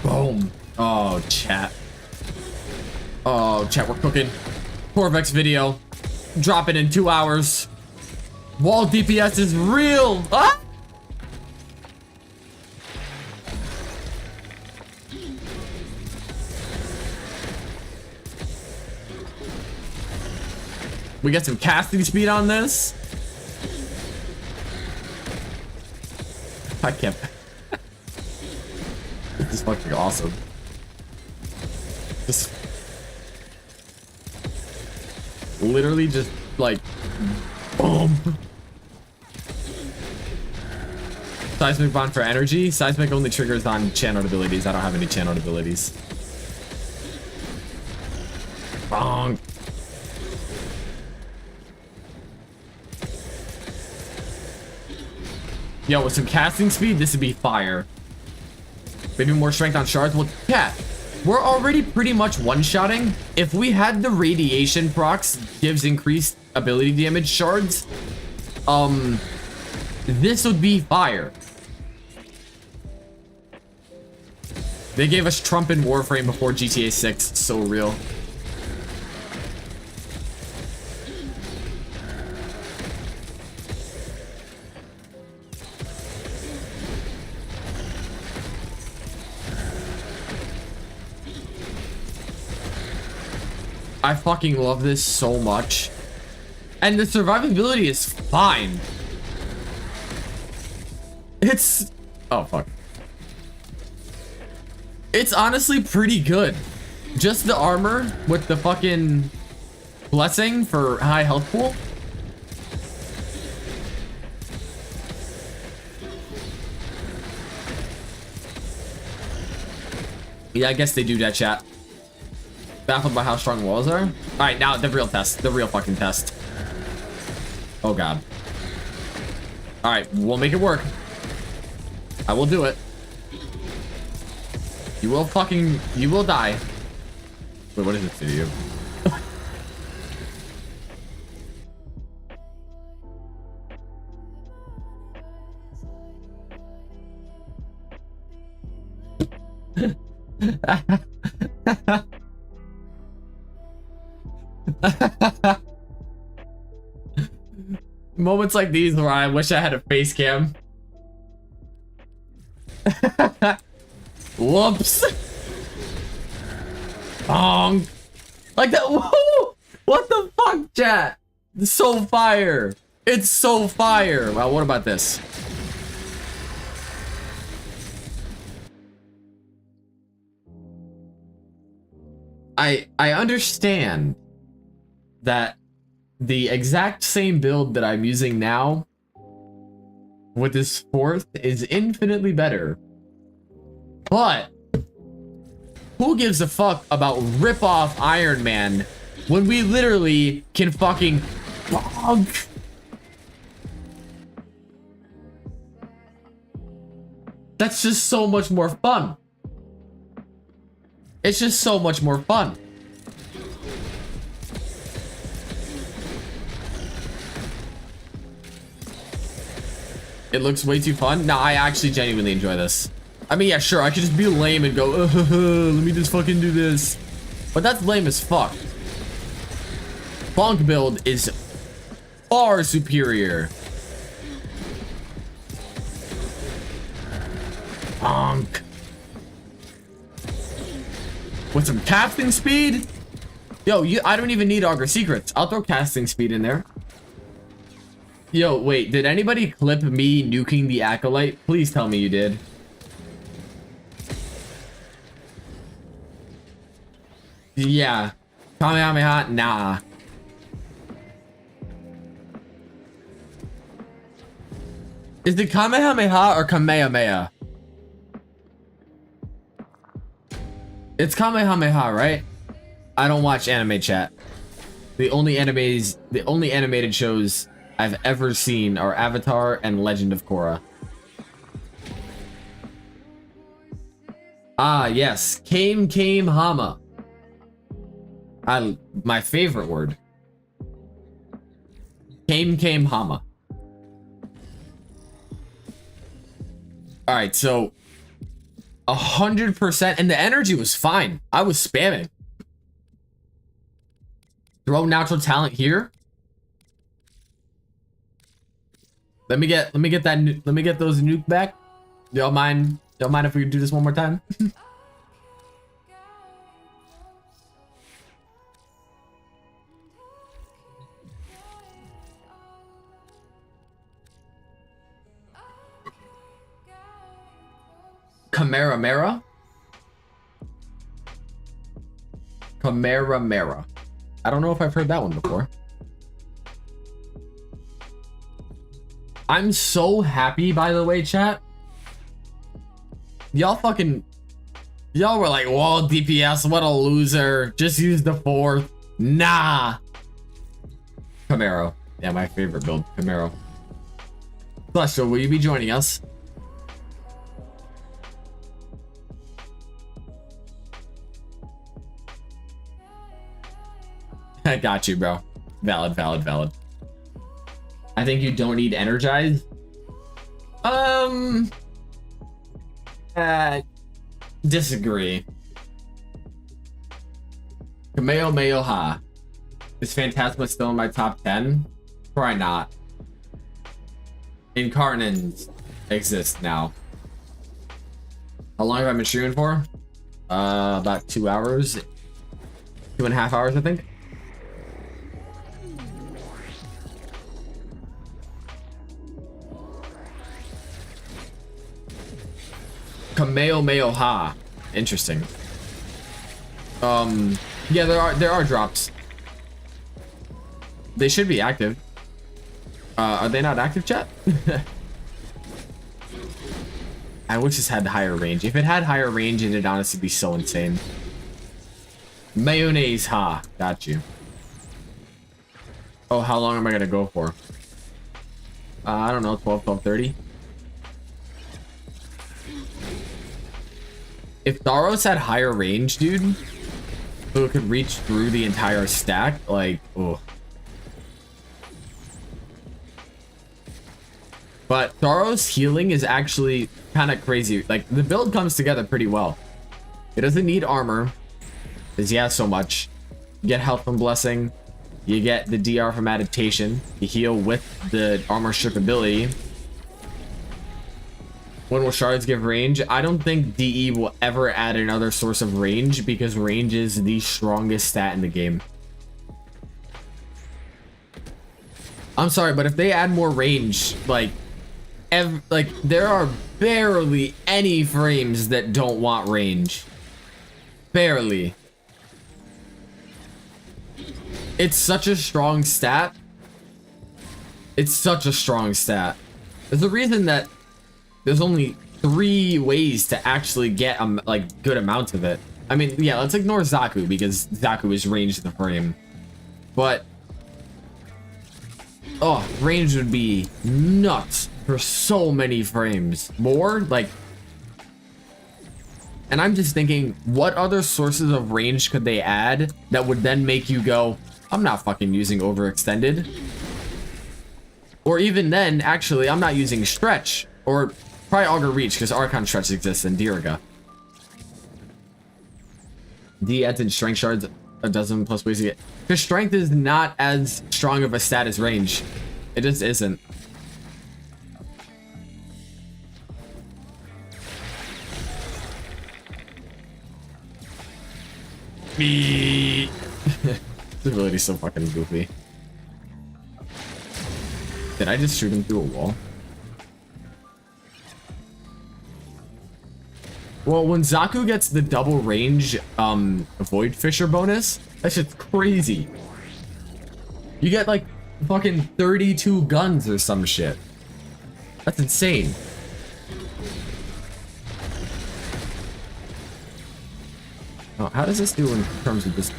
A: Boom. Oh, chat. Oh, chat, we're cooking. Qorvex video. Drop it in 2 hours. Wall DPS is real. Ah! We get some casting speed on this. I can't. This is fucking awesome. Just literally just like boom. Seismic bond for energy. Seismic only triggers on channeled abilities. I don't have any channeled abilities. Bonk. Yo, with some casting speed, this would be fire. Maybe more strength on shards. Well, yeah, we're already pretty much one-shotting. If we had the radiation procs gives increased ability damage shards, this would be fire. They gave us Trump and Warframe before GTA 6. So real. I fucking love this so much. And the survivability is fine. It's... oh, fuck. It's honestly pretty good. Just the armor with the fucking blessing for high health pool. Yeah, I guess they do that, chat. Baffled by how strong walls are. All right, now the real test. The real fucking test. Oh, God. All right, we'll make it work. I will do it. You will fucking... you will die. Wait, what does it do to you? Moments like these where I wish I had a face cam. Whoops. Bonk. Like that. Whoa! What the fuck, chat? It's so fire. It's so fire. Wow, what about this? I understand that the exact same build that I'm using now with this fourth is infinitely better. But who gives a fuck about rip-off Iron Man when we literally can fucking bonk? That's just so much more fun. It's just so much more fun. It looks way too fun. No, I actually genuinely enjoy this. I mean, yeah, sure, I could just be lame and go, let me just fucking do this. But that's lame as fuck. Bonk build is far superior. Bonk. With some casting speed? Yo, I don't even need Augur Secrets. I'll throw casting speed in there. Yo, wait, did anybody clip me nuking the Acolyte? Please tell me you did. Yeah. Kamehameha? Nah. Is it Kamehameha or Kamehameha? It's Kamehameha, right? I don't watch anime, chat. The only animated shows I've ever seen are Avatar and Legend of Korra. Ah, yes. Kame Hama. My favorite word. Came Hama. All right, so 100%, and the energy was fine. I was spamming. Throw natural talent here. Let me get those nuke back. Don't mind if we do this one more time. Chimera. I don't know if I've heard that one before. I'm so happy, by the way, chat. Y'all were like, wall DPS, what a loser. Just use the 4th. Nah. Camaro. Yeah, my favorite build, Camaro. Celestial, will you be joining us? I got you, bro. Valid. I think you don't need energize. Disagree. Kameo Ha. Is Phantasma still in my top 10? Probably not. Incarnans exist now. How long have I been streaming for? About 2 hours. 2.5 hours, I think. Kameo Ha. Interesting. Yeah, there are drops. They should be active. Are they not active, chat? I wish this had higher range. If it had higher range, it'd honestly be so insane. Mayonnaise Ha. Got you. Oh, how long am I gonna go for? I don't know, 12:30. If Tharos had higher range, dude, so it could reach through the entire stack, like, oh. But Tharos healing is actually kind of crazy. Like, the build comes together pretty well. It doesn't need armor, because he has so much. You get health from blessing. You get the DR from adaptation. You heal with the armor strip ability. When will shards give range? I don't think DE will ever add another source of range because range is the strongest stat in the game. I'm sorry, but if they add more range, like there are barely any frames that don't want range. Barely. It's such a strong stat. It's such a strong stat. There's a reason that there's only 3 ways to actually get like good amounts of it. I mean, yeah, let's ignore Zaku because Zaku is ranged the frame. But oh, range would be nuts for so many frames. More like, and I'm just thinking, what other sources of range could they add that would then make you go, I'm not fucking using overextended. Or even then, actually, I'm not using stretch. Or probably Augur Reach, because Archon Stretch exists in Diriga. D adds in Strength Shards a dozen plus ways to get... Because Strength is not as strong of a stat as range. It just isn't. Me. This ability is so fucking goofy. Did I just shoot him through a wall? Well, when Zaku gets the double range Void Fisher bonus, that shit's crazy. You get like fucking 32 guns or some shit. That's insane. Oh, how does this do in terms of this?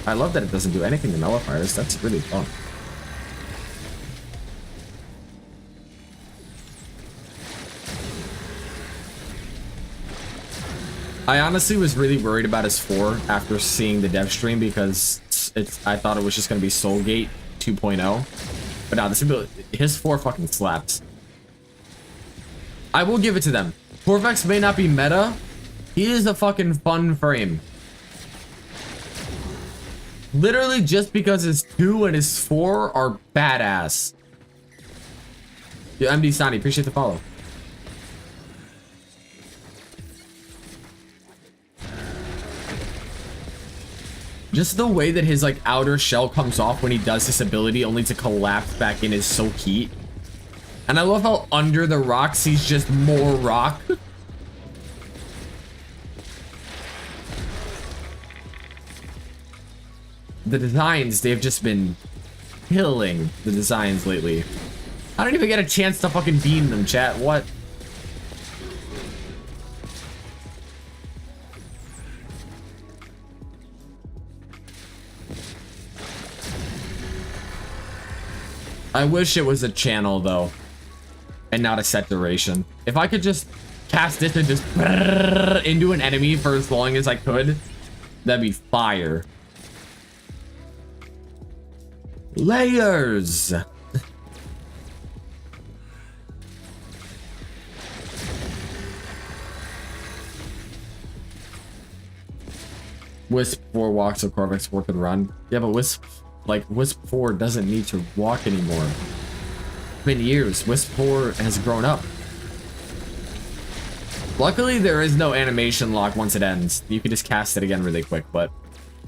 A: I love that it doesn't do anything to nullifiers. That's really fun. I honestly was really worried about his 4 after seeing the dev stream because I thought it was just going to be Soulgate 2.0. But now this ability, his 4 fucking slaps. I will give it to them. Qorvex may not be meta. He is a fucking fun frame. Literally just because his 2 and his 4 are badass. Yo, MD Sonny, appreciate the follow. Just the way that his like outer shell comes off when he does this ability only to collapse back in is so cute. And I love how under the rocks he's just more rock. The designs, they've just been killing the designs lately. I don't even get a chance to fucking beam them, chat. What? I wish it was a channel though, and not a set duration. If I could just cast this and just into an enemy for as long as I could, that'd be fire. Layers. Wisp 4 walks so Qorvex 4 can run. Yeah, but Wisp 4 doesn't need to walk anymore. It's been years. Wisp 4 has grown up. Luckily, there is no animation lock once it ends. You can just cast it again really quick, but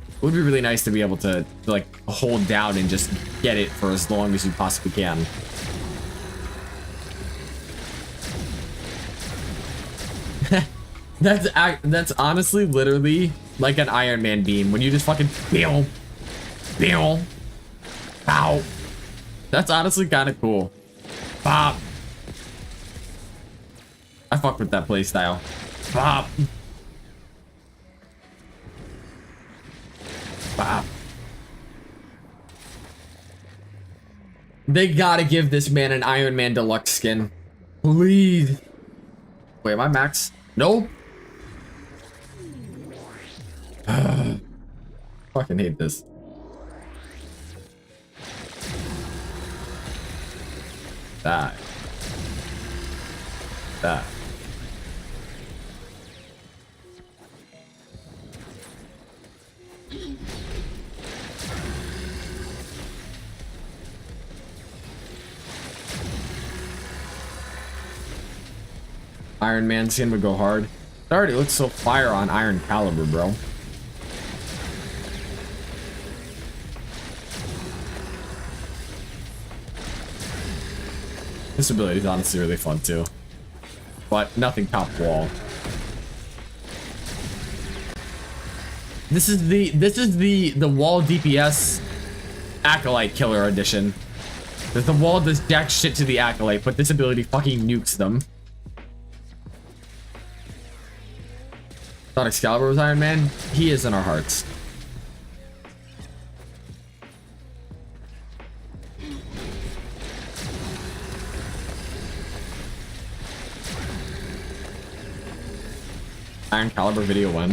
A: it would be really nice to be able to like hold down and just get it for as long as you possibly can. That's honestly literally like an Iron Man beam when you just fucking pew, pew, pow. That's honestly kind of cool. Bop. I fuck with that playstyle. Bop. Bop. They gotta give this man an Iron Man deluxe skin. Please. Wait, am I max? Nope. Fucking hate this. Die. Die. Iron Man skin would go hard. It already looks so fire on Iron Caliber, bro. This ability is honestly really fun too, but nothing top wall. This is the wall DPS Acolyte Killer edition. The wall does jack shit to the Acolyte, but this ability fucking nukes them. Thought Excalibur was Iron Man. He is in our hearts. Iron Caliber video when?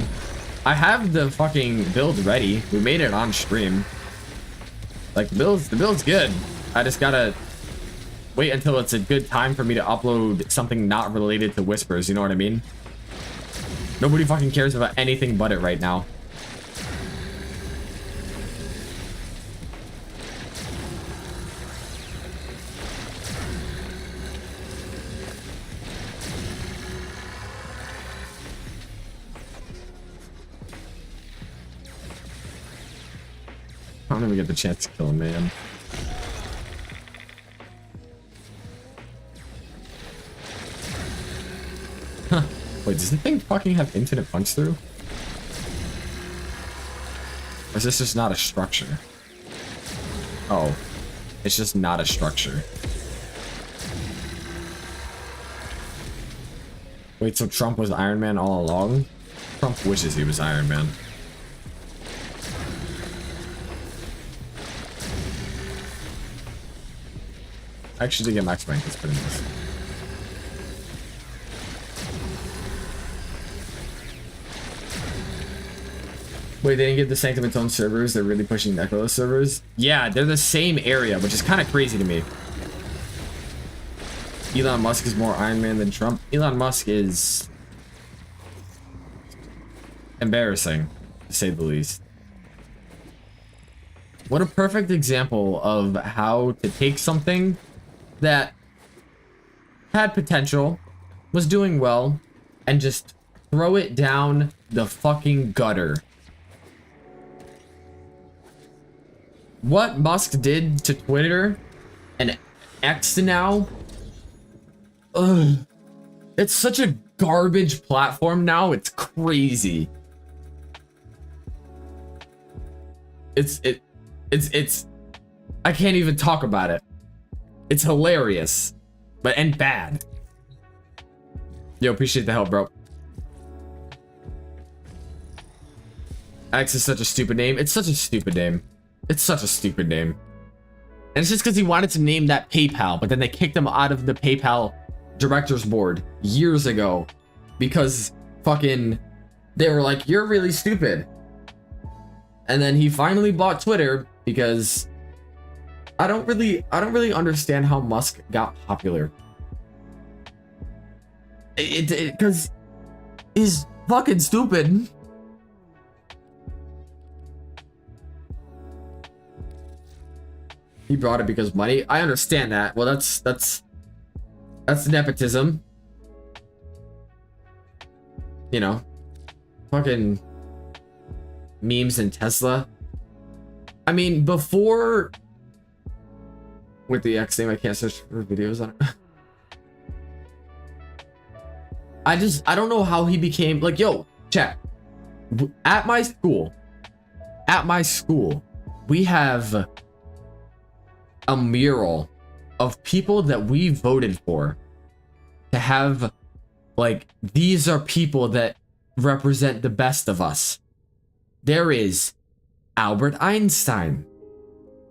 A: I have the fucking build ready. We made it on stream. Like the build's good. I just gotta wait until it's a good time for me to upload something not related to Whispers, you know what I mean? Nobody fucking cares about anything but it right now. I don't even get the chance to kill him, man. Huh. Wait, does the thing fucking have infinite punch through? Or is this just not a structure? Oh. It's just not a structure. Wait, so Trump was Iron Man all along? Trump wishes he was Iron Man. Actually, to get max rank, let's put in this. Wait, they didn't give the Sanctum its own servers. They're really pushing Necrolos servers. Yeah, they're the same area, which is kind of crazy to me. Elon Musk is more Iron Man than Trump. Elon Musk is embarrassing, to say the least. What a perfect example of how to take something that had potential, was doing well, and just throw it down the fucking gutter. What Musk did to Twitter and X now, ugh, it's such a garbage platform now. It's crazy. It's I can't even talk about it. It's hilarious, and bad. Yo, appreciate the help, bro. X is such a stupid name. It's such a stupid name. It's such a stupid name. And it's just because he wanted to name that PayPal, but then they kicked him out of the PayPal directors board years ago because fucking they were like, you're really stupid. And then he finally bought Twitter because I don't really understand how Musk got popular. Because he's fucking stupid. He brought it because money. I understand that. Well, that's nepotism. You know, fucking memes and Tesla. I mean, before with the X name, I can't search for videos on it. I don't know how he became like, yo, chat. At my school, we have a mural of people that we voted for to have, like, these are people that represent the best of us. There is Albert Einstein,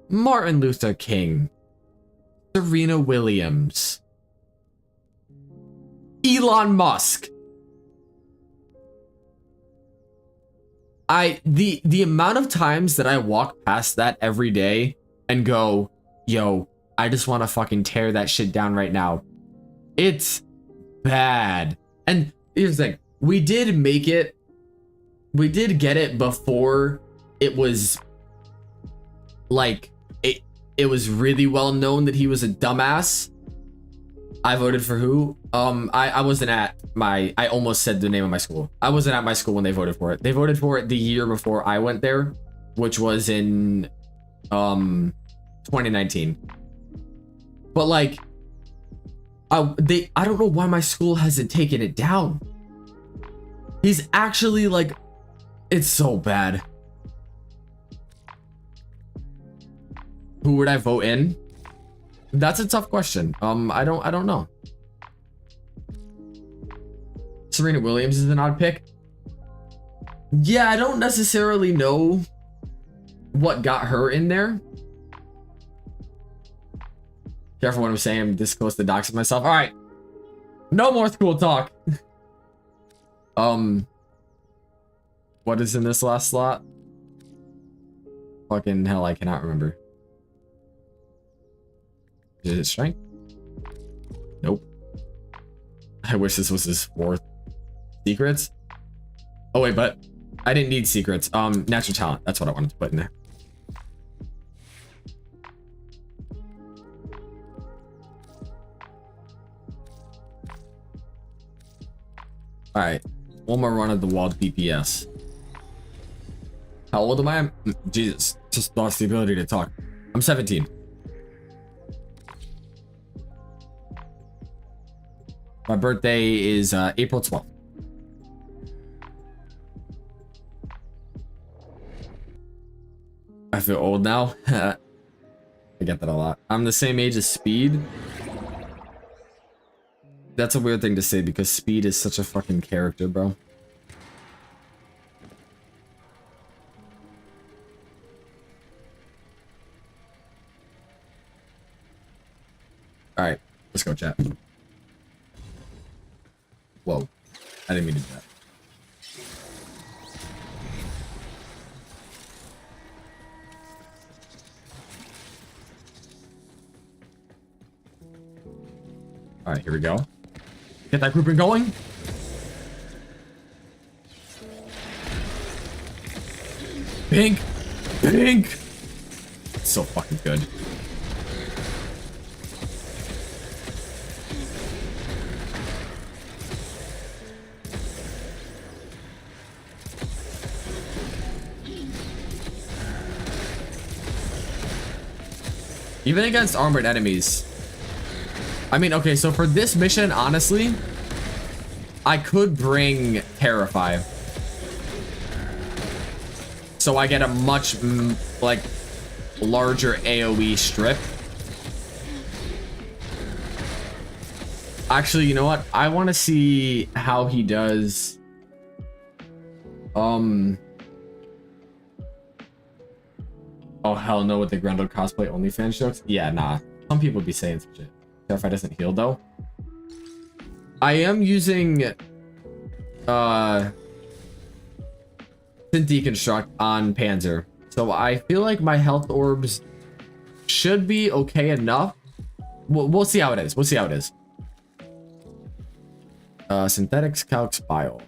A: Martin Luther King, Serena Williams, Elon Musk. The amount of times that I walk past that every day and go, yo, I just want to fucking tear that shit down right now. It's bad. And here's the thing, we did get it before it was like it was really well known that he was a dumbass. I voted for who? I wasn't at my, I almost said the name of my school. I wasn't at my school when they voted for it. They voted for it the year before I went there, which was in 2019. But like, I don't know why my school hasn't taken it down. He's actually like, it's so bad. Who would I vote in? That's a tough question. I don't know. Serena Williams is an odd pick. Yeah, I don't necessarily know what got her in there. Careful what I'm saying. I'm this close to doxing myself. All right. No more school talk. What is in this last slot? Fucking hell, I cannot remember. Is it strength? Nope. I wish this was his fourth. Secrets? Oh wait, but I didn't need secrets. Natural talent. That's what I wanted to put in there. All right, one more run of the walled PPS. How old am I? Jesus, just lost the ability to talk. I'm 17. My birthday is April 12th. I feel old now. I get that a lot. I'm the same age as Speed. That's a weird thing to say because Speed is such a fucking character, bro. All right, let's go, chat. Whoa, I didn't mean to do that. All right, here we go. Get that grouping going. Pink, pink. It's so fucking good. Even against armored enemies. I mean, okay, so for this mission, honestly, I could bring Terrify. So I get a much, like, larger AoE strip. Actually, you know what? I want to see how he does. Oh, hell no, with the Grundle cosplay OnlyFans jokes? Yeah, nah. Some people be saying some shit. Terrify doesn't heal, though. I am using Synth Deconstruct on Panzer. So I feel like my health orbs should be okay enough. We'll see how it is. We'll see how it is. Synthetics Calx Bile.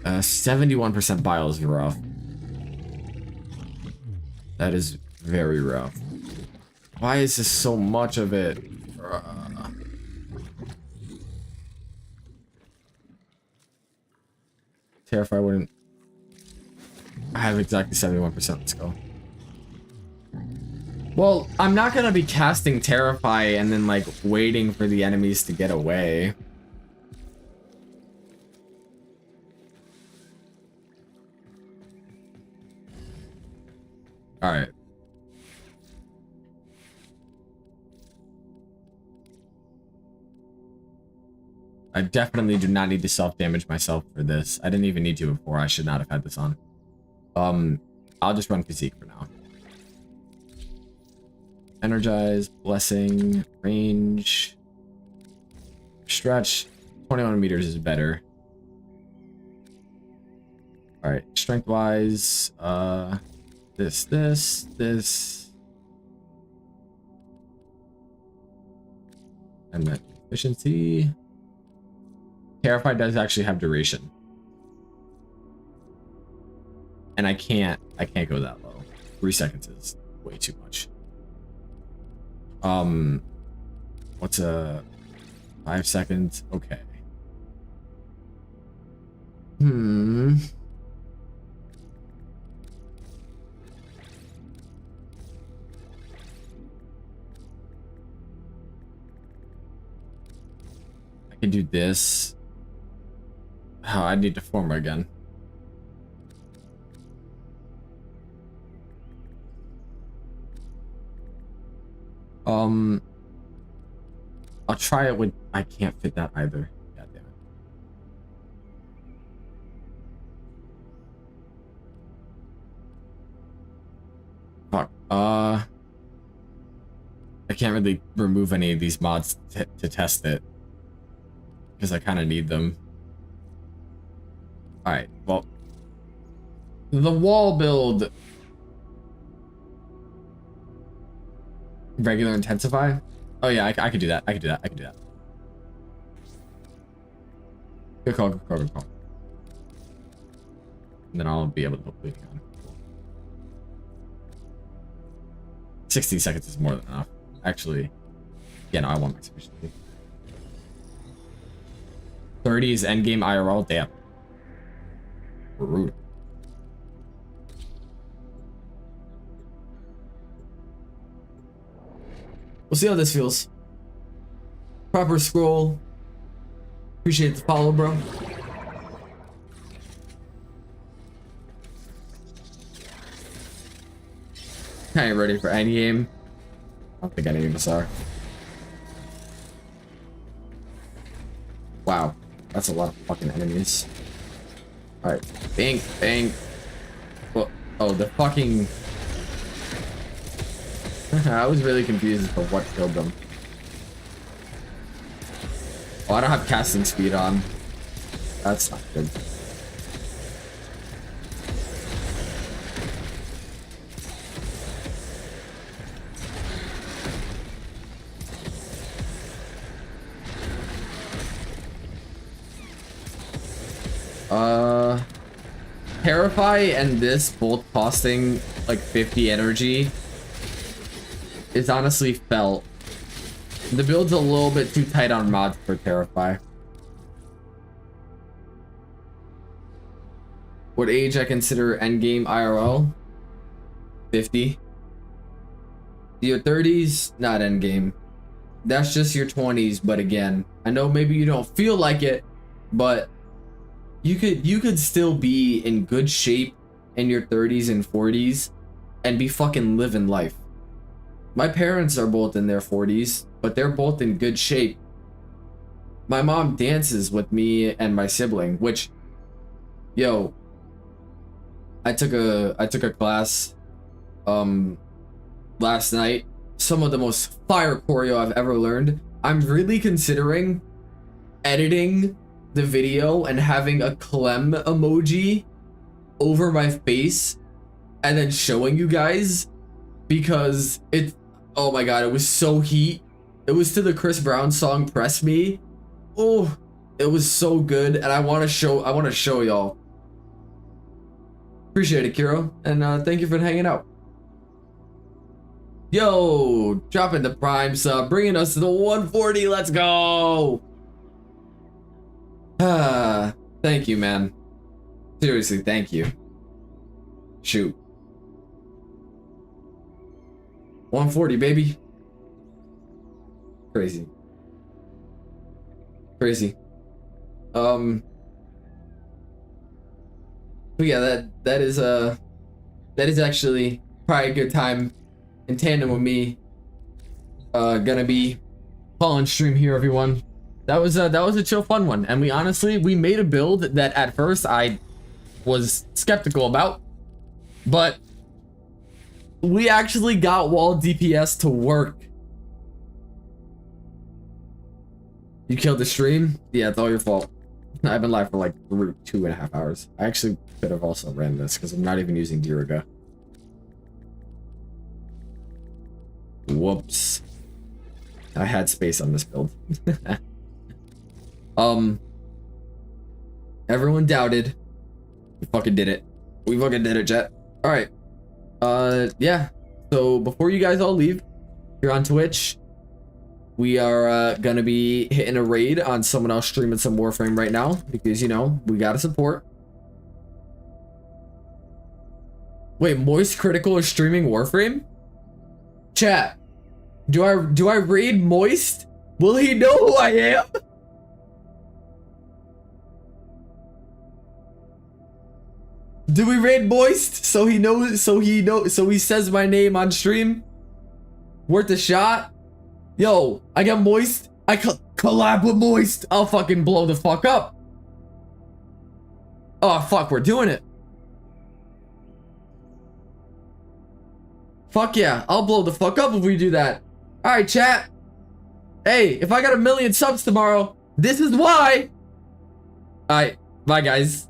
A: 71% bile is rough. That is very rough. Why is this so much of it? Terrify wouldn't. I have exactly 71%. Let's go. Well, I'm not gonna be casting Terrify and then like waiting for the enemies to get away. All right. I definitely do not need to self-damage myself for this. I didn't even need to before. I should not have had this on. I'll just run physique for now. Energize, blessing, range, stretch. 21 meters is better. All right, strength-wise, this, and then efficiency. Terrify does actually have duration, and I can't go that low. 3 seconds is way too much. What's a 5 seconds? Okay. I could do this. Oh, I need to Forma again. I'll try it with. I can't fit that either. God damn it. Fuck. I can't really remove any of these mods to test it because I kind of need them. All right. Well, the wall build. Regular intensify. Oh yeah, I could do that. I could do that. Good call. Good call. And then I'll be able to put bleeding on. 60 seconds is more than enough. Actually, yeah, no, I want max efficiency. 30 is endgame IRL. Damn. Rude. We'll see how this feels. Proper scroll. Appreciate the follow, bro. I ain't ready for any game. I don't think any of us are. Wow, that's a lot of fucking enemies. Alright, bang, bang. Oh, the fucking... I was really confused as to what killed them. Oh, I don't have casting speed on. That's not good. Terrify and this both costing like 50 energy is honestly felt. The build's a little bit too tight on mods for Terrify. What age I consider endgame IRL? 50. Your 30s, not endgame. That's just your 20s, but again, I know maybe you don't feel like it, but you could still be in good shape in your 30s and 40s and be fucking living life. My parents are both in their 40s, but they're both in good shape. My mom dances with me and my sibling, which, yo, I took a class last night. Some of the most fire choreo I've ever learned. I'm really considering editing the video and having a Clem emoji over my face and then showing you guys, because it, oh my god, it was so heat. It was to the Chris Brown song Press Me. Oh, it was so good, and I want to show y'all. Appreciate it, Kiro, and thank you for hanging out. Yo, dropping the prime sub, bringing us to the 140. Let's go. Thank you, man. Seriously, thank you. Shoot. 140, baby. Crazy. Crazy. But yeah, that is actually probably a good time in tandem with me. Gonna be calling stream here, everyone. That was a chill, fun one, and we made a build that at first I was skeptical about, but we actually got wall DPS to work. You killed the stream? Yeah, it's all your fault. I've been live for like 2.5 hours. I actually could have also ran this because I'm not even using Diriga. Whoops. I had space on this build. Everyone doubted. We fucking did it. We fucking did it, Jet. Alright. Yeah. So before you guys all leave, you're on Twitch. We are gonna be hitting a raid on someone else streaming some Warframe right now, because you know we gotta support. Wait, Moist Critical is streaming Warframe? Chat, do I raid Moist? Will he know who I am? Do we raid Moist so he knows, so he says my name on stream? Worth a shot? Yo, I got Moist. I collab with Moist. I'll fucking blow the fuck up. Oh fuck, we're doing it. Fuck yeah, I'll blow the fuck up if we do that. Alright, chat. Hey, if I got 1 million subs tomorrow, this is why. Alright, bye guys.